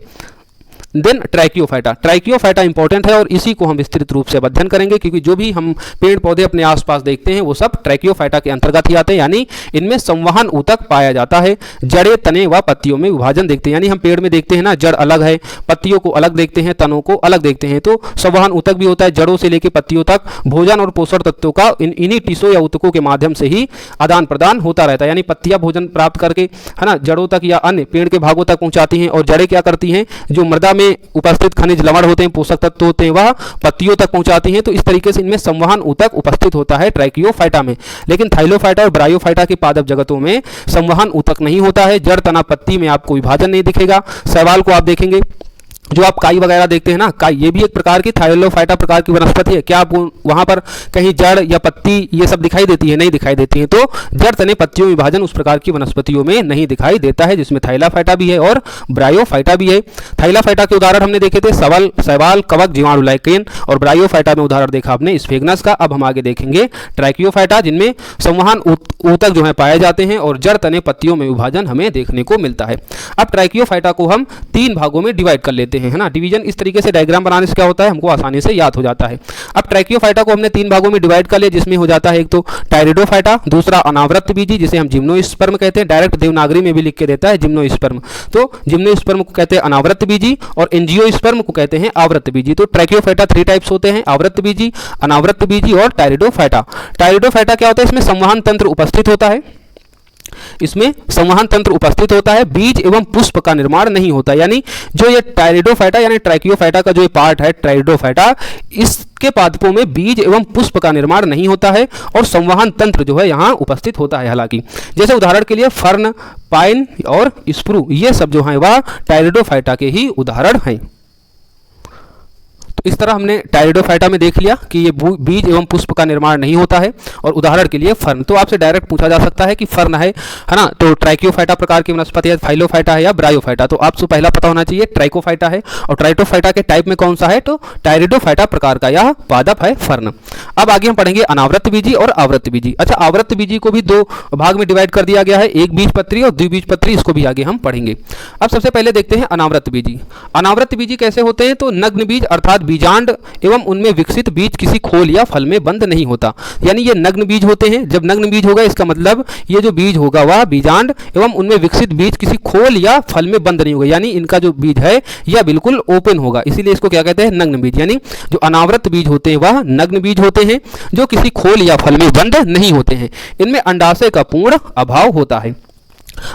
देन ट्रैकियोफाइटा। ट्रैकियोफाइटा इंपॉर्टेंट है और इसी को हम विस्तृत रूप से अध्ययन करेंगे, क्योंकि जो भी हम पेड़ पौधे अपने आसपास देखते हैं वो सब ट्रैकियोफाइटा के अंतर्गत ही आते हैं, यानी इनमें संवहन ऊतक पाया जाता है। जड़े, तने व पत्तियों में विभाजन देखते हैं, यानी हम पेड़ में देखते हैं ना, जड़ अलग है, पत्तियों को अलग देखते हैं, तनों को अलग देखते हैं, तो संवहन ऊतक भी होता है। जड़ों से लेकर पत्तियों तक भोजन और पोषण तत्वों का इन्हीं टिशू या ऊतकों के माध्यम से ही आदान प्रदान होता रहता है, यानी पत्तियां भोजन प्राप्त करके, है ना, जड़ों तक या अन्य पेड़ के भागों तक पहुंचाती हैं, और जड़ें क्या करती हैं, जो मृदा में उपस्थित खनिज लवण होते हैं, पोषक तत्व होते हैं, वह पत्तियों तक पहुंचाती हैं। तो इस तरीके से इनमें संवहन ऊतक उपस्थित होता है ट्रैकियोफाइटा में। लेकिन थाइलोफाइटा और ब्रायोफाइटा के पादप जगतों में संवहन ऊतक नहीं होता है। जड़, तना, पत्ती में आपको विभाजन नहीं दिखेगा। शैवाल को आप देखेंगे, जो आप काई वगैरह देखते हैं ना, काई ये भी एक प्रकार की थाइलोफाइटा प्रकार की वनस्पति है। क्या आपको वहां पर कहीं जड़ या पत्ती ये सब दिखाई देती है? नहीं दिखाई देती है। तो जड़, तने, पत्तियों में विभाजन उस प्रकार की वनस्पतियों में नहीं दिखाई देता है, जिसमें थाइलाफाइटा भी है और ब्रायोफाइटा भी है। थाइलाफाइटा के उदाहरण हमने देखे थे शैवाल, कवक, जीवाणु, लाइकेन, और ब्रायोफाइटा में उदाहरण देखा आपने स्फेग्नस का। अब हम आगे देखेंगे ट्रैकियोफाइटा, जिनमें संवहन ऊतक जो है पाए जाते हैं और जड़, तने, पत्तियों में विभाजन हमें देखने को मिलता है। अब ट्रैकियोफाइटा को हम 3 भागों में डिवाइड कर लेते हैं, है ना। डिवीजन इस तरीके से डायग्राम बनाने से क्या होता है, हमको आसानी से याद हो जाता है। अब ट्रैकियोफाइटा को हमने 3 भागों में डिवाइड कर लिया, जिसमें हो जाता है एक तो टायरिडोफाइटा, दूसरा अनावृत बीजी जिसे हम जिम्नोस्पर्म कहते हैं, डायरेक्ट देवनागरी में भी लिख के देता है जिम्नोस्पर्म। तो जिम्नोस्पर्म को कहते हैं अनावृत बीजी और एंजियोस्पर्म को कहते हैं आवृत बीजी। तो ट्रैकियोफाइटा 3 टाइप्स होते हैं, आवृत बीजी, अनावृत बीजी और टायरिडोफाइटा। टायरिडोफाइटा क्या होता है, इसमें संवहन तंत्र उपस्थित होता है, इसमें संवहन तंत्र उपस्थित होता है, बीज एवं पुष्प का निर्माण नहीं होता। यानी जो ये टायरिडोफाइटा यानी ट्रैकियोफाइटा का जो ये पार्ट है टायरिडोफाइटा, इसके पादपों में बीज एवं पुष्प का निर्माण नहीं होता है और संवहन तंत्र जो है यहाँ उपस्थित होता है। हालांकि जैसे उदाहरण के लिए फर्न, पाइन और स्प्रू, ये सब जो है वह टायरिडोफाइटा के ही उदाहरण हैं। इस तरह हमने टायरिडोफाइटा में देख लिया कि ये बीज एवं पुष्प का निर्माण नहीं होता है, और उदाहरण के लिए फर्न। तो आपसे डायरेक्ट पूछा जा सकता है कि फर्न है ना, तो ट्रैकियोफाइटा प्रकार की वनस्पति है, थाइलोफाइटा है या ब्रायोफाइटा। तो आपसे पहला पता होना चाहिए ट्राइकोफाइटा है, और ट्राइटोफाइटा के टाइप में कौन सा है, तो टायरिडोफाइटा प्रकार का यह पादप है फर्न। अब आगे हम पढ़ेंगे अनावृत बीजी और आवृत बीजी। अच्छा, आवृत बीजी को भी 2 भाग में डिवाइड कर दिया गया है, एक बीजपत्री और द्विबीजपत्री, इसको भी आगे हम पढ़ेंगे। अब सबसे पहले देखते हैं अनावृत बीजी। अनावृत बीजी कैसे होते हैं, तो नग्न बीज अर्थात बीजांड एवं उनमें विकसित बीज किसी खोल या फल में बंद नहीं होता, यानी ये नग्न बीज होते हैं। जब नग्न बीज होगा इसका मतलब ये जो बीज होगा वह बीजांड एवं उनमें विकसित बीज किसी खोल या फल में बंद नहीं होगा, यानी इनका जो बीज है यह बिल्कुल ओपन होगा, इसीलिए इसको क्या कहते हैं, नग्न बीज। यानी जो अनावृत बीज होते हैं वह नग्न बीज होते हैं जो किसी खोल या फल में बंद नहीं होते हैं। इनमें अंडाशय का पूर्ण अभाव होता है।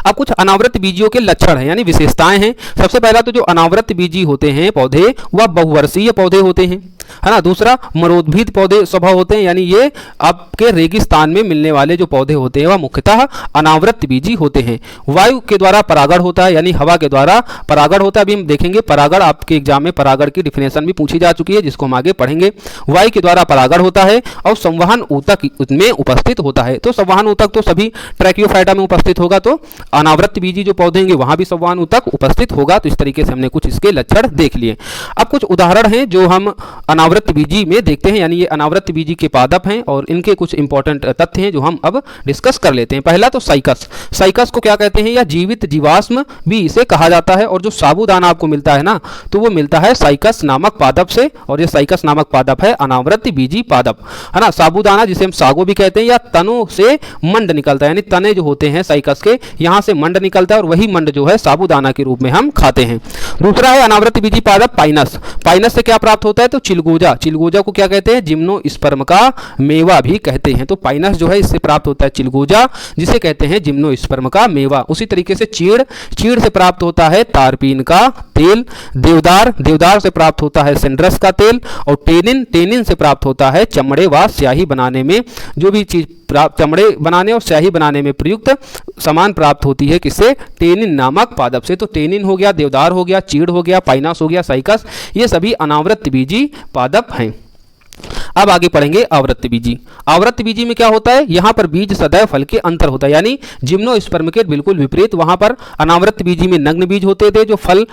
अब कुछ अनावृत बीजियों के लक्षण हैं यानी विशेषताएं हैं। सबसे पहला तो जो अनावृत बीजी होते हैं पौधे वह बहुवर्षीय पौधे होते हैं, है ना। दूसरा मरोद्भिद पौधे स्वभाव होते हैं, यानी ये आपके रेगिस्तान में मिलने वाले जो पौधे होते हैं वह मुख्यतः अनावृत बीजी होते हैं। वायु के द्वारा परागण होता है, यानी हवा के द्वारा परागण होता है। अभी हम देखेंगे परागण, आपके एग्जाम में परागण की डिफिनेशन भी पूछी जा चुकी है, जिसको हम आगे पढ़ेंगे। वायु के द्वारा परागण होता है और संवहन ऊतक उसमें उपस्थित होता है। तो संवहन ऊतक तो सभी ट्रैकियोफाइटा में उपस्थित होगा, तो अनावृत बीजी जो पौधे होंगे वहां भी संवहन ऊतक उपस्थित होगा। तो इस तरीके से हमने कुछ इसके लक्षण देख लिए। अब कुछ उदाहरण हैं जो हम अनावृत बीजी में देखते हैं, यानी ये अनावृत बीजी के पादप हैं और इनके कुछ इंपॉर्टेंट तथ्य हैं जो हम अब डिस्कस कर लेते हैं। पहला तो साइकस। साइकस को क्या कहते हैं, या जीवित जीवाश्म भी इसे कहा जाता है। और जो साबूदाना आपको मिलता है ना, तो वो मिलता है साइकस नामक पादप से, और ये साइकस नामक पादप है अनावृत बीजी पादप, है ना। साबूदाना जिसे हम सागो भी कहते हैं, या तनों से मंड निकलता है, यानी तने जो होते हैं साइकस के यहाँ से मंड निकलता है और वही मंड जो है साबूदाना के रूप में हम खाते हैं। दूसरा है अनावृत बीजी पादप पाइनस। पाइनस से क्या प्राप्त होता है, तो चिलगोजा। चिलगोजा को क्या कहते हैं, जिम्नोस्पर्म का मेवा भी कहते हैं। तो पाइनस जो है इससे प्राप्त होता है चिलगोजा, जिसे कहते हैं जिम्नोस्पर्म का मेवा। उसी तरीके से चीड़, चीड़ से प्राप्त होता है तारपीन का तेल। देवदार, देवदार से प्राप्त होता है सिंड्रस का तेल। और टेनिन, टेनिन से प्राप्त होता है चमड़े व स्याही बनाने में, जो भी चीज चमड़े बनाने और स्याही बनाने में प्रयुक्त सामान प्राप्त होती है किससे, टेनिन नामक पादप से। तो टेनिन हो गया, देवदार हो गया, चीड़ हो गया, पाइनस हो गया, साइकस, ये सभी अनावृत बीजी पादप हैं। अब आगे पढ़ेंगे आवृत्त बीजी। आवृत्त बीजी में क्या होता है, यहाँ पर बीज सदैव फल के अंतर होता है, यानी जिम्नोस्पर्म के बिल्कुल विपरीत। वहां पर अनावृत्त बीजी में नग्न बीज होते थे जो फल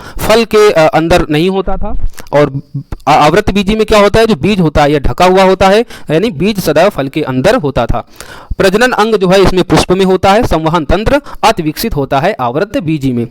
के अंदर नहीं होता था, और आवृत्त बीजी में क्या होता है, जो बीज होता है यह ढका हुआ होता है, यानी बीज सदैव फल के अंदर होता था। प्रजनन अंग जो है इसमें पुष्प में होता है, संवहन तंत्र अति विकसित होता है आवृत्त बीजी में।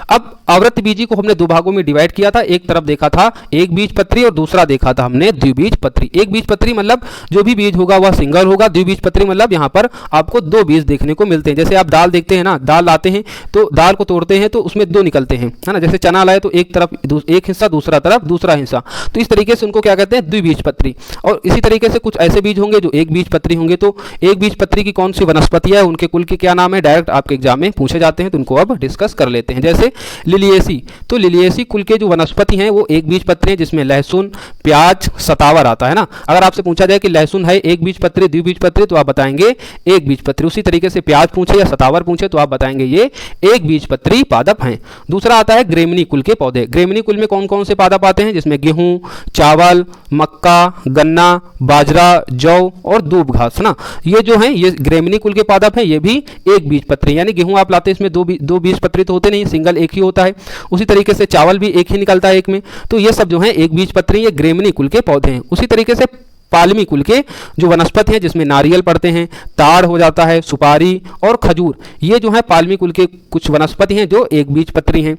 अब आवृत्त बीजी को हमने दो भागों में डिवाइड किया था, एक तरफ देखा था एक बीजपत्री और दूसरा देखा था हमने द्विबीजपत्री। एक बीजपत्री मतलब जो भी बीज होगा वह सिंगल होगा, द्विबीजपत्री मतलब यहाँ पर आपको दो बीज देखने को मिलते हैं। जैसे आप दाल देखते हैं ना, दाल लाते हैं तो दाल को तोड़ते हैं तो उसमें दो निकलते हैं, है ना। जैसे चना लाए तो एक तरफ एक हिस्सा, दूसरा तरफ दूसरा हिस्सा, तो इस तरीके से उनको क्या कहते हैं, द्विबीजपत्री। और इसी तरीके से कुछ ऐसे बीज होंगे जो एक बीजपत्री होंगे। तो एक बीजपत्री की कौन सी वनस्पति है, उनके कुल के क्या नाम है, डायरेक्ट आपके एग्जाम में पूछे जाते हैं, तो उनको अब डिस्कस कर लेते हैं। जैसे लिलिएसी, तो लिलिएसी कुल के जो वनस्पति हैं वो एक बीजपत्री है, जिसमें लहसुन, प्याज, सतावर आता है ना। अगर आपसे पूछा जाए कि लहसुन है एक बीजपत्री द्विबीजपत्री, तो आप बताएंगे एक बीजपत्री। उसी तरीके से प्याज पूछे या सतावर पूछे तो आप बताएंगे ये एक बीजपत्री पादप हैं। दूसरा आता है ग्रेमनी कुल के पौधे। ग्रेमनी कुल में कौन कौन से पादप आते हैं, जिसमें गेहूं, चावल, मक्का, गन्ना, बाजरा, जौ और दूब घास ना, ये जो हैं ये ग्रेमनी कुल के पादप हैं। ये भी एक बीजपत्री, यानी गेहूं आप लाते हैं इसमें दो बीजपत्री तो होते नहीं, सिंगल एक ही होता है। उसी तरीके से चावल भी एक ही निकलता है एक में। तो ये सब जो है एक बीजपत्री, ये ग्रेमनी कुल के पौधे हैं। उसी तरीके से पालमी कुल के जो वनस्पति हैं, जिसमें नारियल पड़ते हैं, ताड़ हो जाता है, सुपारी और खजूर, ये जो है पालमी कुल के कुछ वनस्पति हैं जो एक बीजपत्री हैं।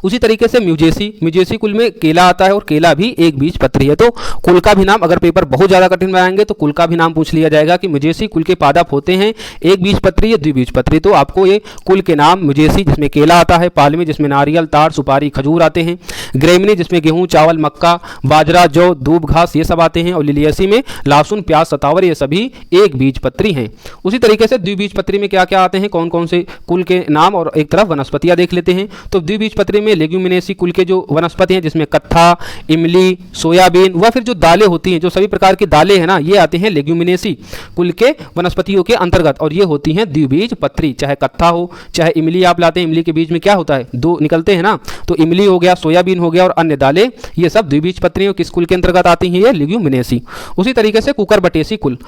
उसी तरीके से म्यूजेसी कुल में केला आता है और केला भी एक बीजपत्री है। तो कुल का भी नाम, अगर पेपर बहुत ज़्यादा कठिन बनाएंगे तो कुल का भी नाम पूछ लिया जाएगा कि म्यूजेसी कुल के पादप होते हैं एक बीजपत्री या द्विबीजपत्री। तो आपको ये कुल के नाम म्यूजेसी जिसमें केला आता है, पालमी जिसमें नारियल, ताड़, सुपारी, खजूर आते हैं, ग्रेमनी जिसमें गेहूँ, चावल, मक्का, बाजरा, जौ, दूब घास ये सब आते हैं, और लिलिएसी में लहसुन, प्याज, सतावर ये सभी एक बीजपत्री हैं। उसी तरीके से द्विबीजपत्री में क्या क्या आते हैं, कौन कौन से कुल के नाम, और एक तरफ वनस्पतियाँ देख लेते हैं। तो द्विबीजपत्री में लेग्यूमिनेसी कुल के जो वनस्पति हैं, जिसमें कत्था, इमली, सोयाबीन व फिर जो दालें होती हैं, जो सभी प्रकार की दालें हैं ना, ये आते हैं लेग्यूमिनेसी कुल के वनस्पतियों के अंतर्गत, और ये होती हैं द्विबीजपत्री। चाहे कत्था हो, चाहे इमली आप लाते हैं, इमली के बीज में क्या होता है, दो निकलते हैं ना, तो इमली हो गया, सोयाबीन हो गया और अन्य दालें, ये सब द्विबीजपत्री किस कुल के अंतर्गत आती हैं, ये लेग्यूमिनेसी। उसी तरीके से कुकरबटेसी कुल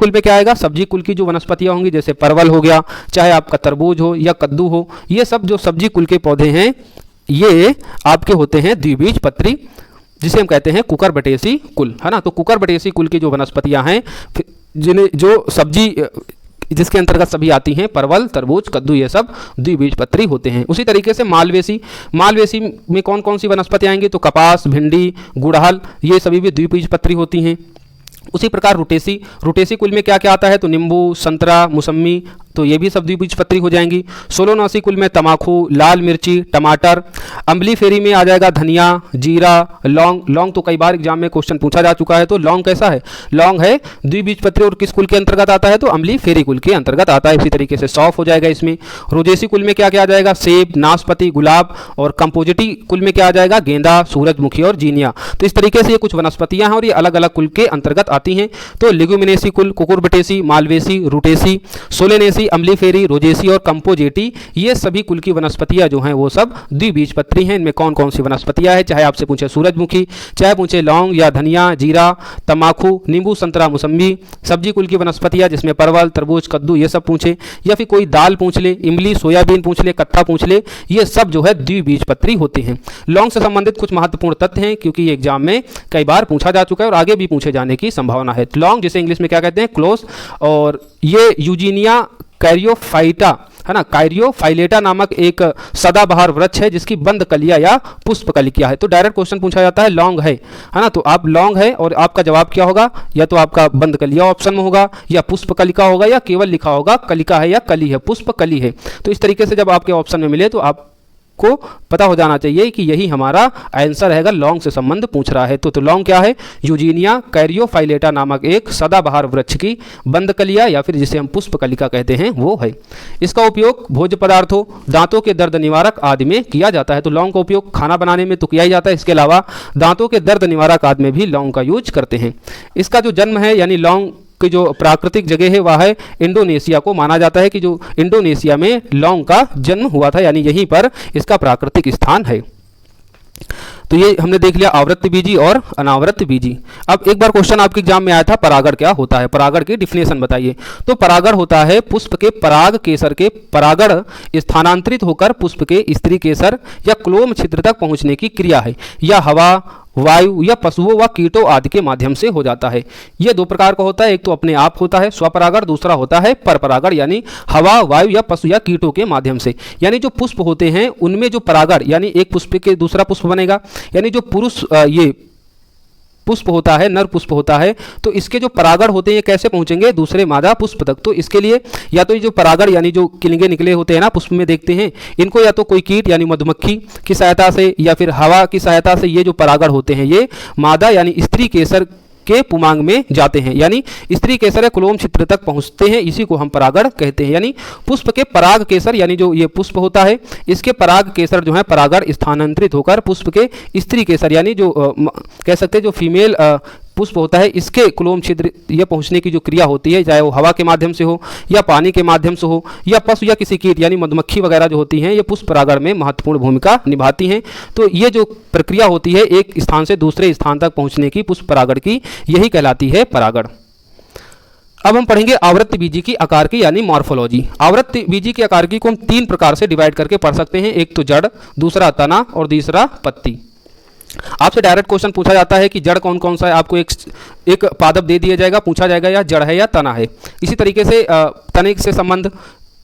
में क्या आएगा, सब्जी कुल की जो वनस्पतियां होंगी, जैसे परवल हो गया, चाहे आपका तरबूज हो या कद्दू हो, ये सब जो सब्जी कुल के पौधे हैं ये आपके होते हैं द्विबीजपत्री, जिसे हम कहते हैं कुकरबटेसी कुल, है ना। तो कुकरबटेसी कुल की जो वनस्पतियां हैं, जिन्हें जो सब्जी जिसके अंतर्गत सभी आती हैं, परवल, तरबूज, कद्दू, ये सब द्विबीजपत्री होते हैं। उसी तरीके से मालवेसी में कौन कौन सी वनस्पति आएंगी, तो कपास, भिंडी, गुड़हल, ये सभी भी द्विबीजपत्री होती हैं। उसी प्रकार रुटेसी कुल में क्या क्या आता है, तो नींबू, संतरा, मौसमी, तो ये भी सब द्विबीजपत्री हो जाएंगी। सोलोनासी कुल में तमाकू, लाल मिर्ची, टमाटर। अम्बली फेरी में आ जाएगा धनिया, जीरा, लौंग तो कई बार एग्जाम में क्वेश्चन पूछा जा चुका है। तो लौंग कैसा है, लौंग है द्विबीजपत्री और किस कुल के अंतर्गत आता है, तो अम्बली फेरी कुल के अंतर्गत आता है। इसी तरीके से सौंफ हो जाएगा इसमें। रोजेसी कुल में क्या क्या आ जाएगा, सेब, नाशपाती, गुलाब, और कंपोजिटी कुल में क्या आ जाएगा, गेंदा, सूरजमुखी और जीनिया। तो इस तरीके से ये कुछ वनस्पतियां हैं और ये अलग अलग कुल के अंतर्गत आती हैं। तो लेग्यूमिनेसी कुल, Cucurbitaceae, Malvaceae, Rutaceae, Solanaceae, Umbelliferae, Rosaceae और कंपोजेटी, ये सभी कुल की वनस्पतियां जो हैं वो सब द्विबीजपत्री हैं। इनमें कौन कौन सी वनस्पतियां हैं, चाहे आपसे पूछे सूरजमुखी, चाहे पूछे लौंग या धनिया, जीरा, तम्बाकू, नींबू, संतरा, मौसम्बी, सब्जी कुल की वनस्पतियां जिसमें परवल, तरबूज, कद्दू ये सब पूछे, या फिर कोई दाल पूछ ले, इमली, सोयाबीन पूछ ले, कत्था पूछ ले, ये सब जो है द्विबीजपत्री होते हैं। लौंग से संबंधित कुछ महत्वपूर्ण तथ्य हैं, क्योंकि ये एग्जाम में कई बार पूछा जा चुका है और आगे भी पूछे जाने की संभावना है। लौंग जिसे इंग्लिश में क्या कहते हैं, क्लोज, और ये यूजीनिया कैरियोफाइटा, है ना, कैरियोफाइलेटा नामक एक सदाबहार वृक्ष है जिसकी बंद कलियां या पुष्प कलिका है। तो डायरेक्ट क्वेश्चन पूछा जाता है लौंग है ना, तो आप लौंग है और आपका जवाब क्या होगा, या तो आपका बंद कलिया ऑप्शन में होगा, या पुष्प कलिका होगा, या केवल लिखा होगा कलिका है या कली है, पुष्प कली है। तो इस तरीके से जब आपके ऑप्शन में मिले तो आप को पता हो जाना चाहिए कि यही हमारा आंसर रहेगा, लौंग से संबंध पूछ रहा है। तो लौंग क्या है, यूजीनिया कैरियोफाइलेटा नामक एक सदाबहार वृक्ष की बंद कलिया या फिर जिसे हम पुष्प कलिका कहते हैं वो है। इसका उपयोग भोज्य पदार्थों, दांतों के दर्द निवारक आदि में किया जाता है। तो लौंग का उपयोग खाना बनाने में तो किया ही जाता है, इसके अलावा दांतों के दर्द निवारक आदि में भी लौंग का यूज करते हैं। इसका जो जन्म है यानी लौंग की जो प्राकृतिक जगह है वह है इंडोनेशिया को माना जाता है कि जो इंडोनेशिया में लौंग का जन्म हुआ था, यानी यहीं पर इसका प्राकृतिक स्थान है। तो ये हमने देख लिया आवृत्त बीजी और अनावृत्त बीजी। अब एक बार क्वेश्चन आपके एग्जाम में आया था, परागण क्या होता है, परागण की डिफिनेशन बताइए। तो परागण होता है पुष्प के पराग केसर के परागण स्थानांतरित होकर पुष्प के स्त्री केसर या क्लोम छिद्र तक पहुंचने की क्रिया है। यह हवा, वायु या पशुओं व कीटों आदि के माध्यम से हो जाता है। यह दो प्रकार का होता है, एक तो अपने आप होता है स्वपरागण, दूसरा होता है परपरागण यानी हवा, वायु या पशु या कीटों के माध्यम से। यानी जो पुष्प होते हैं उनमें जो परागण यानी एक पुष्प के दूसरा पुष्प बनेगा, यानी जो पुरुष ये पुष्प होता है, नर पुष्प होता है, तो इसके जो परागण होते हैं ये कैसे पहुंचेंगे दूसरे मादा पुष्प तक। तो इसके लिए या तो ये जो परागण यानी जो किलिंगे निकले होते हैं ना पुष्प में देखते हैं, इनको या तो कोई कीट यानी मधुमक्खी की सहायता से या फिर हवा की सहायता से ये जो परागण होते हैं ये मादा यानी स्त्री केसर के पुमांग में जाते हैं, यानी स्त्री केसर या क्लोम छिद्र तक पहुंचते हैं, इसी को हम परागण कहते हैं। यानी पुष्प के पराग केसर यानी जो ये पुष्प होता है इसके पराग केसर जो है परागण स्थानांतरित होकर पुष्प के स्त्री केसर यानी जो कह सकते हैं जो फीमेल पुष्प होता है इसके क्लोम छिद्र ये पहुंचने की जो क्रिया होती है, चाहे वो हवा के माध्यम से हो या पानी के माध्यम से हो या पशु या किसी कीट यानी मधुमक्खी वगैरह जो होती हैं, ये पुष्प परागण में महत्वपूर्ण भूमिका निभाती हैं। तो ये जो प्रक्रिया होती है एक स्थान से दूसरे स्थान तक पहुंचने की पुष्प परागण की, यही कहलाती है परागण। अब हम पढ़ेंगे आवृत्त बीजी की आकार की यानी मॉर्फोलॉजी। आवृत्त बीजी की आकार की को हम 3 प्रकार से डिवाइड करके पढ़ सकते हैं, एक तो जड़, दूसरा तना और तीसरा पत्ती। आपसे डायरेक्ट क्वेश्चन पूछा जाता है कि जड़ कौन कौन सा है, आपको एक पादप दे दिया जाएगा, पूछा जाएगा या जड़ है या तना है। इसी तरीके से तने से संबंध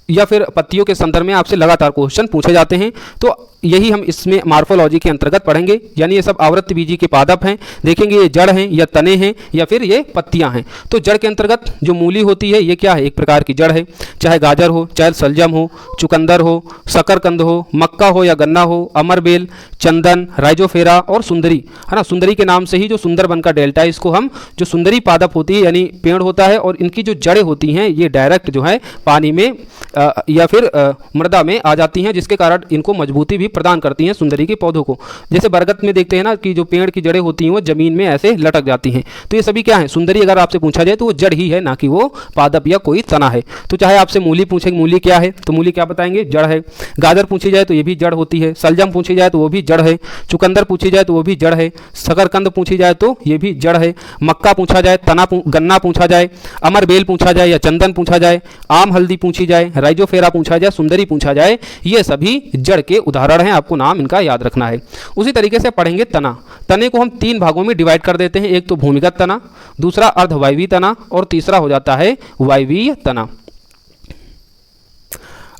या फिर पत्तियों के संदर्भ में आपसे लगातार क्वेश्चन पूछे जाते हैं, तो यही हम इसमें मॉर्फोलॉजी के अंतर्गत पढ़ेंगे। यानी ये सब आवृत्त बीजी के पादप हैं, देखेंगे ये जड़ हैं या तने हैं या फिर ये पत्तियां हैं। तो जड़ के अंतर्गत जो मूली होती है ये क्या है, एक प्रकार की जड़ है, चाहे गाजर हो, चाहे सलजम हो, चुकंदर हो, शकरकंद हो, मक्का हो या गन्ना हो, अमरबेल, चंदन, राइजोफेरा और सुंदरी है ना। सुंदरी के नाम से ही जो सुंदरबन का डेल्टा है इसको हम जो सुंदरी पादप होती है यानी पेड़ होता है, और इनकी जो जड़ें होती हैं ये डायरेक्ट जो है पानी में या फिर मृदा में आ जाती हैं, जिसके कारण इनको मजबूती भी प्रदान करती हैं सुंदरी के पौधों को। जैसे बरगद में देखते हैं ना कि जो पेड़ की जड़ें होती हैं वो जमीन में ऐसे लटक जाती हैं, तो ये सभी क्या है, सुंदरी अगर आपसे पूछा जाए तो वो जड़ ही है, ना कि वो पादप या कोई तना है। तो चाहे आपसे मूली पूछे मूली क्या है, तो मूली क्या बताएंगे, जड़ है। गाजर पूछी जाए तो ये भी जड़ होती है, सलजम पूछी जाए तो वो भी जड़ है, चुकंदर पूछी जाए तो वो भी जड़ है, शकरकंद पूछी जाए तो ये भी जड़ है, मक्का पूछा जाए, गन्ना पूछा जाए, अमरबेल पूछा जाए या चंदन पूछा जाए, आम हल्दी पूछी जाए, राइजोफेरा पूछा जाए, सुंदरी पूछा जाए, ये सभी जड़ के उदाहरण हैं, आपको नाम इनका याद रखना है। उसी तरीके से पढ़ेंगे तना। तने को हम 3 भागों में डिवाइड कर देते हैं, एक तो भूमिगत तना, दूसरा अर्धवायवीय तना और तीसरा हो जाता है वायवीय तना।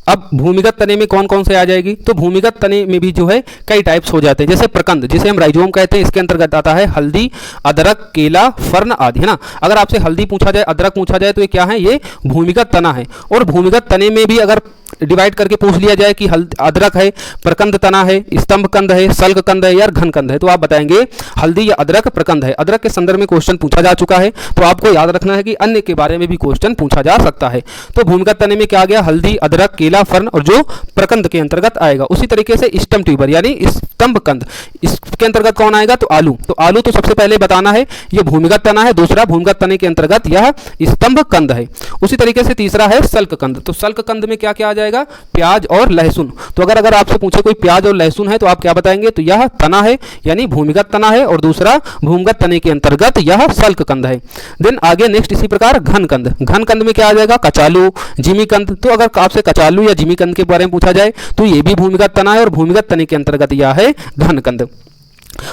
अब भूमिगत तने में कौन कौन से आ जाएगी, तो भूमिगत तने में भी जो है कई टाइप्स हो जाते हैं, जैसे प्रकंद जिसे हम राइजोम कहते हैं, इसके अंतर्गत आता है हल्दी, अदरक, केला, फर्न आदि, है ना। अगर आपसे हल्दी पूछा जाए, अदरक पूछा जाए तो ये क्या है, ये भूमिगत तना है। और भूमिगत तने में भी अगर डिवाइड करके पूछ लिया जाए कि अदरक है, प्रकंद तना है, स्तंभ कंद है, सल्ग कंद है या घन कंद है, तो आप बताएंगे हल्दी या अदरक प्रकंद है। अदरक के संदर्भ में क्वेश्चन पूछा जा चुका है, तो आपको याद रखना है कि अन्य के बारे में भी क्वेश्चन पूछा जा सकता है। तो भूमिगत तने में क्या आ गया, हल्दी, अदरक, केला, फर्न और जो प्रकंद के अंतर्गत आएगा। उसी तरीके से स्टम ट्यूबर यानी स्तंभ कंद, इसके अंतर्गत कौन आएगा, तो आलू। तो आलू तो सबसे पहले बताना है ये भूमिगत तना है, दूसरा भूमिगत तने के अंतर्गत यह स्तंभ कंद है। उसी तरीके से तीसरा है सल्क कंद। तो सल्क कंद में क्या क्या आ जाएगा, प्याज और लहसुन। तो अगर आपसे पूछे कोई प्याज और लहसुन है तो आप क्या बताएंगे, तो यह तना है यानी भूमिगत तना है, और दूसरा भूमिगत तने के अंतर्गत यह सल्क कंद है। देन आगे नेक्स्ट इसी प्रकार घन कंद। घन कंद में क्या आ जाएगा, कचालू, जिमी कंद। तो अगर आपसे कचालू या जिमी कंद के बारे में पूछा जाए तो ये भी भूमिगत तना है, और भूमिगत तने के अंतर्गत यह है घन कंद।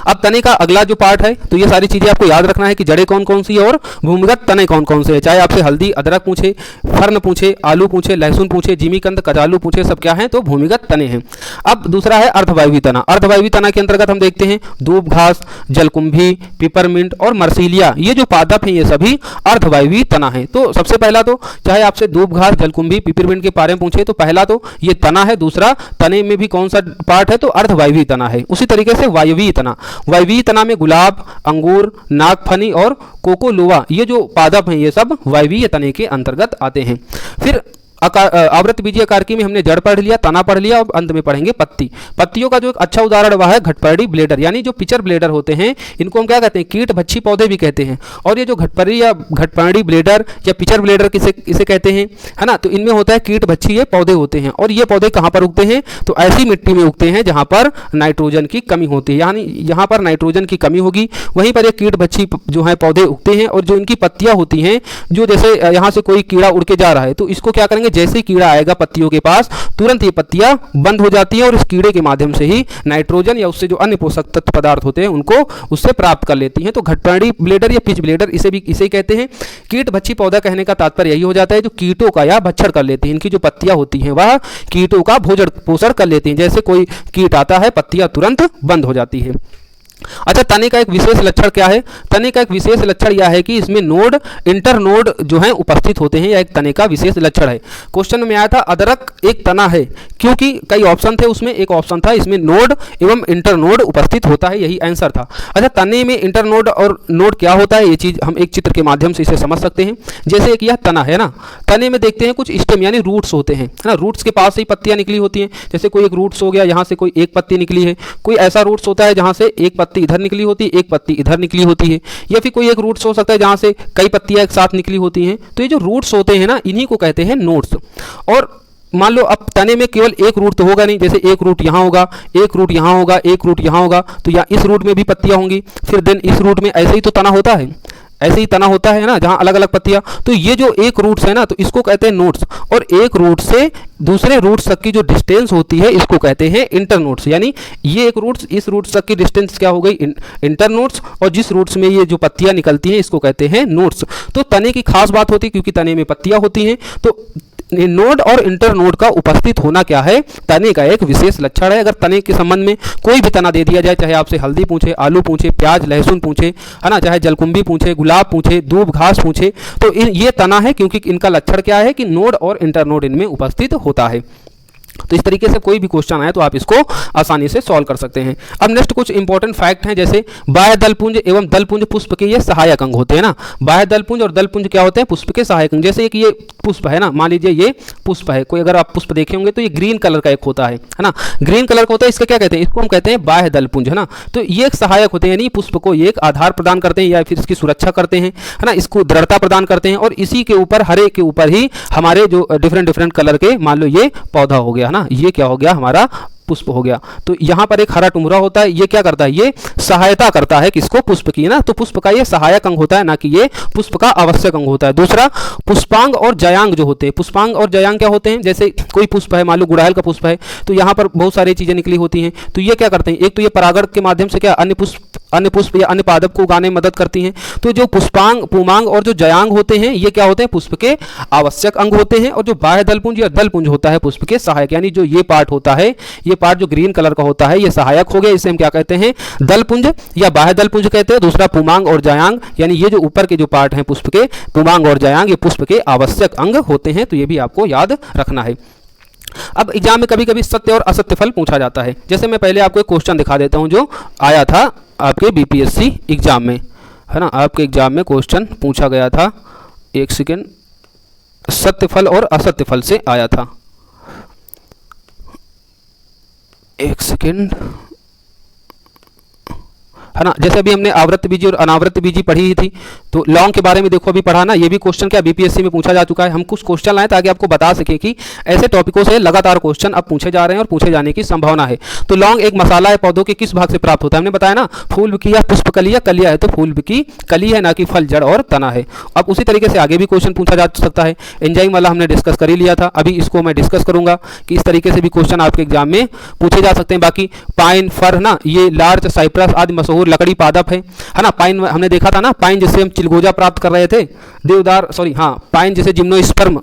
अब तने का अगला जो पार्ट है, तो ये सारी चीजें आपको याद रखना है कि जड़ें कौन कौन सी है और भूमिगत तने कौन कौन से है। चाहे आपसे हल्दी, अदरक पूछे, फर्न पूछे, आलू पूछे, लहसुन पूछे, जिमीकंद, कचालू पूछे, सब क्या है, तो भूमिगत तने हैं। अब दूसरा है अर्धवायवीय तना। अर्धवायवीय तना के अंतर्गत हम देखते हैं दूब घास, जलकुंभी, पिपरमिंट और मर्सीलिया, ये जो पादप हैं ये सभी अर्धवायवीय तना है। तो सबसे पहला तो चाहे आपसे दूब घास, जलकुंभी, पिपरमिंट के बारे में पूछे तो पहला तो ये तना है, दूसरा तने में भी कौन सा पार्ट है, तो अर्धवायवीय तना है। उसी तरीके से वायवीय तना। वायवीय तना में गुलाब, अंगूर, नागफनी और कोकोलुआ, ये जो पादप हैं ये सब वायवीय तने के अंतर्गत आते हैं। फिर आवृत्तबीजीय कार्की में हमने जड़ पढ़ लिया, तना पढ़ लिया, और अंत में पढ़ेंगे पत्ती। पत्तियों का जो एक अच्छा उदाहरण वह है घटपर्णी ब्लेडर, यानी जो पिचर ब्लेडर होते हैं इनको हम क्या कहते हैं, कीट भक्षी पौधे भी कहते हैं। और ये जो घटपर्णी या घटपर्णी ब्लेडर या पिचर ब्लेडर इसे कहते हैं, है ना, तो इनमें होता है कीट भक्षी ये पौधे होते हैं। और ये पौधे कहाँ पर उगते हैं, तो ऐसी मिट्टी में उगते हैं जहाँ पर नाइट्रोजन की कमी होती है, यानी यहाँ पर नाइट्रोजन की कमी होगी वहीं पर ये कीट भक्षी जो है पौधे उगते हैं। और जो इनकी पत्तियाँ होती हैं, जो जैसे यहाँ से कोई कीड़ा उड़ के जा रहा है तो इसको क्या करेंगे, जैसे ही कीड़ा आएगा पत्तियों के पास तुरंत ये पत्तियां बंद हो जाती हैं और इस कीड़े के माध्यम से ही नाइट्रोजन या उससे जो अन्य पोषक तत्व पदार्थ होते हैं उनको उससे प्राप्त कर लेती हैं। तो घटपर्णी ब्लेडर या पिच ब्लेडर इसे ही कहते हैं। कीट भक्षी पौधा कहने का तात्पर्य यही हो जाता है जो कीटों का या भक्षण कर लेते हैं। इनकी जो पत्तियां होती हैं वह कीटों का भोजन पोषण कर लेती हैं, जैसे कोई कीट आता है पत्तियां तुरंत बंद हो जाती है। अच्छा, तने का एक विशेष लक्षण क्या है, तने का एक विशेष लक्षण यह है कि इसमें नोड इंटर नोड जो है उपस्थित होते हैं, यह एक तने का विशेष लक्षण है। क्वेश्चन में आया था अदरक एक तना है, क्योंकि कई ऑप्शन थे उसमें एक ऑप्शन था इसमें नोड एवं इंटर नोड उपस्थित होता है, यही आंसर था। अच्छा, तने में इंटर नोड और नोड क्या होता है ये चीज़ हम एक चित्र के माध्यम से इसे समझ सकते हैं। जैसे एक यह तना है ना, तने में देखते हैं कुछ स्टेम यानी रूट्स होते हैं, है ना, रूट्स के पास से ही पत्तियां निकली होती हैं। जैसे कोई एक रूट्स हो गया, यहाँ से कोई एक पत्ती निकली है, कोई ऐसा रूट्स होता है जहाँ से एक पत्ती इधर निकली होती है, एक पत्ती इधर निकली होती है, या फिर कोई एक रूट्स हो सकता है जहां से कई पत्तियां एक साथ निकली होती हैं। तो ये जो रूट्स होते हैं ना, इन्हीं को कहते हैं नोड्स। और मान लो अब तने में केवल एक रूट तो होगा नहीं, जैसे एक रूट यहाँ होगा, एक रूट यहाँ होगा, एक रूट यहाँ होगा, तो या इस रूट में भी पत्तियां होंगी, फिर देन इस रूट में, ऐसे ही तो तना होता है, ऐसे ही तना होता है ना, जहां अलग अलग पत्तियां। तो ये जो एक रूट्स है ना, तो इसको कहते हैं नोड्स। और एक रूट से दूसरे रूट्स तक की जो डिस्टेंस होती है इसको कहते हैं इंटर नोड्स। यानी ये एक रूट्स इस रूट्स तक की डिस्टेंस क्या हो गई, इंटर नोड्स, और जिस रूट्स में ये जो पत्तियां निकलती हैं इसको कहते हैं नोड्स। तो तने की खास बात होती है क्योंकि तने में पत्तियां होती हैं, तो नोड और इंटर नोड का उपस्थित होना क्या है, तने का एक विशेष लक्षण है। अगर तने के संबंध में कोई भी तना दे दिया जाए, चाहे आपसे हल्दी पूछे, आलू पूछे, प्याज लहसुन पूछे, है ना, चाहे जलकुंभी पूछे, गुलाब पूछे, दूब घास पूछे, तो ये तना है क्योंकि इनका लक्षण क्या है कि नोड और इंटर नोड इनमें उपस्थित होता है। तो इस तरीके से कोई भी क्वेश्चन आए तो आप इसको आसानी से सॉल्व कर सकते हैं। अब नेक्स्ट कुछ इंपॉर्टेंट फैक्ट हैं, जैसे बाह्य दलपुंज एवं दलपुंज पुष्प के ये सहायक अंग होते हैं ना। बाह्य दलपुंज और दलपुंज क्या होते हैं, पुष्प के सहायक अंग। जैसे एक ये पुष्प है ना, मान लीजिए ये पुष्प है, कोई अगर आप पुष्प देखे होंगे तो ये ग्रीन कलर का एक होता है ना, ग्रीन कलर का होता है, इसका क्या कहते हैं, इसको हम कहते हैं बाह्य दलपुंज, है ना। तो ये एक सहायक होते हैं, यानी पुष्प को ये एक आधार प्रदान करते हैं या फिर इसकी सुरक्षा करते हैं, है ना, इसको दृढ़ता प्रदान करते हैं। और इसी के ऊपर, हरे के ऊपर ही हमारे जो डिफरेंट कलर के, मान लो ये पौधा हो गया, है ना, ये क्या हो गया, हमारा पुष्प हो गया। तो यहाँ पर एक हरा टुमरा होता है, ये क्या करता है, ये सहायता करता है किसको, पुष्प की ना। तो पुष्प का ये सहायक अंग होता है, ना कि ये पुष्प का आवश्यक अंग होता है। दूसरा, पुष्पांग और जयांग जो होते हैं, पुष्पांग और जयांग क्या होते हैं, जैसे कोई पुष्प है, मान लो गुड़हल का पुष्प है, तो यहाँ पर बहुत सारी चीजें निकली होती हैं, तो ये क्या करते हैं, एक तो ये परागण के माध्यम से क्या अन्य पुष्प या अन्य पादप को उगाने में मदद करती हैं। तो जो पुष्पांग, पुमांग और जो जयांग होते हैं, ये क्या होते हैं, पुष्प के आवश्यक अंग होते हैं। और जो बाह्य दलपुंज या दलपुंज होता है पुष्प के सहायक, यानी जो ये पार्ट होता है, ये पार्ट जो ग्रीन कलर का होता है, ये सहायक हो गया, इसे हम क्या कहते हैं, दलपुंज या बाह्य दलपुंज कहते हैं। दूसरा पुमांग और जयांग, यानी ये जो ऊपर के जो पार्ट हैं पुष्प के, पुमांग और जयांग, ये पुष्प के आवश्यक अंग होते हैं। तो ये भी आपको याद रखना है। अब एग्जाम में कभी कभी सत्य और असत्य फल पूछा जाता है। जैसे मैं पहले आपको एक क्वेश्चन दिखा देता हूं जो आया था आपके बीपीएससी एग्जाम में, है ना, आपके एग्जाम में क्वेश्चन पूछा गया था, एक सेकेंड, सत्य फल और असत्य फल से आया था, एक सेकेंड, है ना। जैसे अभी हमने आवृत्त बीजी और अनावृत्त बीजी पढ़ी ही थी, तो लॉन्ग के बारे में देखो अभी पढ़ा ना, ये भी क्वेश्चन क्या बीपीएससी में पूछा जा चुका है। हम कुछ क्वेश्चन लाए ताकि आपको बता सके कि ऐसे टॉपिकों से लगातार क्वेश्चन अब पूछे जा रहे हैं और पूछे जाने की संभावना है। तो लॉन्ग एक मसाला है, पौधों के किस भाग से प्राप्त होता है, हमने बताया ना, फूल की या पुष्प कली, या कलिया है तो फूल की कली है, ना कि फल, जड़ और तना है। अब उसी तरीके से आगे भी क्वेश्चन पूछा जा सकता है। एंजाइम वाला हमने डिस्कस कर ही लिया था, अभी इसको मैं डिस्कस करूंगा कि इस तरीके से भी क्वेश्चन आपके एग्जाम में पूछे जा सकते हैं। बाकी पाइन, फर ना, ये लार्च, साइप्रस आदि मशहूर लकड़ी पादप है ना। पाइन हमने देखा था ना, पाइन जिससे हम चिलगोजा प्राप्त कर रहे थे, देवदार, सॉरी हाँ, पाइन जिसे जिम्नोस्पर्म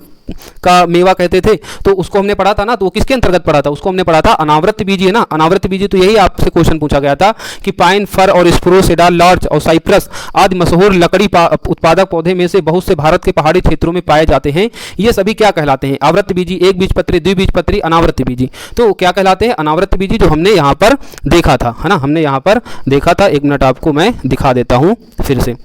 का मेवा कहते थे, तो उसको हमने पढ़ा था ना, तो वो किसके अंतर्गत पढ़ा था, उसको हमने पढ़ा था अनावृत्त बीजी, है ना। अनावृत्त बीजी, तो यही आपसे क्वेश्चन पूछा गया था कि पाइन, फर और स्प्रूस, सेडार, लार्च और साइप्रस आदि मशहूर लकड़ी उत्पादक पौधे में से बहुत से भारत के पहाड़ी क्षेत्रों में पाए जाते हैं। ये सभी क्या कहलाते हैं, आवृत्त बीजी, एक बीजपत्री, द्विबीजपत्री, अनावृत्त बीजी। तो क्या कहलाते हैं, अनावृत्त बीजी, जो हमने यहाँ पर देखा था, है ना, हमने यहाँ पर देखा था। एक मिनट आपको मैं दिखा देता हूँ फिर से,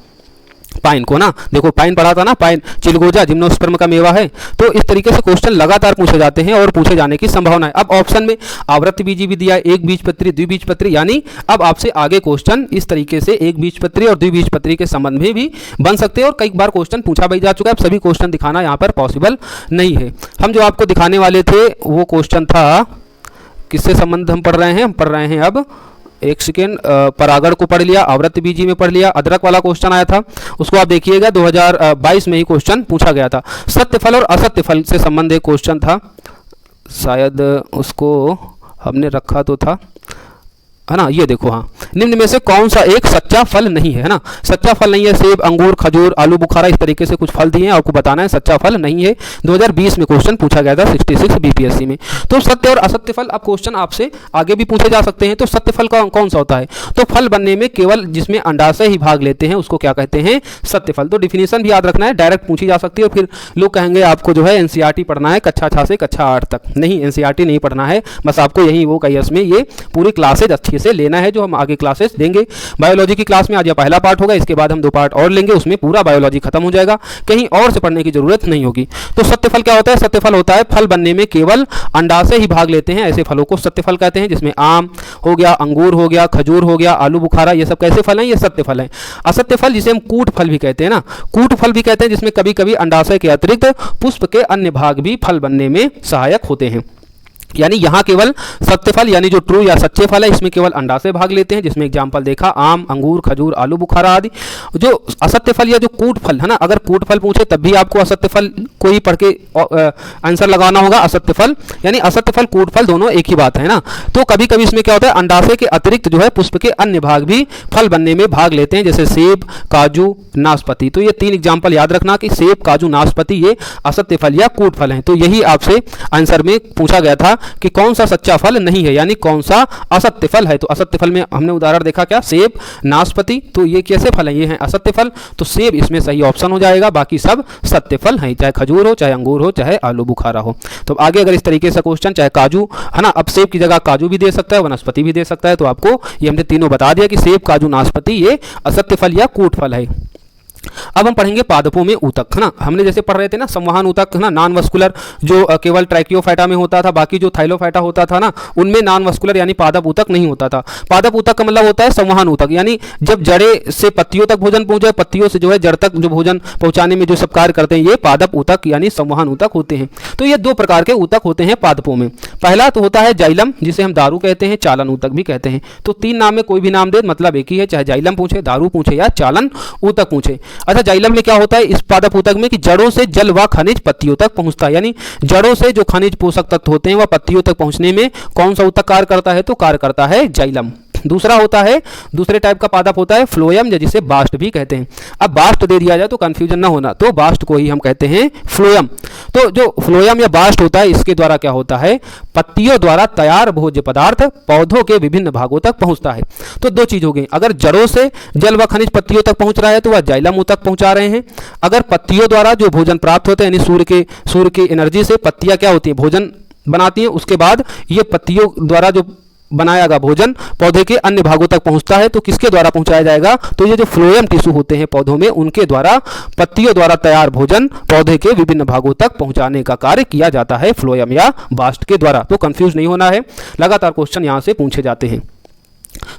पाइन को ना, देखो पाइन पढ़ा था ना, पाइन चिलगोजा जिम्नोस्पर्म का मेवा है। तो इस तरीके से क्वेश्चन लगातार पूछे जाते हैं और पूछे जाने की संभावना है। अब ऑप्शन में आवृत्ति बीजी भी दिया है, एक बीजपत्री द्विबीजपत्री, यानी अब आपसे आगे क्वेश्चन इस तरीके से एक बीजपत्री और द्विबीजपत्री के संबंध में भी बन सकते हैं और कई बार क्वेश्चन पूछा भी जा चुका है। अब सभी क्वेश्चन दिखाना यहाँ पर पॉसिबल नहीं है। हम जो आपको दिखाने वाले थे वो क्वेश्चन था, किससे संबंध हम पढ़ रहे हैं, हम पढ़ रहे हैं अब एक सेकेंड, परागण को पढ़ लिया, आवृत्ति बीजी में पढ़ लिया, अदरक वाला क्वेश्चन आया था, उसको आप देखिएगा 2022 में ही क्वेश्चन पूछा गया था। सत्य फल और असत्य फल से संबंधित क्वेश्चन था, शायद उसको हमने रखा तो था, है ना। ये देखो, हाँ, निम्न में से कौन सा एक सच्चा फल नहीं है ना। सच्चा फल नहीं है सेब, अंगूर, खजूर, आलू बुखारा, इस तरीके से कुछ फल दिए हैं, आपको बताना है सच्चा फल नहीं है। 2020 में क्वेश्चन पूछा गया था 66 बीपीएससी में। तो सत्य और असत्य फल, अब क्वेश्चन आपसे आगे भी पूछे जा सकते हैं। तो सत्य फल कौन सा होता है, तो फल बनने में केवल जिसमें अंडाशय ही भाग लेते हैं उसको क्या कहते हैं, सत्य फल। तो डिफिनेशन भी याद रखना है, डायरेक्ट पूछी जा सकती है और फिर लोग कहेंगे आपको जो है एनसीईआरटी पढ़ना है कक्षा 6 से कक्षा 8 तक। नहीं, एनसीईआरटी नहीं पढ़ना है, बस आपको यही वो कईएस में ये पूरी क्लासेज अच्छे से लेना है जो हम आगे क्लासेस देंगे। बायोलॉजी की क्लास में आज यह पहला पार्ट होगा, इसके बाद हम 2 पार्ट और लेंगे, उसमें पूरा बायोलॉजी खत्म हो जाएगा, कहीं और से पढ़ने की जरूरत नहीं होगी। तो सत्य फल क्या होता है, सत्य फल होता है फल बनने में केवल अंडाशय ही भाग लेते हैं, ऐसे फलों को सत्य फल कहते हैं, जिसमें आम हो गया, अंगूर हो गया, खजूर हो गया, आलू बुखारा, ये सब कैसे फल हैं, ये सत्य फल हैं। असत्य फल जिसे हम कूट फल भी कहते हैं ना, कूट फल भी कहते हैं, जिसमें कभी कभी अंडाशय के अतिरिक्त पुष्प के अन्य भाग भी फल बनने में सहायक होते हैं। यानी यहाँ केवल सत्य फल यानी जो ट्रू या सच्चे फल है इसमें केवल अंडाशय भाग लेते हैं, जिसमें एग्जाम्पल देखा आम, अंगूर, खजूर, आलू बुखारा आदि। जो असत्य फल या जो कूट फल है ना, अगर कूट फल पूछे तब भी आपको असत्य फल को ही पढ़ के आंसर लगाना होगा। असत्य फल यानी असत्य फल, कूट फल दोनों एक ही बात है ना। तो कभी कभी इसमें क्या होता है, अंडाशय के अतिरिक्त जो है पुष्प के अन्य भाग भी फल बनने में भाग लेते हैं, जैसे सेब, काजू, नाशपाती। तो ये 3 एग्जाम्पल याद रखना कि सेब, काजू, नाशपाती ये असत्य फल या कूट फल हैं। तो यही आपसे आंसर में पूछा गया था कि कौन सा सच्चा फल नहीं है, यानी कौन सा असत्य फल है। तो असत्य फल में हमने उदाहरण देखा क्या, सेब, नाशपाती, तो ये कैसे फल हैं, ये हैं असत्य फल। तो सेब इसमें सही ऑप्शन हो जाएगा, बाकी सब सत्य फल हैं, चाहे खजूर हो, चाहे अंगूर हो, चाहे आलू बुखारा हो। तो आगे अगर इस तरीके से क्वेश्चन, चाहे काजू है ना, अब सेब की जगह काजू भी दे सकता है, वनस्पति भी दे सकता है। तो आपको ये हमने तीनों बता दिया कि सेब, काजू, नाशपाती ये असत्य फल या कूट फल है। अब हम पढ़ेंगे पादपों में ऊतक, है ना। हमने जैसे पढ़ रहे थे ना संवहन ऊतक, है ना, नॉन वस्कुलर जो केवल ट्रैकियोफाइटा में होता था, बाकी जो थाइलोफाइटा होता था ना उनमें नॉन वस्कुलर यानी पादप ऊतक नहीं होता था। पादप ऊतक का मतलब होता है संवहन ऊतक, यानी जब जड़े से पत्तियों तक भोजन पहुंचे, पत्तियों से जो है जड़ तक जो भोजन पहुंचाने में जो सब कार्य करते हैं ये पादप ऊतक यानी संवहन ऊतक होते हैं। तो ये 2 प्रकार के ऊतक होते हैं पादपों में। पहला तो होता है जाइलम, जिसे हम दारू कहते हैं, चालन ऊतक भी कहते हैं। तो 3 नाम में कोई भी नाम दे मतलब एक ही है, चाहे जाइलम पूछे, दारू पूछे या चालन ऊतक पूछे। अच्छा, जाइलम में क्या होता है इस पादप ऊतक में कि जड़ों से जल व खनिज पत्तियों तक पहुंचता है, यानी जड़ों से जो खनिज पोषक तत्व होते हैं वह पत्तियों तक पहुंचने में कौन सा ऊतक कार्य करता है, तो कार्य करता है जाइलम। दूसरा होता है, दूसरे टाइप का पादप होता है फ्लोएम, जिसे बास्ट भी कहते हैं। अब बास्ट दे दिया जाए तो कंफ्यूजन ना होना, तो बास्ट को ही हम कहते हैं फ्लोएम। तो जो फ्लोएम या बास्ट होता है इसके द्वारा क्या होता है, पत्तियों द्वारा तैयार भोज्य पदार्थ पौधों के विभिन्न भागों तक पहुंचता है। तो 2 चीज हो गई, अगर जड़ों से जल व खनिज पत्तियों तक पहुंच रहा है तो वह जाइलम ऊतक पहुंचा रहे हैं। अगर पत्तियों द्वारा जो भोजन प्राप्त होते हैं, यानी सूर्य की एनर्जी से पत्तियां क्या होती है, भोजन बनाती हैं, उसके बाद ये पत्तियों द्वारा जो बनाया गया भोजन पौधे के अन्य भागों तक पहुंचता है। तो किसके द्वारा पहुंचाया जाएगा, तो ये जो फ्लोएम टिश्यू होते हैं पौधों में उनके द्वारा पत्तियों द्वारा तैयार भोजन पौधे के विभिन्न भागों तक पहुंचाने का कार्य किया जाता है फ्लोएम या बास्ट के द्वारा। तो कंफ्यूज नहीं होना है, लगातार क्वेश्चन यहां से पूछे जाते हैं।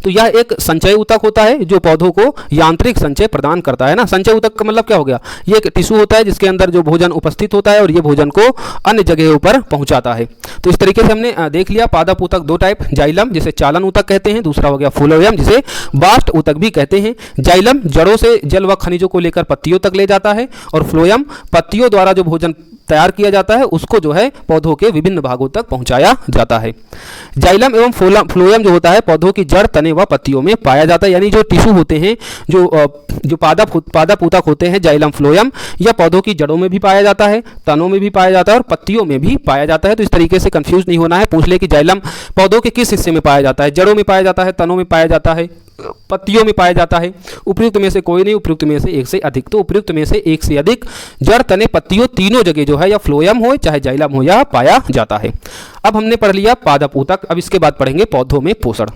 तो यह एक संचय ऊतक होता है जो पौधों को यांत्रिक संचय प्रदान करता है ना। संचय ऊतक का मतलब क्या हो गया, ये एक टिश्यू होता है जिसके अंदर जो भोजन उपस्थित होता है और ये भोजन को अन्य जगहों पर पहुंचाता है। तो इस तरीके से हमने देख लिया पादप ऊतक 2 टाइप, जाइलम जिसे चालन ऊतक कहते हैं, दूसरा हो गया फ्लोएम जिसे बास्ट ऊतक भी कहते हैं। जाइलम जड़ों से जल व खनिजों को लेकर पत्तियों तक ले जाता है और फ्लोएम पत्तियों द्वारा जो भोजन तैयार किया जाता है उसको जो है पौधों के विभिन्न भागों तक पहुंचाया जाता है। जाइलम एवं फ्लोएम जो होता है पौधों की जड़, तने व पत्तियों में पाया जाता है, यानी जो टिश्यू होते हैं जो पादप ऊतक होते हैं जाइलम फ्लोएम, यह पौधों की जड़ों में भी पाया जाता है, तनों में भी पाया जाता है और पत्तियों में भी पाया जाता है। तो इस तरीके से कंफ्यूज नहीं होना है, पूछ ले कि जाइलम पौधों के किस हिस्से में पाया जाता है, जड़ों में पाया जाता है, तनों में पाया जाता है, पत्तियों में पाया जाता है। उपयुक्त में से कोई नहीं, उपयुक्त में से एक से अधिक। तो उपयुक्त में से एक से अधिक जड़, तने, पत्तियों तीनों जगह जो है या फ्लोएम हो चाहे जाइलम हो या पाया जाता है। अब हमने पढ़ लिया पादप ऊतक, अब इसके बाद पढ़ेंगे पौधों में पोषण।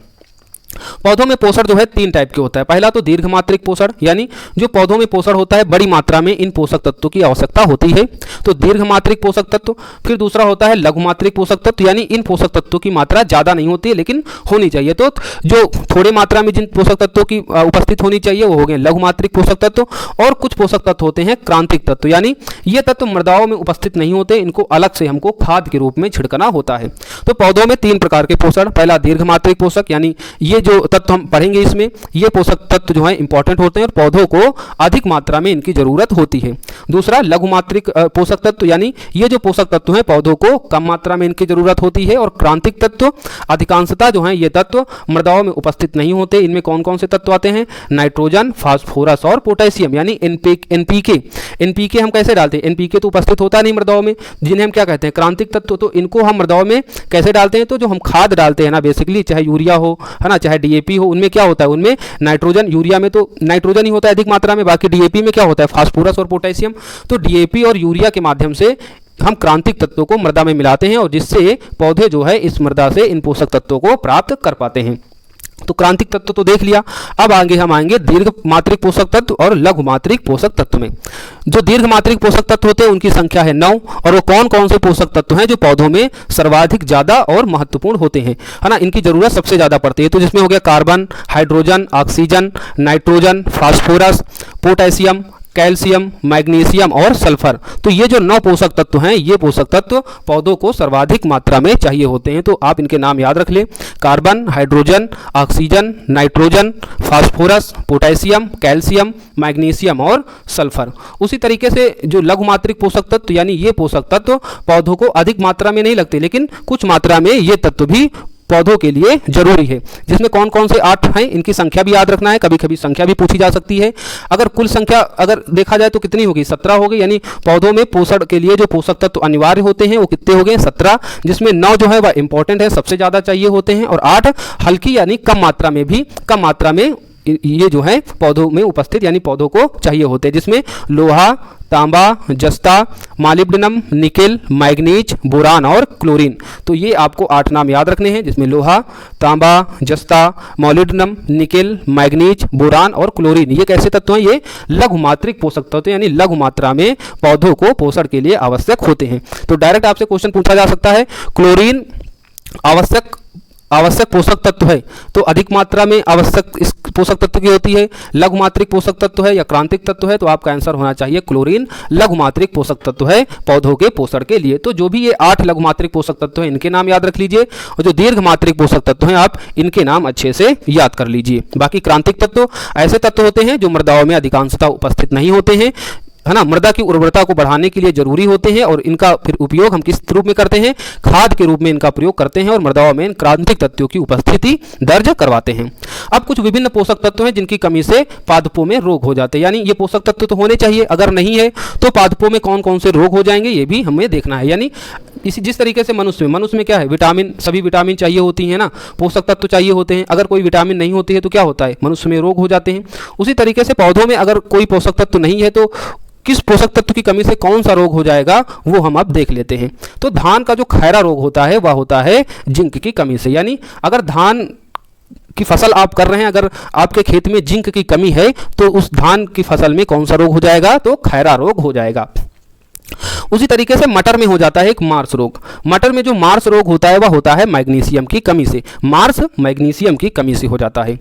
पौधों में पोषण जो है 3 टाइप के होता है। पहला तो दीर्घ मात्रिक पोषण, यानी जो पौधों में पोषण होता है बड़ी मात्रा में इन पोषक तत्वों की आवश्यकता होती है, तो दीर्घ मात्रिक पोषक तत्व। फिर दूसरा होता है लघु मात्रिक पोषक तत्व, यानी इन पोषक तत्वों की मात्रा ज़्यादा नहीं होती है लेकिन होनी चाहिए। तो जो थोड़े मात्रा में जिन पोषक तत्वों की उपस्थित होनी चाहिए वो हो गए लघु मात्रिक पोषक तत्व। और कुछ पोषक तत्व होते हैं क्रांतिक तत्व, यानी ये तत्व मृदाओं में उपस्थित नहीं होते, इनको अलग से हमको खाद के रूप में छिड़कना होता है। तो पौधों में 3 प्रकार के पोषण, पहला दीर्घ मात्रिक पोषक, यानी ये जो तत्व हम पढ़ेंगे इसमें ये पोषक तत्व जो है इंपॉर्टेंट होते हैं और पौधों को अधिक मात्रा में इनकी जरूरत होती है। दूसरा लघु मात्रिक पोषक तत्व, यानी ये जो पोषक तत्व हैं पौधों को कम मात्रा में इनकी जरूरत होती है। और क्रांतिक तत्व अधिकांशतः जो है ये तत्व मृदाओं में उपस्थित नहीं होते। इनमें कौन कौन से तत्व आते हैं? नाइट्रोजन, फास्फोरस और पोटेशियम, यानी एनपीके हम कैसे डालते हैं? एनपीके तो उपस्थित होता नहीं मृदाओं में, जिन्हें हम क्या कहते हैं? क्रांतिक तत्व। तो इनको हम मृदाओं में कैसे डालते हैं? तो जो हम खाद डालते हैं ना बेसिकली, चाहे यूरिया हो है ना, चाहे डीएपी हो, उनमें क्या होता है? उनमें नाइट्रोजन, यूरिया में तो नाइट्रोजन ही होता है अधिक मात्रा में, बाकी डीएपी में क्या होता है? फास्फोरस और पोटेशियम। तो डीएपी और यूरिया के माध्यम से हम क्रांतिक तत्वों को मृदा में मिलाते हैं और जिससे पौधे जो है इस मृदा से इन पोषक तत्वों को प्राप्त कर पाते हैं। तो क्रांतिक तत्व तो देख लिया। अब आगे हम आएंगे दीर्घ मात्रिक पोषक तत्व और लघु मात्रिक पोषक तत्व में। जो दीर्घ मात्रिक पोषक तत्व होते हैं उनकी संख्या है 9, और वो कौन कौन से पोषक तत्व हैं जो पौधों में सर्वाधिक ज्यादा और महत्वपूर्ण होते हैं, है ना, इनकी जरूरत सबसे ज्यादा पड़ती है। तो जिसमें हो गया carbon, hydrogen, oxygen, nitrogen, phosphorus, potassium, calcium, magnesium और सल्फर। तो ये जो 9 पोषक तत्व हैं, ये पोषक तत्व पौधों को सर्वाधिक मात्रा में चाहिए होते हैं। तो आप इनके नाम याद रख लें: carbon, hydrogen, oxygen, nitrogen, phosphorus, potassium, calcium, magnesium और सल्फर। उसी तरीके से जो लघु मात्रिक पोषक तत्व, यानी ये पोषक तत्व पौधों को अधिक मात्रा में नहीं लगते, लेकिन कुछ मात्रा में ये तत्व भी पौधों के लिए जरूरी है। जिसमें कौन कौन से 8 हैं, इनकी संख्या भी याद रखना है, कभी कभी संख्या भी पूछी जा सकती है। अगर कुल संख्या अगर देखा जाए तो कितनी होगी? 17 होगी, यानी पौधों में पोषण के लिए जो पोषक तत्व अनिवार्य होते हैं वो कितने हो गए? 17, जिसमें 9 जो है वह इंपॉर्टेंट है, सबसे ज़्यादा चाहिए होते हैं, और 8 हल्की यानी कम मात्रा में ये जो है पौधों में उपस्थित यानी पौधों को चाहिए होते हैं। जिसमें लोहा, तांबा, जस्ता, मॉलिब्डेनम, निकेल, मैग्नीज, बोरान और क्लोरीन। तो ये आपको 8 नाम याद रखने हैं, जिसमें लोहा, तांबा, जस्ता, मॉलिब्डेनम, निकेल, मैग्नीज, बोरान और क्लोरीन ये कैसे तत्व हैं? ये लघु मात्रिक पोषक तत्व, यानी लघु मात्रा में पौधों को पोषण के लिए आवश्यक होते हैं। तो डायरेक्ट आपसे क्वेश्चन पूछा जा सकता है, क्लोरीन आवश्यक पोषक तत्व है तो अधिक मात्रा में आवश्यक इस पोषक तत्व की होती है, लघु मात्रिक पोषक तत्व है या क्रांतिक तत्व है? तो आपका आंसर होना चाहिए क्लोरीन लघु मात्रिक पोषक तत्व है पौधों के पोषण के लिए। तो जो भी ये 8 लघु मात्रिक पोषक तत्व हैं इनके नाम याद रख लीजिए, और जो दीर्घ मात्रिक पोषक तत्व हैं आप इनके नाम अच्छे से याद कर लीजिए। बाकी क्रांतिक तत्व ऐसे तत्व होते हैं जो मृदाओं में अधिकांशतः उपस्थित नहीं होते हैं, है ना, मृदा की उर्वरता को बढ़ाने के लिए जरूरी होते हैं, और इनका फिर उपयोग हम किस रूप में करते हैं? खाद के रूप में इनका प्रयोग करते हैं, और मृदाओं में इन क्रांतिक तत्वों की उपस्थिति दर्ज करवाते हैं। अब कुछ विभिन्न पोषक तत्व हैं जिनकी कमी से पादपों में रोग हो जाते हैं, यानी ये पोषक तत्व तो होने चाहिए, अगर नहीं है तो पादपों में कौन कौन से रोग हो जाएंगे ये भी हमें देखना है। यानी इसी जिस तरीके से मनुष्य में क्या है? विटामिन, सभी विटामिन चाहिए होती है ना, पोषक तत्व चाहिए होते हैं। अगर कोई विटामिन नहीं होती है तो क्या होता है? मनुष्य में रोग हो जाते हैं। उसी तरीके से पौधों में अगर कोई पोषक तत्व नहीं है तो किस पोषक तत्व की कमी से कौन सा रोग हो जाएगा वो हम अब देख लेते हैं। तो धान का जो खैरा रोग होता है वह होता है जिंक की कमी से। यानी अगर धान की फसल आप कर रहे हैं, अगर आपके खेत में जिंक की कमी है तो उस धान की फसल में कौन सा रोग हो जाएगा? तो खैरा रोग हो जाएगा। उसी तरीके से मटर में हो जाता है एक मार्स रोग। मटर में जो मार्स रोग होता है वह होता है मैग्नीशियम की कमी से, मार्स मैग्नीशियम की कमी से हो जाता है।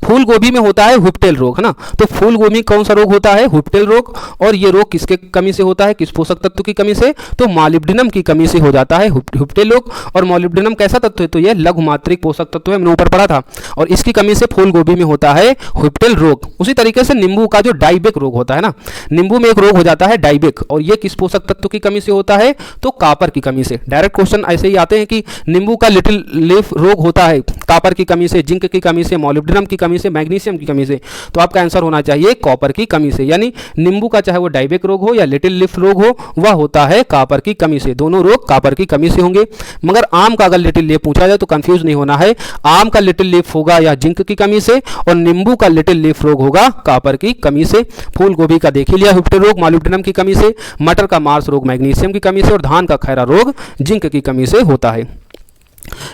फूल गोभी में होता है हुप्टेल रोग, है ना, तो फूल गोभी कौन सा रोग होता है? हुप्टेल रोग। और ये रोग किसके कमी से होता है? किस पोषक तत्व की कमी से? तो मॉलिब्डेनम की कमी से हो जाता है हुप्टेल रोग। और मॉलिब्डेनम कैसा तत्व है? तो यह लघु मात्रिक पोषक तत्व है, मैंने ऊपर पढ़ा था, और इसकी कमी से फूल गोभी में होता है हुप्टेल रोग। उसी तरीके से नींबू का जो डाइबेक रोग होता है ना, नींबू में एक रोग हो जाता है डाइबेक, और ये किस पोषक तत्व की कमी से होता है? तो कॉपर की कमी से। डायरेक्ट क्वेश्चन ऐसे ही आते हैं कि नींबू का लिटिल लीफ रोग होता है कॉपर की कमी से, जिंक की कमी से, मॉलिब्डेनम की कमी से, मैग्नीशियम की कमी से। तो आपका आंसर होना चाहिए कॉपर की कमी से। यानी नींबू का चाहे वो डाइबेक रोग हो या लिटिल लीफ रोग हो वह होता है कॉपर की कमी से। दोनों रोग कॉपर की कमी से होंगे। मगर आम का अगर लिटिल लीफ पूछा जाए तो कंफ्यूज नहीं होना है, आम का लिटिल लीफ होगा या जिंक की कमी से, और नींबू का लिटिल लीफ रोग होगा कॉपर की कमी से। फूल गोभी का देख ही लिया हुप्टेल रोग मॉलिब्डेनम की कमी से, मटर का मार्स रोग मैग्नीशियम की कमी से, और धान का खैरा रोग जिंक की कमी से होता है।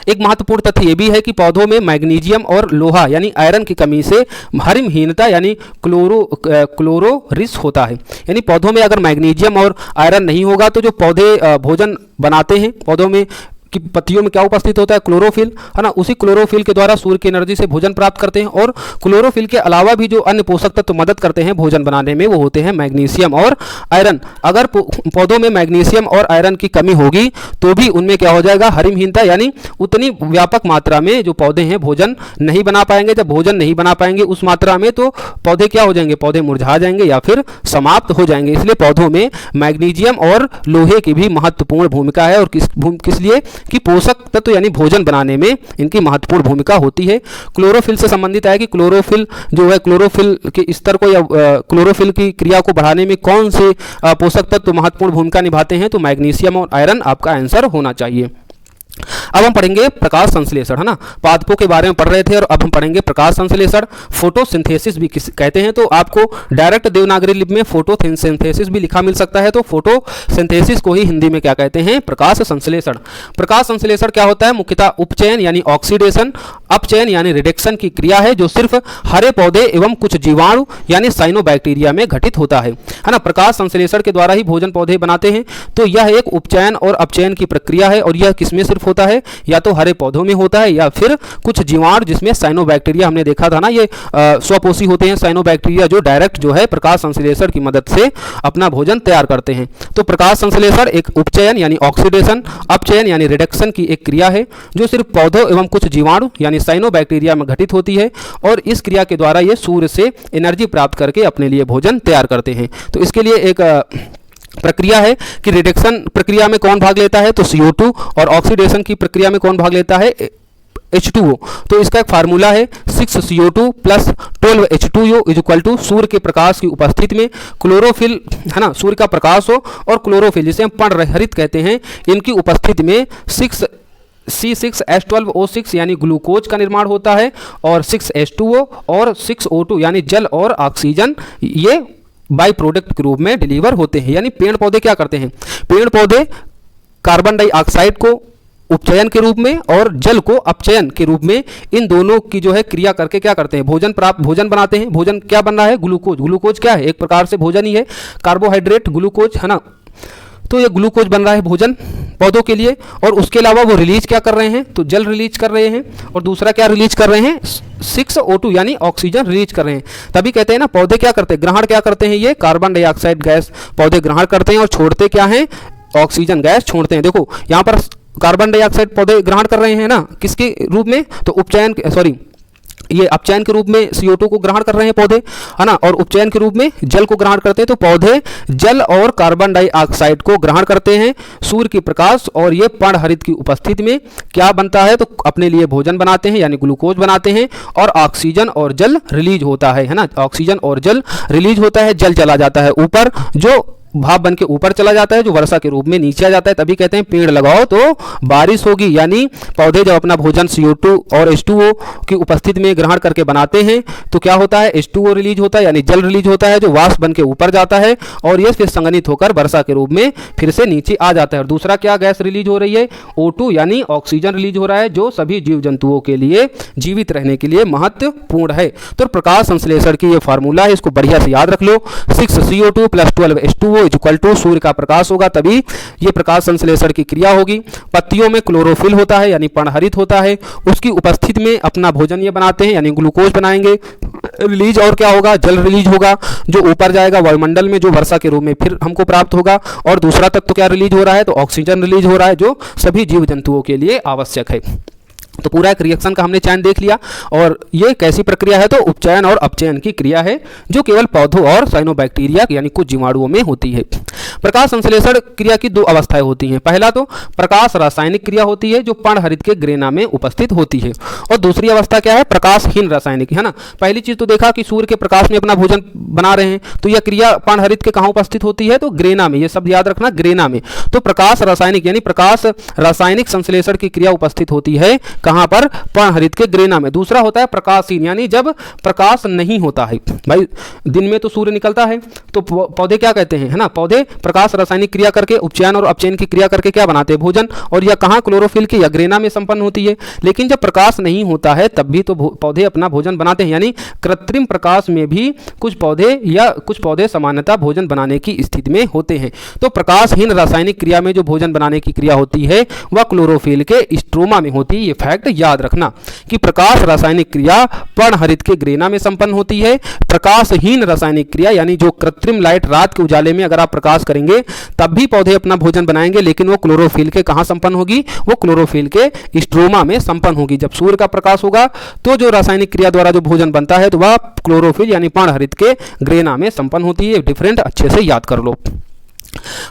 एक महत्वपूर्ण तथ्य ये भी है कि पौधों में मैग्नीशियम और लोहा यानी आयरन की कमी से हरिमहीनता यानी क्लोरोरिस होता है। यानी पौधों में अगर मैग्नीशियम और आयरन नहीं होगा तो जो पौधे भोजन बनाते हैं, पौधों में कि पत्तियों में क्या उपस्थित होता है, क्लोरोफिल, है ना। उसी क्लोरोफिल के द्वारा सूर्य की एनर्जी से भोजन प्राप्त करते हैं। और क्लोरोफिल के अलावा भी जो अन्य पोषक तत्व मदद करते हैं भोजन बनाने में, वो होते हैं मैग्नीशियम और आयरन। अगर पौधों में मैग्नीशियम और आयरन की कमी होगी तो भी उनमें क्या हो जाएगा, हरिमहीनता, यानी उतनी व्यापक मात्रा में जो पौधे हैं भोजन नहीं बना पाएंगे। जब भोजन नहीं बना पाएंगे उस मात्रा में तो पौधे क्या हो जाएंगे, पौधे मुरझा जाएंगे या फिर समाप्त हो जाएंगे। इसलिए पौधों में मैग्नीशियम और लोहे की भी महत्वपूर्ण भूमिका है। और किस लिए कि पोषक तत्व यानी भोजन बनाने में इनकी महत्वपूर्ण भूमिका होती है। क्लोरोफिल से संबंधित है कि क्लोरोफिल जो है, क्लोरोफिल के स्तर को या क्लोरोफिल की क्रिया को बढ़ाने में कौन से पोषक तत्व महत्वपूर्ण भूमिका निभाते हैं, तो मैग्नीशियम और आयरन आपका आंसर होना चाहिए। अब हम पढ़ेंगे प्रकाश संश्लेषण, है ना। पादपों के बारे में पढ़ रहे थे और अब हम पढ़ेंगे प्रकाश संश्लेषण। फोटोसिंथेसिस भी कहते हैं, तो आपको डायरेक्ट देवनागरी लिपि में फोटोसिंथेसिस भी लिखा मिल सकता है। तो फोटोसिंथेसिस को ही हिंदी में क्या कहते हैं, प्रकाश संश्लेषण। प्रकाश संश्लेषण क्या होता है, मुख्यतः उपचयन यानी ऑक्सीडेशन, अपचयन यानी रिडक्शन की क्रिया है जो सिर्फ हरे पौधे एवं कुछ जीवाणु यानी साइनोबैक्टीरिया में घटित होता है ना। प्रकाश संश्लेषण के द्वारा ही भोजन पौधे बनाते हैं। तो यह एक उपचयन और अपचयन की प्रक्रिया है और यह किसमें सिर्फ होता है, या तो हरे पौधों में होता है या फिर कुछ जीवाणु जिसमें साइनोबैक्टीरिया, हमने देखा था ना, ये स्वपोषी होते हैं साइनोबैक्टीरिया जो डायरेक्ट जो है प्रकाश संश्लेषण की मदद से अपना भोजन तैयार करते हैं। तो प्रकाश संश्लेषण एक उपचयन यानी ऑक्सीडेशन, अपचयन यानी रिडक्शन की एक क्रिया है जो सिर्फ पौधों एवं कुछ जीवाणु यानी साइनोबैक्टीरिया में घटित होती है। और इस क्रिया के द्वारा ये सूर्य से एनर्जी प्राप्त करके अपने लिए भोजन तैयार करते हैं। तो इसके लिए एक प्रक्रिया है कि रिडक्शन प्रक्रिया में कौन भाग लेता है, तो CO2, और ऑक्सीडेशन की प्रक्रिया में कौन भाग लेता है, H2O। तो इसका एक फार्मूला है 6CO2 plus 12H2O is equal to सूर्य के प्रकाश की उपस्थिति में क्लोरोफिल, है ना, सूर्य का प्रकाश हो और क्लोरोफिल जिसे हम पर्णरहित कहते हैं, इनकी उपस्थिति में C6H12O6 यानी ग्लूकोज का निर्माण होता है और 6H2O और 6O2 यानी जल और ऑक्सीजन ये बाई प्रोडक्ट के रूप में डिलीवर होते हैं। यानी पेड़ पौधे क्या करते हैं, पेड़ पौधे कार्बन डाइऑक्साइड को उपचयन के रूप में और जल को अपचयन के रूप में, इन दोनों की जो है क्रिया करके क्या करते हैं, भोजन बनाते हैं। भोजन क्या बन रहा है, ग्लूकोज। ग्लूकोज क्या है, एक प्रकार से भोजन ही है, कार्बोहाइड्रेट ग्लूकोज, है ना। तो ये ग्लूकोज बन रहा है भोजन पौधों के लिए। और उसके अलावा वो रिलीज क्या कर रहे हैं, तो जल रिलीज कर रहे हैं और दूसरा क्या रिलीज कर रहे हैं, 6O2 यानी ऑक्सीजन रिलीज कर रहे हैं। तभी कहते हैं ना, पौधे क्या करते हैं, ग्रहण क्या करते हैं, ये कार्बन डाइऑक्साइड गैस पौधे ग्रहण करते हैं और छोड़ते क्या हैं, ऑक्सीजन गैस छोड़ते हैं। देखो यहाँ पर कार्बन डाइऑक्साइड पौधे ग्रहण कर रहे हैं ना, किसके रूप में, तो उपचयन, सॉरी, ये अपचयन के रूप में CO2 को ग्रहण कर रहे हैं पौधे, है ना, और उपचयन के रूप में जल को ग्रहण करते हैं। तो पौधे जल और कार्बन डाइऑक्साइड को ग्रहण करते हैं सूर्य की प्रकाश, और ये पर्णहरित की उपस्थिति में क्या बनता है, तो अपने लिए भोजन बनाते हैं यानी ग्लूकोज बनाते हैं और ऑक्सीजन और जल रिलीज होता है ना। ऑक्सीजन और जल रिलीज होता है, जल चला जाता है ऊपर, जो भाप बन के ऊपर चला जाता है, जो वर्षा के रूप में नीचे आ जाता है। तभी कहते हैं पेड़ लगाओ तो बारिश होगी। यानी पौधे जब अपना भोजन CO2 और H2O की उपस्थिति में ग्रहण करके बनाते हैं तो क्या होता है, H2O रिलीज होता है यानी जल रिलीज होता है, जो वाष्प बन के ऊपर जाता है और ये फिर संघनित होकर वर्षा के रूप में फिर से नीचे आ जाता है। और दूसरा क्या गैस रिलीज हो रही है, O2 यानी ऑक्सीजन रिलीज हो रहा है, जो सभी जीव जंतुओं के लिए जीवित रहने के लिए महत्वपूर्ण है। तो प्रकाश संश्लेषण की ये फार्मूला है, इसको बढ़िया से याद रख लो। 6CO2 plus 12H2O equal to सूर्य का प्रकाश होगा, तभी ये प्रकाश संश्लेषण की क्रिया होगी। पत्तियों में क्लोरोफिल होता है यानी पर्णहरित होता है, उसकी उपस्थिति में अपना भोजन ये बनाते हैं यानी ग्लूकोज बनाएंगे। रिलीज और क्या होगा, जल रिलीज होगा जो ऊपर जाएगा वायुमंडल में, जो वर्षा के रूप में फिर हमको प्राप्त होगा। और दूसरा तत्व क्या रिलीज हो रहा है, तो ऑक्सीजन रिलीज हो रहा है, जो सभी जीव जंतुओं के लिए आवश्यक है। तो पूरा एक रिएक्शन का हमने चयन देख लिया। और ये कैसी प्रक्रिया है, तो उपचयन और अपचयन की क्रिया है जो केवल पौधों और साइनोबैक्टीरिया यानी कुछ जीवाणुओं में होती है। प्रकाश संश्लेषण क्रिया की दो अवस्थाएं होती हैं। पहला तो प्रकाश रासायनिक क्रिया होती है जो पर्णहरित के ग्रेना में उपस्थित होती है, और दूसरी अवस्था क्या है, प्रकाशहीन रासायनिक, है ना। पहली चीज तो देखा कि सूर्य के प्रकाश में अपना भोजन बना रहे हैं, तो यह क्रिया पर्णहरित के कहाँ उपस्थित होती है, तो ग्रेना में। ये सब याद रखना, ग्रेना में। तो प्रकाश रासायनिक यानी प्रकाश रासायनिक संश्लेषण की क्रिया उपस्थित होती है कहाँ पर, पर्णहरित के ग्रेना में। दूसरा होता है प्रकाशहीन, यानी जब प्रकाश नहीं होता है। भाई दिन में तो सूर्य निकलता है तो पौधे क्या कहते हैं, है ना, पौधे प्रकाश रासायनिक क्रिया करके उपचयन और अपचयन की क्रिया करके क्या बनाते हैं, भोजन, और यह कहाँ, क्लोरोफिल के या ग्रेना में संपन्न होती है। लेकिन जब प्रकाश नहीं होता है तब भी तो पौधे अपना भोजन बनाते हैं, यानी कृत्रिम प्रकाश में भी कुछ पौधे सामान्यतः भोजन बनाने की स्थिति में होते हैं। तो प्रकाशहीन रासायनिक क्रिया में जो भोजन बनाने की क्रिया होती है वह क्लोरोफिल के स्ट्रोमा में होती है। ये फैक्ट याद रखना कि प्रकाश रासायनिक क्रिया पर्णहरित के ग्रेना में संपन्न होती है। प्रकाशहीन रासायनिक क्रिया यानी जो कृत्रिम लाइट, रात के उजाले में अगर आप प्रकाश करेंगे तब भी पौधे अपना भोजन बनाएंगे, लेकिन वो क्लोरोफिल के कहां संपन्न होगी, वो क्लोरोफिल के स्ट्रोमा में संपन्न होगी। जब सूर्य का प्रकाश होगा तो जो रासायनिक क्रिया द्वारा जो भोजन बनता है तो वह क्लोरोफिल यानी पर्णहरित के ग्रेना में संपन्न होती है। डिफरेंट अच्छे से याद कर लो।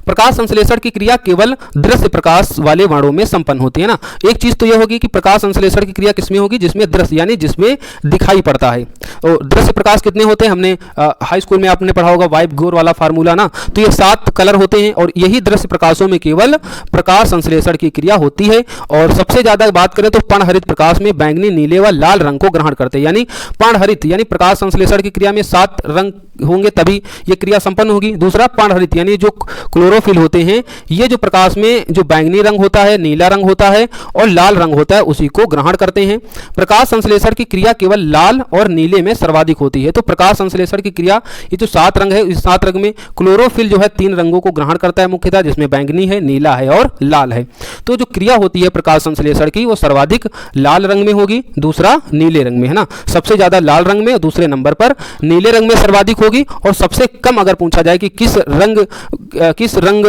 प्रकाश संश्लेषण की क्रिया केवल दृश्य प्रकाश वाले वर्णों में संपन्न होती है ना। एक चीज तो यह होगी कि प्रकाश संश्लेषण की क्रिया किसमें होगी, जिसमें दृश्य यानी जिसमें दिखाई पड़ता है। और दृश्य प्रकाश कितने होते हैं, हमने हाई स्कूल में आपने पढ़ा होगा वाइट गोर वाला फार्मूला ना, तो ये 7 कलर होते हैं और यही दृश्य प्रकाशों में केवल प्रकाश संश्लेषण की क्रिया होती है। और सबसे ज्यादा बात करें तो पर्णहरित प्रकाश में बैंगनी, नीले व लाल रंग को ग्रहण करते हैं। यानी पर्णहरित यानी प्रकाश संश्लेषण की क्रिया में 7 रंग होंगे तभी ये क्रिया संपन्न होगी। दूसरा पर्णहरित यानी जो क्लोरोफिल होते हैं, ये जो प्रकाश में जो बैंगनी रंग होता है, नीला रंग होता है और लाल रंग होता है उसी को ग्रहण करते हैं। प्रकाश संश्लेषण की क्रिया केवल लाल और नीले में सर्वाधिक होती है। तो प्रकाश संश्लेषण की क्रिया ये जो 7 रंग है, इस 7 रंग में क्लोरोफिल जो है 3 रंगों को ग्रहण करता है मुख्यतः, जिसमें बैंगनी है, नीला है और लाल है। तो जो क्रिया होती है प्रकाश संश्लेषण की वो सर्वाधिक लाल रंग में होगी, दूसरा नीले रंग में, है ना, सबसे ज्यादा लाल रंग में, दूसरे नंबर पर नीले रंग में सर्वाधिक होगी। और सबसे कम अगर पूछा जाए कि किस रंग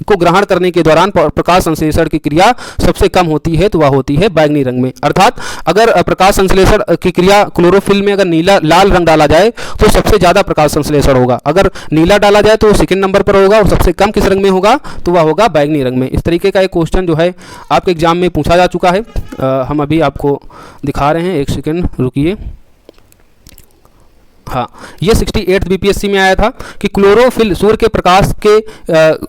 को ग्रहण करने के दौरान प्रकाश संश्लेषण की क्रिया सबसे कम होती है तो वह होती है बैंगनी रंग में। अर्थात अगर प्रकाश संश्लेषण की क्रिया क्लोरोफिल में अगर लाल रंग डाला जाए तो सबसे ज्यादा प्रकाश संश्लेषण होगा, अगर नीला डाला जाए तो सेकंड नंबर पर होगा, और सबसे कम किस रंग में होगा तो वह होगा बैंगनी रंग में। इस तरीके का एक क्वेश्चन जो है आपके एग्जाम में पूछा जा चुका है। हम अभी आपको दिखा रहे हैं, एक सेकेंड रुकिए। हाँ, ये 68 बीपीएससी में आया था कि क्लोरोफिल सूर्य के प्रकाश के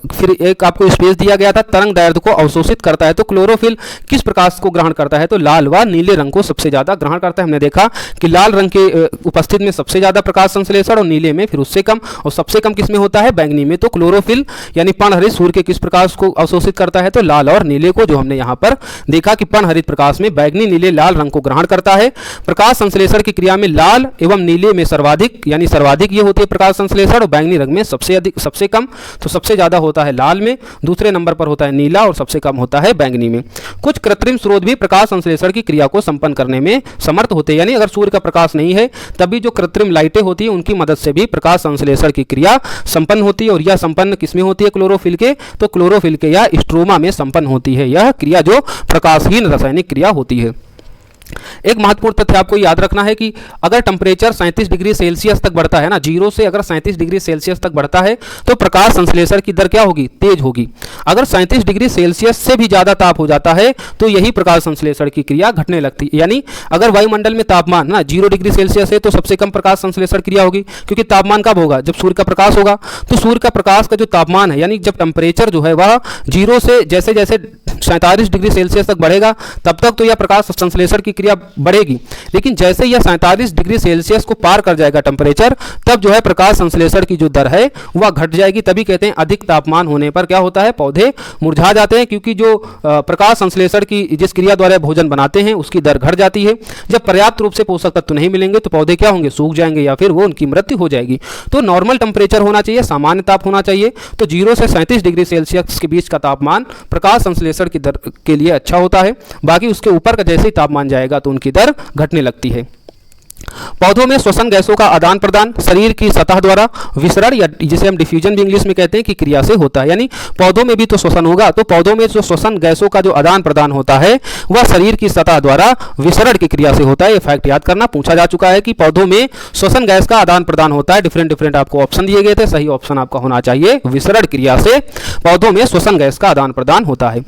फिर एक आपको स्पेस दिया गया था, तरंग दैर्ध्य को अवशोषित करता है। तो क्लोरोफिल किस प्रकाश को ग्रहण करता है, तो लाल व नीले रंग को सबसे ज्यादा ग्रहण करता है। हमने देखा कि लाल रंग के उपस्थित में सबसे ज्यादा प्रकाश संश्लेषण और नीले में फिर उससे कम, और सबसे कम किसमें होता है, बैंगनी में। तो क्लोरोफिल यानी पर्णहरित सूर्य के किस प्रकाश को अवशोषित करता है, तो लाल और नीले को, जो हमने यहाँ पर देखा कि पर्णहरित प्रकाश में बैंगनी, नीले, लाल रंग को ग्रहण करता है। प्रकाश संश्लेषण की क्रिया में लाल एवं नीले में सर्वाधिक यानी सर्वाधिक ये होती है प्रकाश संश्लेषण, और बैंगनी रंग में सबसे कम। तो सबसे ज्यादा होता है लाल में, दूसरे नंबर पर होता है नीला और सबसे कम होता है बैंगनी में। कुछ कृत्रिम स्रोत भी प्रकाश संश्लेषण की क्रिया को संपन्न करने में समर्थ होते हैं, यानी अगर सूर्य का प्रकाश नहीं है तभी जो कृत्रिम लाइटें होती है उनकी मदद से भी प्रकाश संश्लेषण की क्रिया संपन्न होती है। और यह संपन्न किसमें होती है, क्लोरोफिल के, तो क्लोरोफिल के या स्ट्रोमा में संपन्न होती है यह क्रिया, जो प्रकाशहीन रासायनिक क्रिया होती है। एक महत्वपूर्ण तथ्य आपको याद रखना है कि अगर टेम्परेचर 37 डिग्री सेल्सियस तक बढ़ता है ना, 0 से अगर 37 डिग्री सेल्सियस तक बढ़ता है तो प्रकाश संश्लेषण की दर क्या होगी, तेज होगी। अगर 37 डिग्री सेल्सियस से भी ज्यादा ताप हो जाता है तो यही प्रकाश संश्लेषण की क्रिया घटने लगती है। यानी अगर वायुमंडल में तापमान ना 0 डिग्री सेल्सियस है तो सबसे कम प्रकाश संश्लेषण क्रिया होगी, क्योंकि तापमान कब होगा, जब सूर्य का प्रकाश होगा। तो सूर्य का प्रकाश का जो तापमान है, यानी जब टेम्परेचर जो है वह 0 से जैसे जैसे 47 डिग्री सेल्सियस तक बढ़ेगा तब तक तो यह प्रकाश संश्लेषण की क्रिया बढ़ेगी, लेकिन जैसे यह 47 डिग्री सेल्सियस को पार कर जाएगा टेम्परेचर, तब जो है प्रकाश संश्लेषण की जो दर है वह घट जाएगी। तभी कहते हैं अधिक तापमान होने पर क्या होता है, पौधे मुरझा जाते हैं, क्योंकि जो प्रकाश संश्लेषण की जिस क्रिया द्वारा भोजन बनाते हैं उसकी दर घट जाती है। जब पर्याप्त रूप से पोषक तत्व नहीं मिलेंगे तो पौधे क्या होंगे, सूख जाएंगे या फिर वो उनकी मृत्यु हो जाएगी। तो नॉर्मल टेम्परेचर होना चाहिए, सामान्य ताप होना चाहिए। तो 0 से 37 डिग्री सेल्सियस के बीच का तापमान प्रकाश संश्लेषण की दर के लिए अच्छा होता है। बाकी उसके ऊपर का जैसे ही तापमान जाएगा तो उनकी दर घटने लगती है। पौधों में श्वसन गैसों का आदान प्रदान शरीर की सतह द्वारा विसरण या जिसे हम डिफ्यूजन भी इंग्लिश में कहते हैं की क्रिया से होता है। यानी पौधों में भी तो श्वसन होगा, तो पौधों में जो श्वसन गैसों का जो आदान प्रदान होता है वह शरीर की सतह द्वारा विसरण की क्रिया से होता है। ये फैक्ट याद करना, पूछा जा चुका है कि पौधों में श्वसन गैस का आदान प्रदान होता है। डिफरेंट आपको ऑप्शन दिए गए थे, सही ऑप्शन आपका होना चाहिए विसरण क्रिया से पौधों में श्वसन गैस का आदान प्रदान होता है।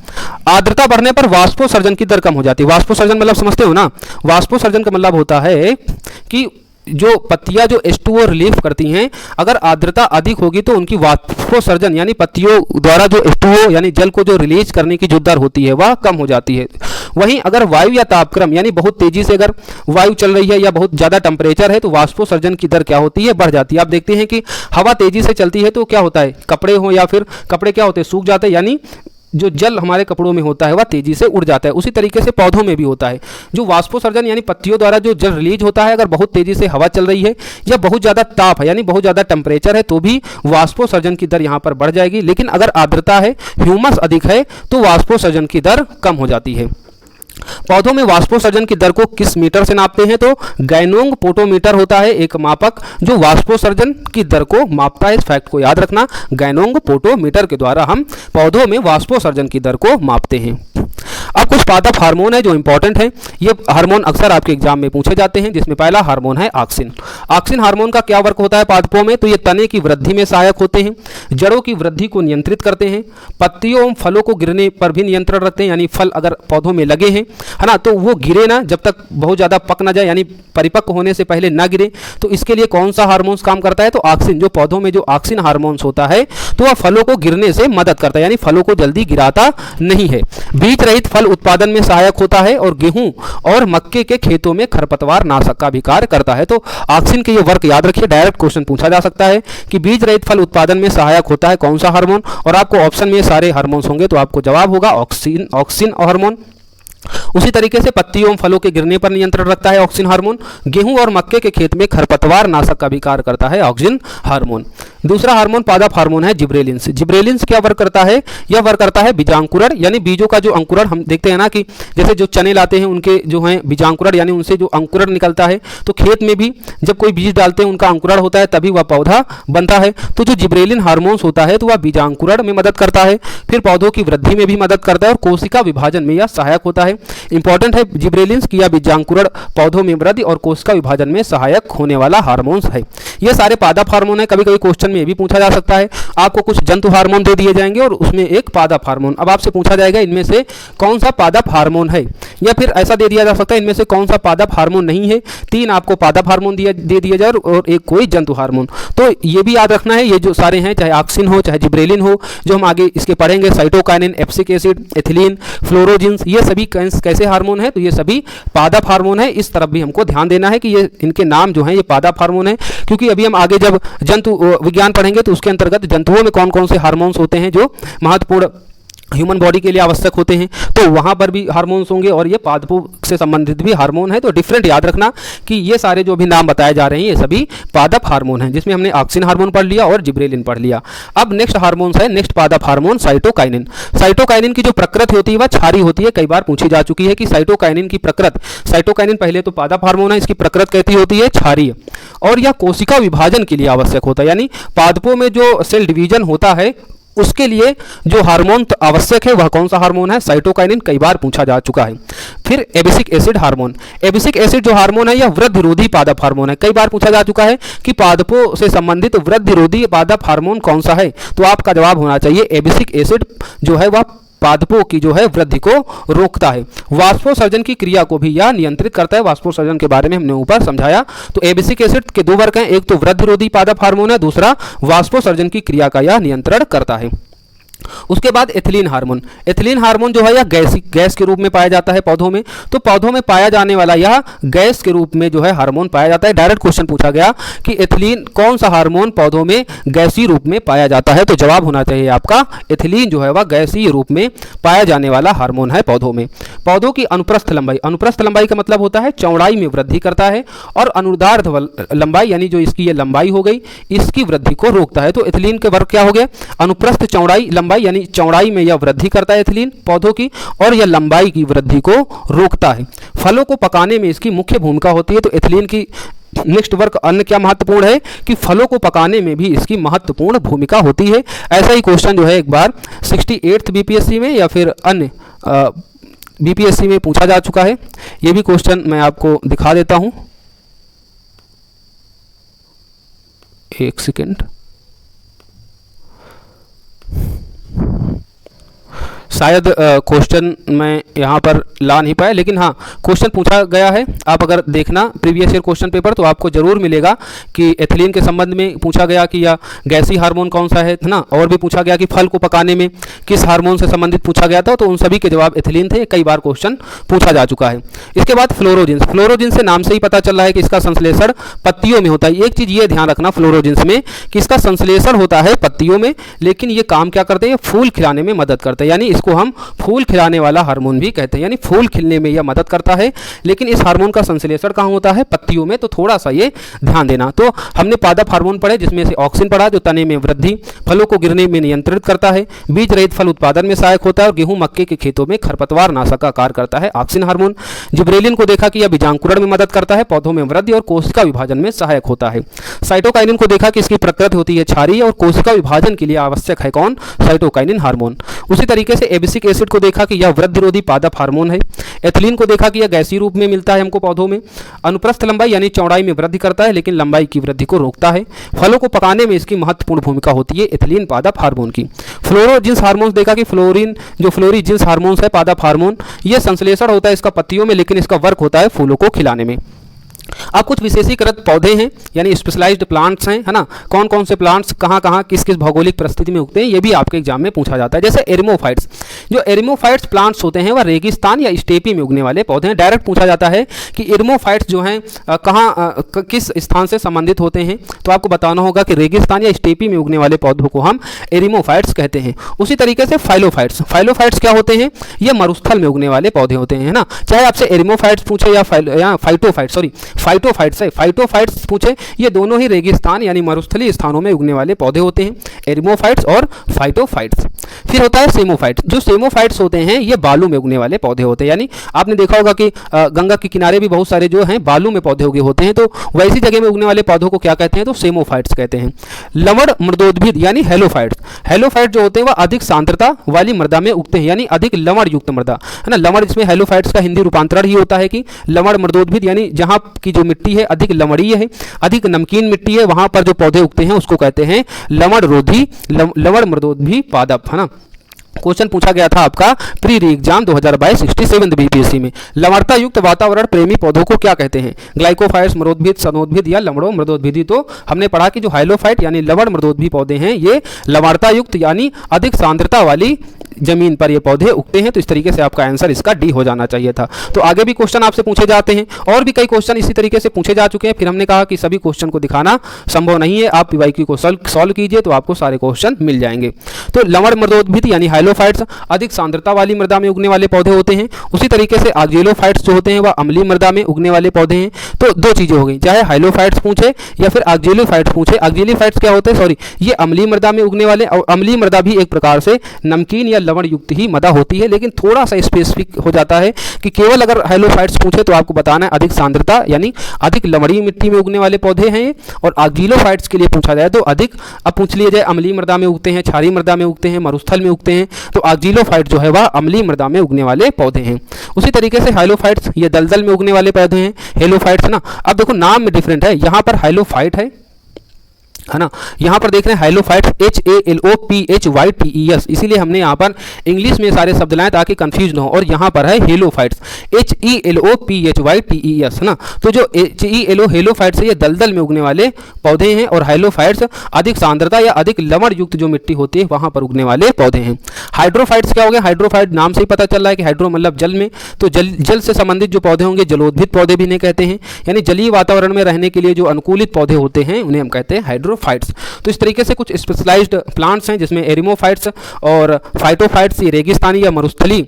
आर्द्रता बढ़ने पर वाष्पोत्सर्जन की दर कम हो जाती है। वाष्पोत्सर्जन मतलब समझते हो ना, वाष्पोत्सर्जन का मतलब होता है कि जो पत्तियां जो H2O रिलीव करती हैं, अगर आर्द्रता अधिक होगी तो उनकी वाष्पोत्सर्जन यानी पत्तियों द्वारा जो H2O यानी जल को जो रिलीज करने की जो दर होती है वह कम हो जाती है। वहीं अगर वायु या तापक्रम यानी बहुत तेजी से अगर वायु चल रही है या बहुत ज़्यादा टेम्परेचर है तो वाष्पोसर्जन की दर क्या होती है, बढ़ जाती है। आप देखते हैं कि हवा तेजी से चलती है तो क्या होता है, कपड़े हो या फिर कपड़े क्या होते हैं, सूख जाते हैं, यानी जो जल हमारे कपड़ों में होता है वह तेजी से उड़ जाता है। उसी तरीके से पौधों में भी होता है। जो वाष्पोसर्जन यानी पत्तियों द्वारा जो जल रिलीज होता है, अगर बहुत तेजी से हवा चल रही है या बहुत ज़्यादा ताप है यानी बहुत ज़्यादा टेम्परेचर है तो भी वाष्पोसर्जन की दर यहाँ पर बढ़ जाएगी। लेकिन अगर आर्द्रता है, ह्यूमस अधिक है तो वाष्पोसर्जन की दर कम हो जाती है। पौधों में वाष्पोसर्जन की दर को किस मीटर से नापते हैं, तो गैनोंग पोटोमीटर होता है एक मापक जो वाष्पोसर्जन की दर को मापता है। इस फैक्ट को याद रखना, गैनोंग पोटोमीटर के द्वारा हम पौधों में वाष्पोसर्जन की दर को मापते हैं। अब कुछ पादप हार्मोन है जो इंपॉर्टेंट है। ये हार्मोन अक्सर आपके एग्जाम में पूछे जाते हैं, जिसमें पहला हार्मोन है ऑक्सिन। ऑक्सिन हार्मोन का क्या वर्क होता है पादपों में, तो ये तने की वृद्धि में सहायक होते हैं, जड़ों की वृद्धि को नियंत्रित करते हैं, पत्तियों एवं फलों को गिरने पर भी नियंत्रण रखते हैं, यानी फल अगर पौधों में लगे हैं है ना, तो वो गिरे ना, जब तक बहुत ज़्यादा पक ना जाए यानी परिपक्व होने से पहले ना गिरे। तो इसके लिए कौन सा हार्मोन्स काम करता है, तो ऑक्सिन। जो पौधों में जो ऑक्सिन हार्मोन्स होता है तो वह फलों को गिरने से मदद करता है, यानी फलों को जल्दी गिराता नहीं है। बीज रहित फल उत्पादन में सहायक होता है और गेहूं और मक्के के खेतों में खरपतवार नाशक का भी कार्य करता है। तो ऑक्सिन के ये वर्क याद रखिए, डायरेक्ट क्वेश्चन पूछा जा सकता है कि बीज रहित फल उत्पादन में सहायक होता है कौन सा हार्मोन, और आपको ऑप्शन में सारे हार्मोन्स होंगे तो आपको जवाब होगा ऑक्सिन हार्मोन। उसी तरीके से पत्तियों एवं फलों के गिरने पर नियंत्रण रखता है ऑक्सिन हार्मोन। गेहूं और मक्के के खेत में खरपतवार नाशक का भी कार्य करता है ऑक्सिन हार्मोन। दूसरा हार्मोन पादप हार्मोन है जिब्रेलिन्स। जिब्रेलिन्स क्या वर्क करता है, यह वर्क करता है बीजांकुरण, यानी बीजों का जो अंकुरण हम देखते हैं ना कि जैसे जो चने लाते हैं उनके जो है बीजांकुरण यानी उनसे जो अंकुरण निकलता है, तो खेत में भी जब कोई बीज डालते हैं उनका अंकुरण होता है तभी वह पौधा बनता है। तो जो जिब्रेलिन हार्मोन्स होता है तो वह बीजांकुरण में मदद करता है, फिर पौधों की वृद्धि में भी मदद करता है और कोशिका विभाजन में यह सहायक होता है। इंपॉर्टेंट है जिब्रेलिन्स की, या बीजांकुरण पौधों में वृद्धि और कोशिका विभाजन में सहायक होने वाला हार्मोन्स है। ये सारे पादप हार्मोन है। कभी कभी क्वेश्चन में ये भी पूछा जा सकता है, आपको कुछ जंतु हार्मोन दे दिए जाएंगे और उसमें एक पादप हार्मोन। अब आपसे पूछा जाएगा इनमें से कौन सा पादप हार्मोन है, या फिर ऐसा दे दिया जा सकता है इनमें से कौन सा पादप हार्मोन नहीं है। 3 आपको पादप हार्मोन दे दिया जाए और एक कोई जंतु हार्मोन। तो ये भी याद रखना है, ये जो सारे हैं चाहे ऑक्सिन हो चाहे जिब्रेलिन हो, जो हम आगे इसके पढ़ेंगे, साइटोकाइनिन, एब्सिक एसिड, एथिलीन, फ्लोरोजिन्स, ये सभी कैसे हार्मोन है, तो ये सभी पादप हार्मोन है। इस तरफ भी हमको ध्यान देना है कि ये इनके नाम जो हैं ये पादप हार्मोन है, क्योंकि अभी हम आगे जब जंतु विज्ञान पढ़ेंगे तो उसके अंतर्गत जंतुओं में कौन कौन से हार्मोन्स होते हैं जो महत्वपूर्ण ह्यूमन बॉडी के लिए आवश्यक होते हैं, तो वहाँ पर भी हार्मोन्स होंगे और ये पादपों से संबंधित भी हार्मोन है। तो डिफरेंट याद रखना कि ये सारे जो भी नाम बताए जा रहे हैं ये सभी पादप हार्मोन हैं, जिसमें हमने ऑक्सिन हार्मोन पढ़ लिया और जिब्रेलिन पढ़ लिया। अब नेक्स्ट हार्मोन्स है, नेक्स्ट पादप हार्मोन साइटोकाइनिन। साइटोकाइनिन की जो प्रकृति होती है वह क्षारीय होती है। कई बार पूछी जा चुकी है कि साइटोकाइनिन की प्रकृति, साइटोकाइनिन पहले तो पादप हार्मोन है, इसकी प्रकृति कैसी होती है, क्षारीय, और यह कोशिका विभाजन के लिए आवश्यक होता है, यानी पादपों में जो सेल डिवीजन होता है उसके लिए जो हार्मोन आवश्यक है वह कौन सा हार्मोन है, साइटोकाइनिन। कई बार पूछा जा चुका है। फिर एबिसिक एसिड हार्मोन। एबिसिक एसिड जो हार्मोन है यह वृद्धिरोधी पादप हार्मोन है। कई बार पूछा जा चुका है कि पादपों से संबंधित वृद्धिरोधी पादप हार्मोन कौन सा है, तो आपका जवाब होना चाहिए एबिसिक एसिड जो है वह पादपों की जो है वृद्धि को रोकता है। वाष्पोसर्जन की क्रिया को भी यह नियंत्रित करता है। वाष्पोसर्जन के बारे में हमने ऊपर समझाया। तो एबिसिक एसिड के 2 वर्ग हैं, एक तो वृद्धिरोधी पादप हार्मोन है, दूसरा वाष्पोसर्जन की क्रिया का यह नियंत्रण करता है। उसके बाद एथिलीन हार्मोन। एथिलीन हार्मोन जो है यह गैस के रूप में पाया जाता है पौधों में। तो पौधों में पाया जाने वाला यह गैस के रूप में जो है हार्मोन पाया जाता है। डायरेक्ट क्वेश्चन पूछा गया कि एथिलीन कौन सा हार्मोन पौधों में गैसीय रूप में पाया जाता है, तो जवाब होना चाहिए आपका एथिलीन जो है वह गैसीय रूप में पाया जाने वाला हार्मोन है पौधों में। पौधों की अनुप्रस्थ लंबाई, अनुप्रस्थ लंबाई का मतलब होता है चौड़ाई में वृद्धि करता है, और अनुदैर्ध्य लंबाई यानी जो इसकी ये लंबाई हो गई इसकी वृद्धि को रोकता है। तो एथिलीन के वर्ग क्या हो गया, अनुप्रस्थ चौड़ाई लंबाई यानी चौड़ाई में यह वृद्धि करता है एथिलीन पौधों की, और यह लंबाई की वृद्धि को रोकता है। फलों को पकाने में इसकी मुख्य भूमिका होती है। तो एथिलीन की नेक्स्ट वर्क अन्य क्या महत्वपूर्ण है कि फलों को पकाने में भी इसकी महत्वपूर्ण भूमिका होती है। ऐसा ही क्वेश्चन जो है एक बार 68th बीपीएससी में या फिर अन्य बीपीएससी में पूछा जा चुका है। ये भी क्वेश्चन मैं आपको दिखा देता हूं, एक सेकेंड। शायद क्वेश्चन मैं यहाँ पर ला नहीं पाया, लेकिन हाँ क्वेश्चन पूछा गया है। आप अगर देखना प्रीवियस ईयर क्वेश्चन पेपर तो आपको जरूर मिलेगा कि एथिलीन के संबंध में पूछा गया कि या गैसीय हार्मोन कौन सा है ना, और भी पूछा गया कि फल को पकाने में किस हार्मोन से संबंधित पूछा गया था, तो उन सभी के जवाब एथिलीन थे। कई बार क्वेश्चन पूछा जा चुका है। इसके बाद फ्लोरोजिन्स। फ्लोरोजिन से नाम से ही पता चल रहा है कि इसका संश्लेषण पत्तियों में होता है। एक चीज ये ध्यान रखना फ्लोरोजिन्स में कि इसका संश्लेषण होता है पत्तियों में, लेकिन ये काम क्या करते हैं, फूल खिलाने में मदद करते हैं, यानी इसको हम फूल खिलाने वाला हार्मोन भी कहते हैं, यानी फूल खिलने में यह मदद करता है। लेकिन इस हार्मोन का संश्लेषण कहाँ होता है, पत्तियों में, तो थोड़ा सा ये ध्यान देना। तो हमने पादप हार्मोन पढ़े जिसमें से ऑक्सिन पढ़ा जो तने में वृद्धि, फलों को गिरने में नियंत्रित करता है, बीज रहित फल उत्पादन में सहायक होता है, और गेहूं मक्के के खेतों में खरपतवार नाशक का कार्य करता है ऑक्सिन हार्मोन। जिब्रेलिन को देखा कि यह बीजांकुरण में मदद करता है, पौधों में वृद्धि और कोशिका विभाजन में सहायक होता है। साइटोकाइनिन को देखा कि इसकी प्रकृति होती है क्षारीय और कोशिका विभाजन के लिए आवश्यक है कौन, साइटोकाइनिन हार्मोन। उसी तरीके से एबिसिक एसिड को देखा कि यह वृद्धिरोधी पादप हार्मोन है। एथिलीन को देखा कि यह गैसीय रूप में मिलता है हमको पौधों में। अनुप्रस्थ लंबाई यानी चौड़ाई में वृद्धि करता है, लेकिन लंबाई की वृद्धि को रोकता है। फलों को पकाने में इसकी महत्वपूर्ण भूमिका होती है एथिलीन पादप हार्मोन की। फ्लोरोजिन्स हार्मोन्स देखा कि फ्लोरीजिन्स हार्मोन्स है पादप हार्मोन, यह संश्लेषण होता है इसका पत्तियों में, लेकिन इसका वर्क होता है फूलों को खिलाने में। अब कुछ विशेषीकृत पौधे हैं यानी स्पेशलाइज्ड प्लांट्स हैं, है ना, कौन कौन से प्लांट्स कहाँ कहाँ किस किस भौगोलिक परिस्थिति में उगते हैं, ये भी आपके एग्जाम में पूछा जाता है। जैसे एरिमोफाइट्स, जो एरिमोफाइट्स प्लांट्स होते हैं वह रेगिस्तान या स्टेपी में उगने वाले पौधे हैं। डायरेक्ट पूछा जाता है कि एरिमोफाइट्स जो हैं कहाँ किस स्थान से संबंधित होते हैं, तो आपको बताना होगा कि रेगिस्तान या स्टेपी में उगने वाले पौधों को हम एरिमोफाइट्स कहते हैं। उसी तरीके से फाइलोफाइट्स, फाइलोफाइट्स क्या होते हैं, ये मरुस्थल में उगने वाले पौधे होते हैं, है ना, चाहे आपसे एरिमोफाइट्स पूछे या फाइटोफाइट्स पूछे, ये दोनों ही रेगिस्तान यानी मरुस्थलीय स्थानों में उगने वाले पौधे होते हैं, एरिमोफाइट्स और फाइटोफाइट्स। फिर होता है सेमोफाइट्स, जो सेमोफाइट्स होते हैं ये बालू में उगने वाले पौधे होते हैं, यानी आपने देखा होगा कि गंगा के किनारे भी बहुत सारे जो हैं बालू में पौधे उगे होते हैं, तो वैसी जगह में उगने वाले पौधों को क्या कहते हैं, तो सेमोफाइट्स कहते हैं। लवण मृदोद्भिद यानी हेलोफाइट्स, हेलोफाइट जो होते हैं वह अधिक सांद्रता वाली मृदा में उगते हैं, यानी अधिक लवण युक्त मृदा, है ना। लवण इसमें हेलोफाइट्स का हिंदी रूपांतरण ही होता है कि लवण मृदोद्भिद, यानी जहाँ की जो मिट्टी है अधिक लवणीय है, अधिक नमकीन मिट्टी है, वहां पर जो पौधे उगते हैं उसको कहते हैं लवण मृदोद्भिद पादप, है ना। क्वेश्चन पूछा गया था आपका प्री री एग्जाम 2022 67 बीपीएससी में, लवणता युक्त वातावरण प्रेमी पौधों को क्या कहते हैं, ग्लाइकोफाइट्स, मृदोद्भिद, सनोद्भिद या लवणों मृदोद्भिदी। तो हमने पढ़ा कि जो हाइलोफाइट यानी लवण मृदोद्भिद पौधे हैं ये लवणता युक्त यानी अधिक सांद्रता वाली जमीन पर ये पौधे उगते हैं। तो इस तरीके से आपका आंसर इसका डी हो जाना चाहिए था। तो आगे भी क्वेश्चन आपसे पूछे जाते हैं और भी कई क्वेश्चन इसी तरीके से पूछे जा चुके हैं। फिर हमने कहा कि सभी क्वेश्चन को दिखाना संभव नहीं है, आप पीवाईक्यू को सॉल्व कीजिए तो आपको सारे क्वेश्चन मिल जाएंगे। तो लवण मृदोद्भिद यानी हाइलोफाइट्स अधिक सांद्रता वाली मृदा में उगने वाले पौधे होते हैं। उसी तरीके से आक्जेलोफाइट्स जो होते हैं वह अम्लीय मृदा में उगने वाले पौधे हैं। तो दो चीजें हो गई, चाहे हाइलोफाइट्स पूछे या फिर आक्जेलोफाइट्स पूछे। आक्जेलोफाइट्स क्या होते हैं, सॉरी, ये अम्लीय मृदा में उगने वाले, और अम्लीय मृदा भी एक प्रकार से नमकीन या लवण युक्त ही होती है, लेकिन थोड़ा सा स्पेसिफिक हो जाता है कि केवल अगर हाइलोफाइट्स पूछे तो आपको बताना है अधिक सांद्रता यानी अधिक लवणीय मिट्टी में उगने वाले पौधे हैं। और आक्जेलोफाइट्स के लिए पूछा जाए तो अधिक, अब पूछ लिया जाए अम्लीय मृदा में उगते हैं, क्षारीय मृदा में उगते हैं, मरुस्थल में उगते हैं, तो आक्जेलोफाइट जो है वह अम्लीय मृदा में उगने वाले पौधे हैं। उसी तरीके से हाइलोफाइट्स ये दलदल में उगने वाले पौधे हैं। हेलोफाइट्स ना, अब देखो नाम में डिफरेंट है, यहाँ पर हाइलोफाइट है ना, यहाँ पर देख रहे हैं हाइलोफाइट्स HALOPHYTES, इसीलिए हमने यहाँ पर इंग्लिश में सारे शब्द लाए ताकि कंफ्यूज न हो। और यहाँ पर है हेलोफाइट्स HELOPHYTES, है ना। तो जो हेलोफाइट्स है ये दलदल में उगने वाले पौधे हैं, और हाइलोफाइट्स अधिक सांद्रता या अधिक लवण युक्त जो मिट्टी होती है वहाँ पर उगने वाले पौधे हैं। हाइड्रोफाइट्स क्या हो गए, हाइड्रोफाइट नाम से ही पता चल रहा है कि हाइड्रो मतलब जल में, तो जल से संबंधित जो पौधे होंगे जलोद्भिद पौधे भी इन्हें कहते हैं, यानी जलीय वातावरण में रहने के लिए जो अनुकूलित पौधे होते हैं उन्हें हम कहते हैं हाइड्रोफाइट्स। तो इस तरीके से कुछ स्पेशलाइज्ड प्लांट्स हैं जिसमें एरिमोफाइट्स और फाइटोफाइट्स ये रेगिस्तानी या मरुस्थलीय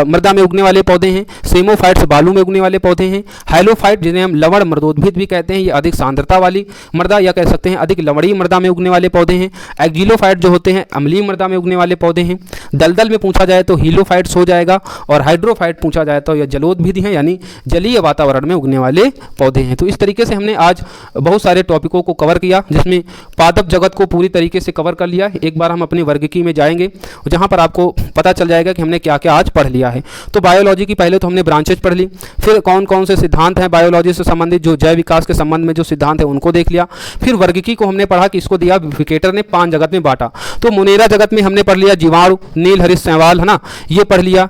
मृदा में उगने वाले पौधे हैं। सेमोफाइट्स बालू में उगने वाले पौधे हैं। हाइलोफाइट जिन्हें हम लवण मृदोद्भिद भी कहते हैं, ये अधिक सांद्रता वाली मृदा या कह सकते हैं अधिक लवणीय मृदा में उगने वाले पौधे हैं। एक्जिलोफाइट जो होते हैं अम्लीय मृदा में उगने वाले पौधे हैं। दलदल में पूछा जाए तो हीलोफाइट्स हो जाएगा, और हाइड्रोफाइट पूछा जाए तो यह जलोद्भिद हैं यानी जलीय वातावरण में उगने वाले पौधे हैं। तो इस तरीके से हमने आज बहुत सारे टॉपिकों को कवर किया जिसमें पादप जगत को पूरी तरीके से कवर कर लिया। एक बार हम अपनी वर्गीकी में जाएंगे जहाँ पर आपको पता चल जाएगा कि हमने क्या क्या आज पढ़ लिया है। तो बायोलॉजी की पहले तो हमने ब्रांचेज पढ़ ली, फिर कौन कौन से सिद्धांत हैं बायोलॉजी से संबंधित, जो जैव विकास के संबंध में जो सिद्धांत है उनको देख लिया। फिर वर्गीकी को हमने पढ़ा कि इसको दिया विकेटर ने 5 जगत में बांटा। तो मुनेरा जगत में हमने पढ़ लिया जीवाणु, नील हरित शैवाल, है ना, ये पढ़ लिया।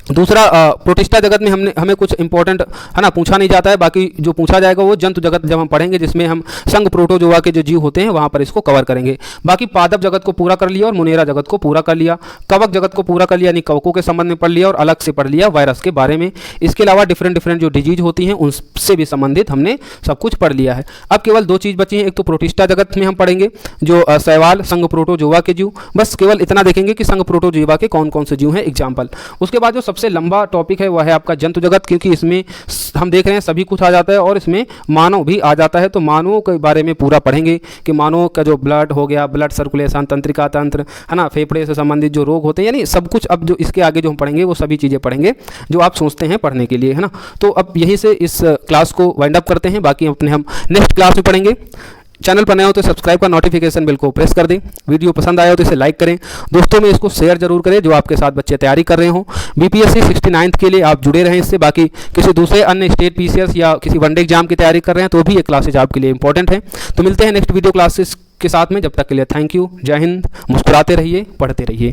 दूसरा प्रोटिस्टा जगत में हमें कुछ इंपॉर्टेंट, है ना, पूछा नहीं जाता है, बाकी जो पूछा जाएगा वो जंतु जगत जब हम पढ़ेंगे, जिसमें हम संघ प्रोटोजोआ के जो जीव होते हैं वहाँ पर इसको कवर करेंगे। बाकी पादप जगत को पूरा कर लिया और मुनेरा जगत को पूरा कर लिया। कवक जगत को पूरा कर लिया, यानी कवकों के संबंध में पढ़ लिया और अलग से पढ़ लिया वायरस के बारे में। इसके अलावा डिफरेंट जो डिजीज होती हैं उनसे भी संबंधित हमने सब कुछ पढ़ लिया है। अब केवल 2 चीज़ बची हैं, एक तो प्रोटिस्टा जगत में हम पढ़ेंगे जो शैवाल संघ प्रोटोजोआ के जीव, बस केवल इतना देखेंगे कि संघ प्रोटोजोआ के कौन कौन से जीव हैं एग्जाम्पल। उसके बाद जो सबसे लंबा टॉपिक है वह है आपका जंतु जगत, क्योंकि इसमें हम देख रहे हैं सभी कुछ आ जाता है और इसमें मानव भी आ जाता है। तो मानवों के बारे में पूरा पढ़ेंगे कि मानव का जो ब्लड हो गया, ब्लड सर्कुलेशन, तंत्रिका तंत्र, है ना, फेफड़े से संबंधित जो रोग होते हैं, यानी सब कुछ अब जो इसके आगे जो हम पढ़ेंगे वो सभी चीज़ें पढ़ेंगे जो आप सोचते हैं पढ़ने के लिए, है ना। तो अब यहीं से इस क्लास को वाइंड अप करते हैं, बाकी अपने हम नेक्स्ट क्लास में पढ़ेंगे। चैनल पर नए हो तो सब्सक्राइब का नोटिफिकेशन बिल को प्रेस कर दें। वीडियो पसंद आया हो तो इसे लाइक करें, दोस्तों में इसको शेयर जरूर करें जो आपके साथ बच्चे तैयारी कर रहे हो। बीपीएससी 69th के लिए आप जुड़े रहें इससे। बाकी किसी दूसरे अन्य स्टेट पीसीएस या किसी वनडे एग्जाम की तैयारी कर रहे हैं तो भी ये क्लासेज आपके लिए इंपॉर्टेंट है। तो मिलते हैं नेक्स्ट वीडियो क्लासेस के साथ में, जब तक के लिए थैंक यू, जय हिंद, मुस्कुराते रहिए, पढ़ते रहिए।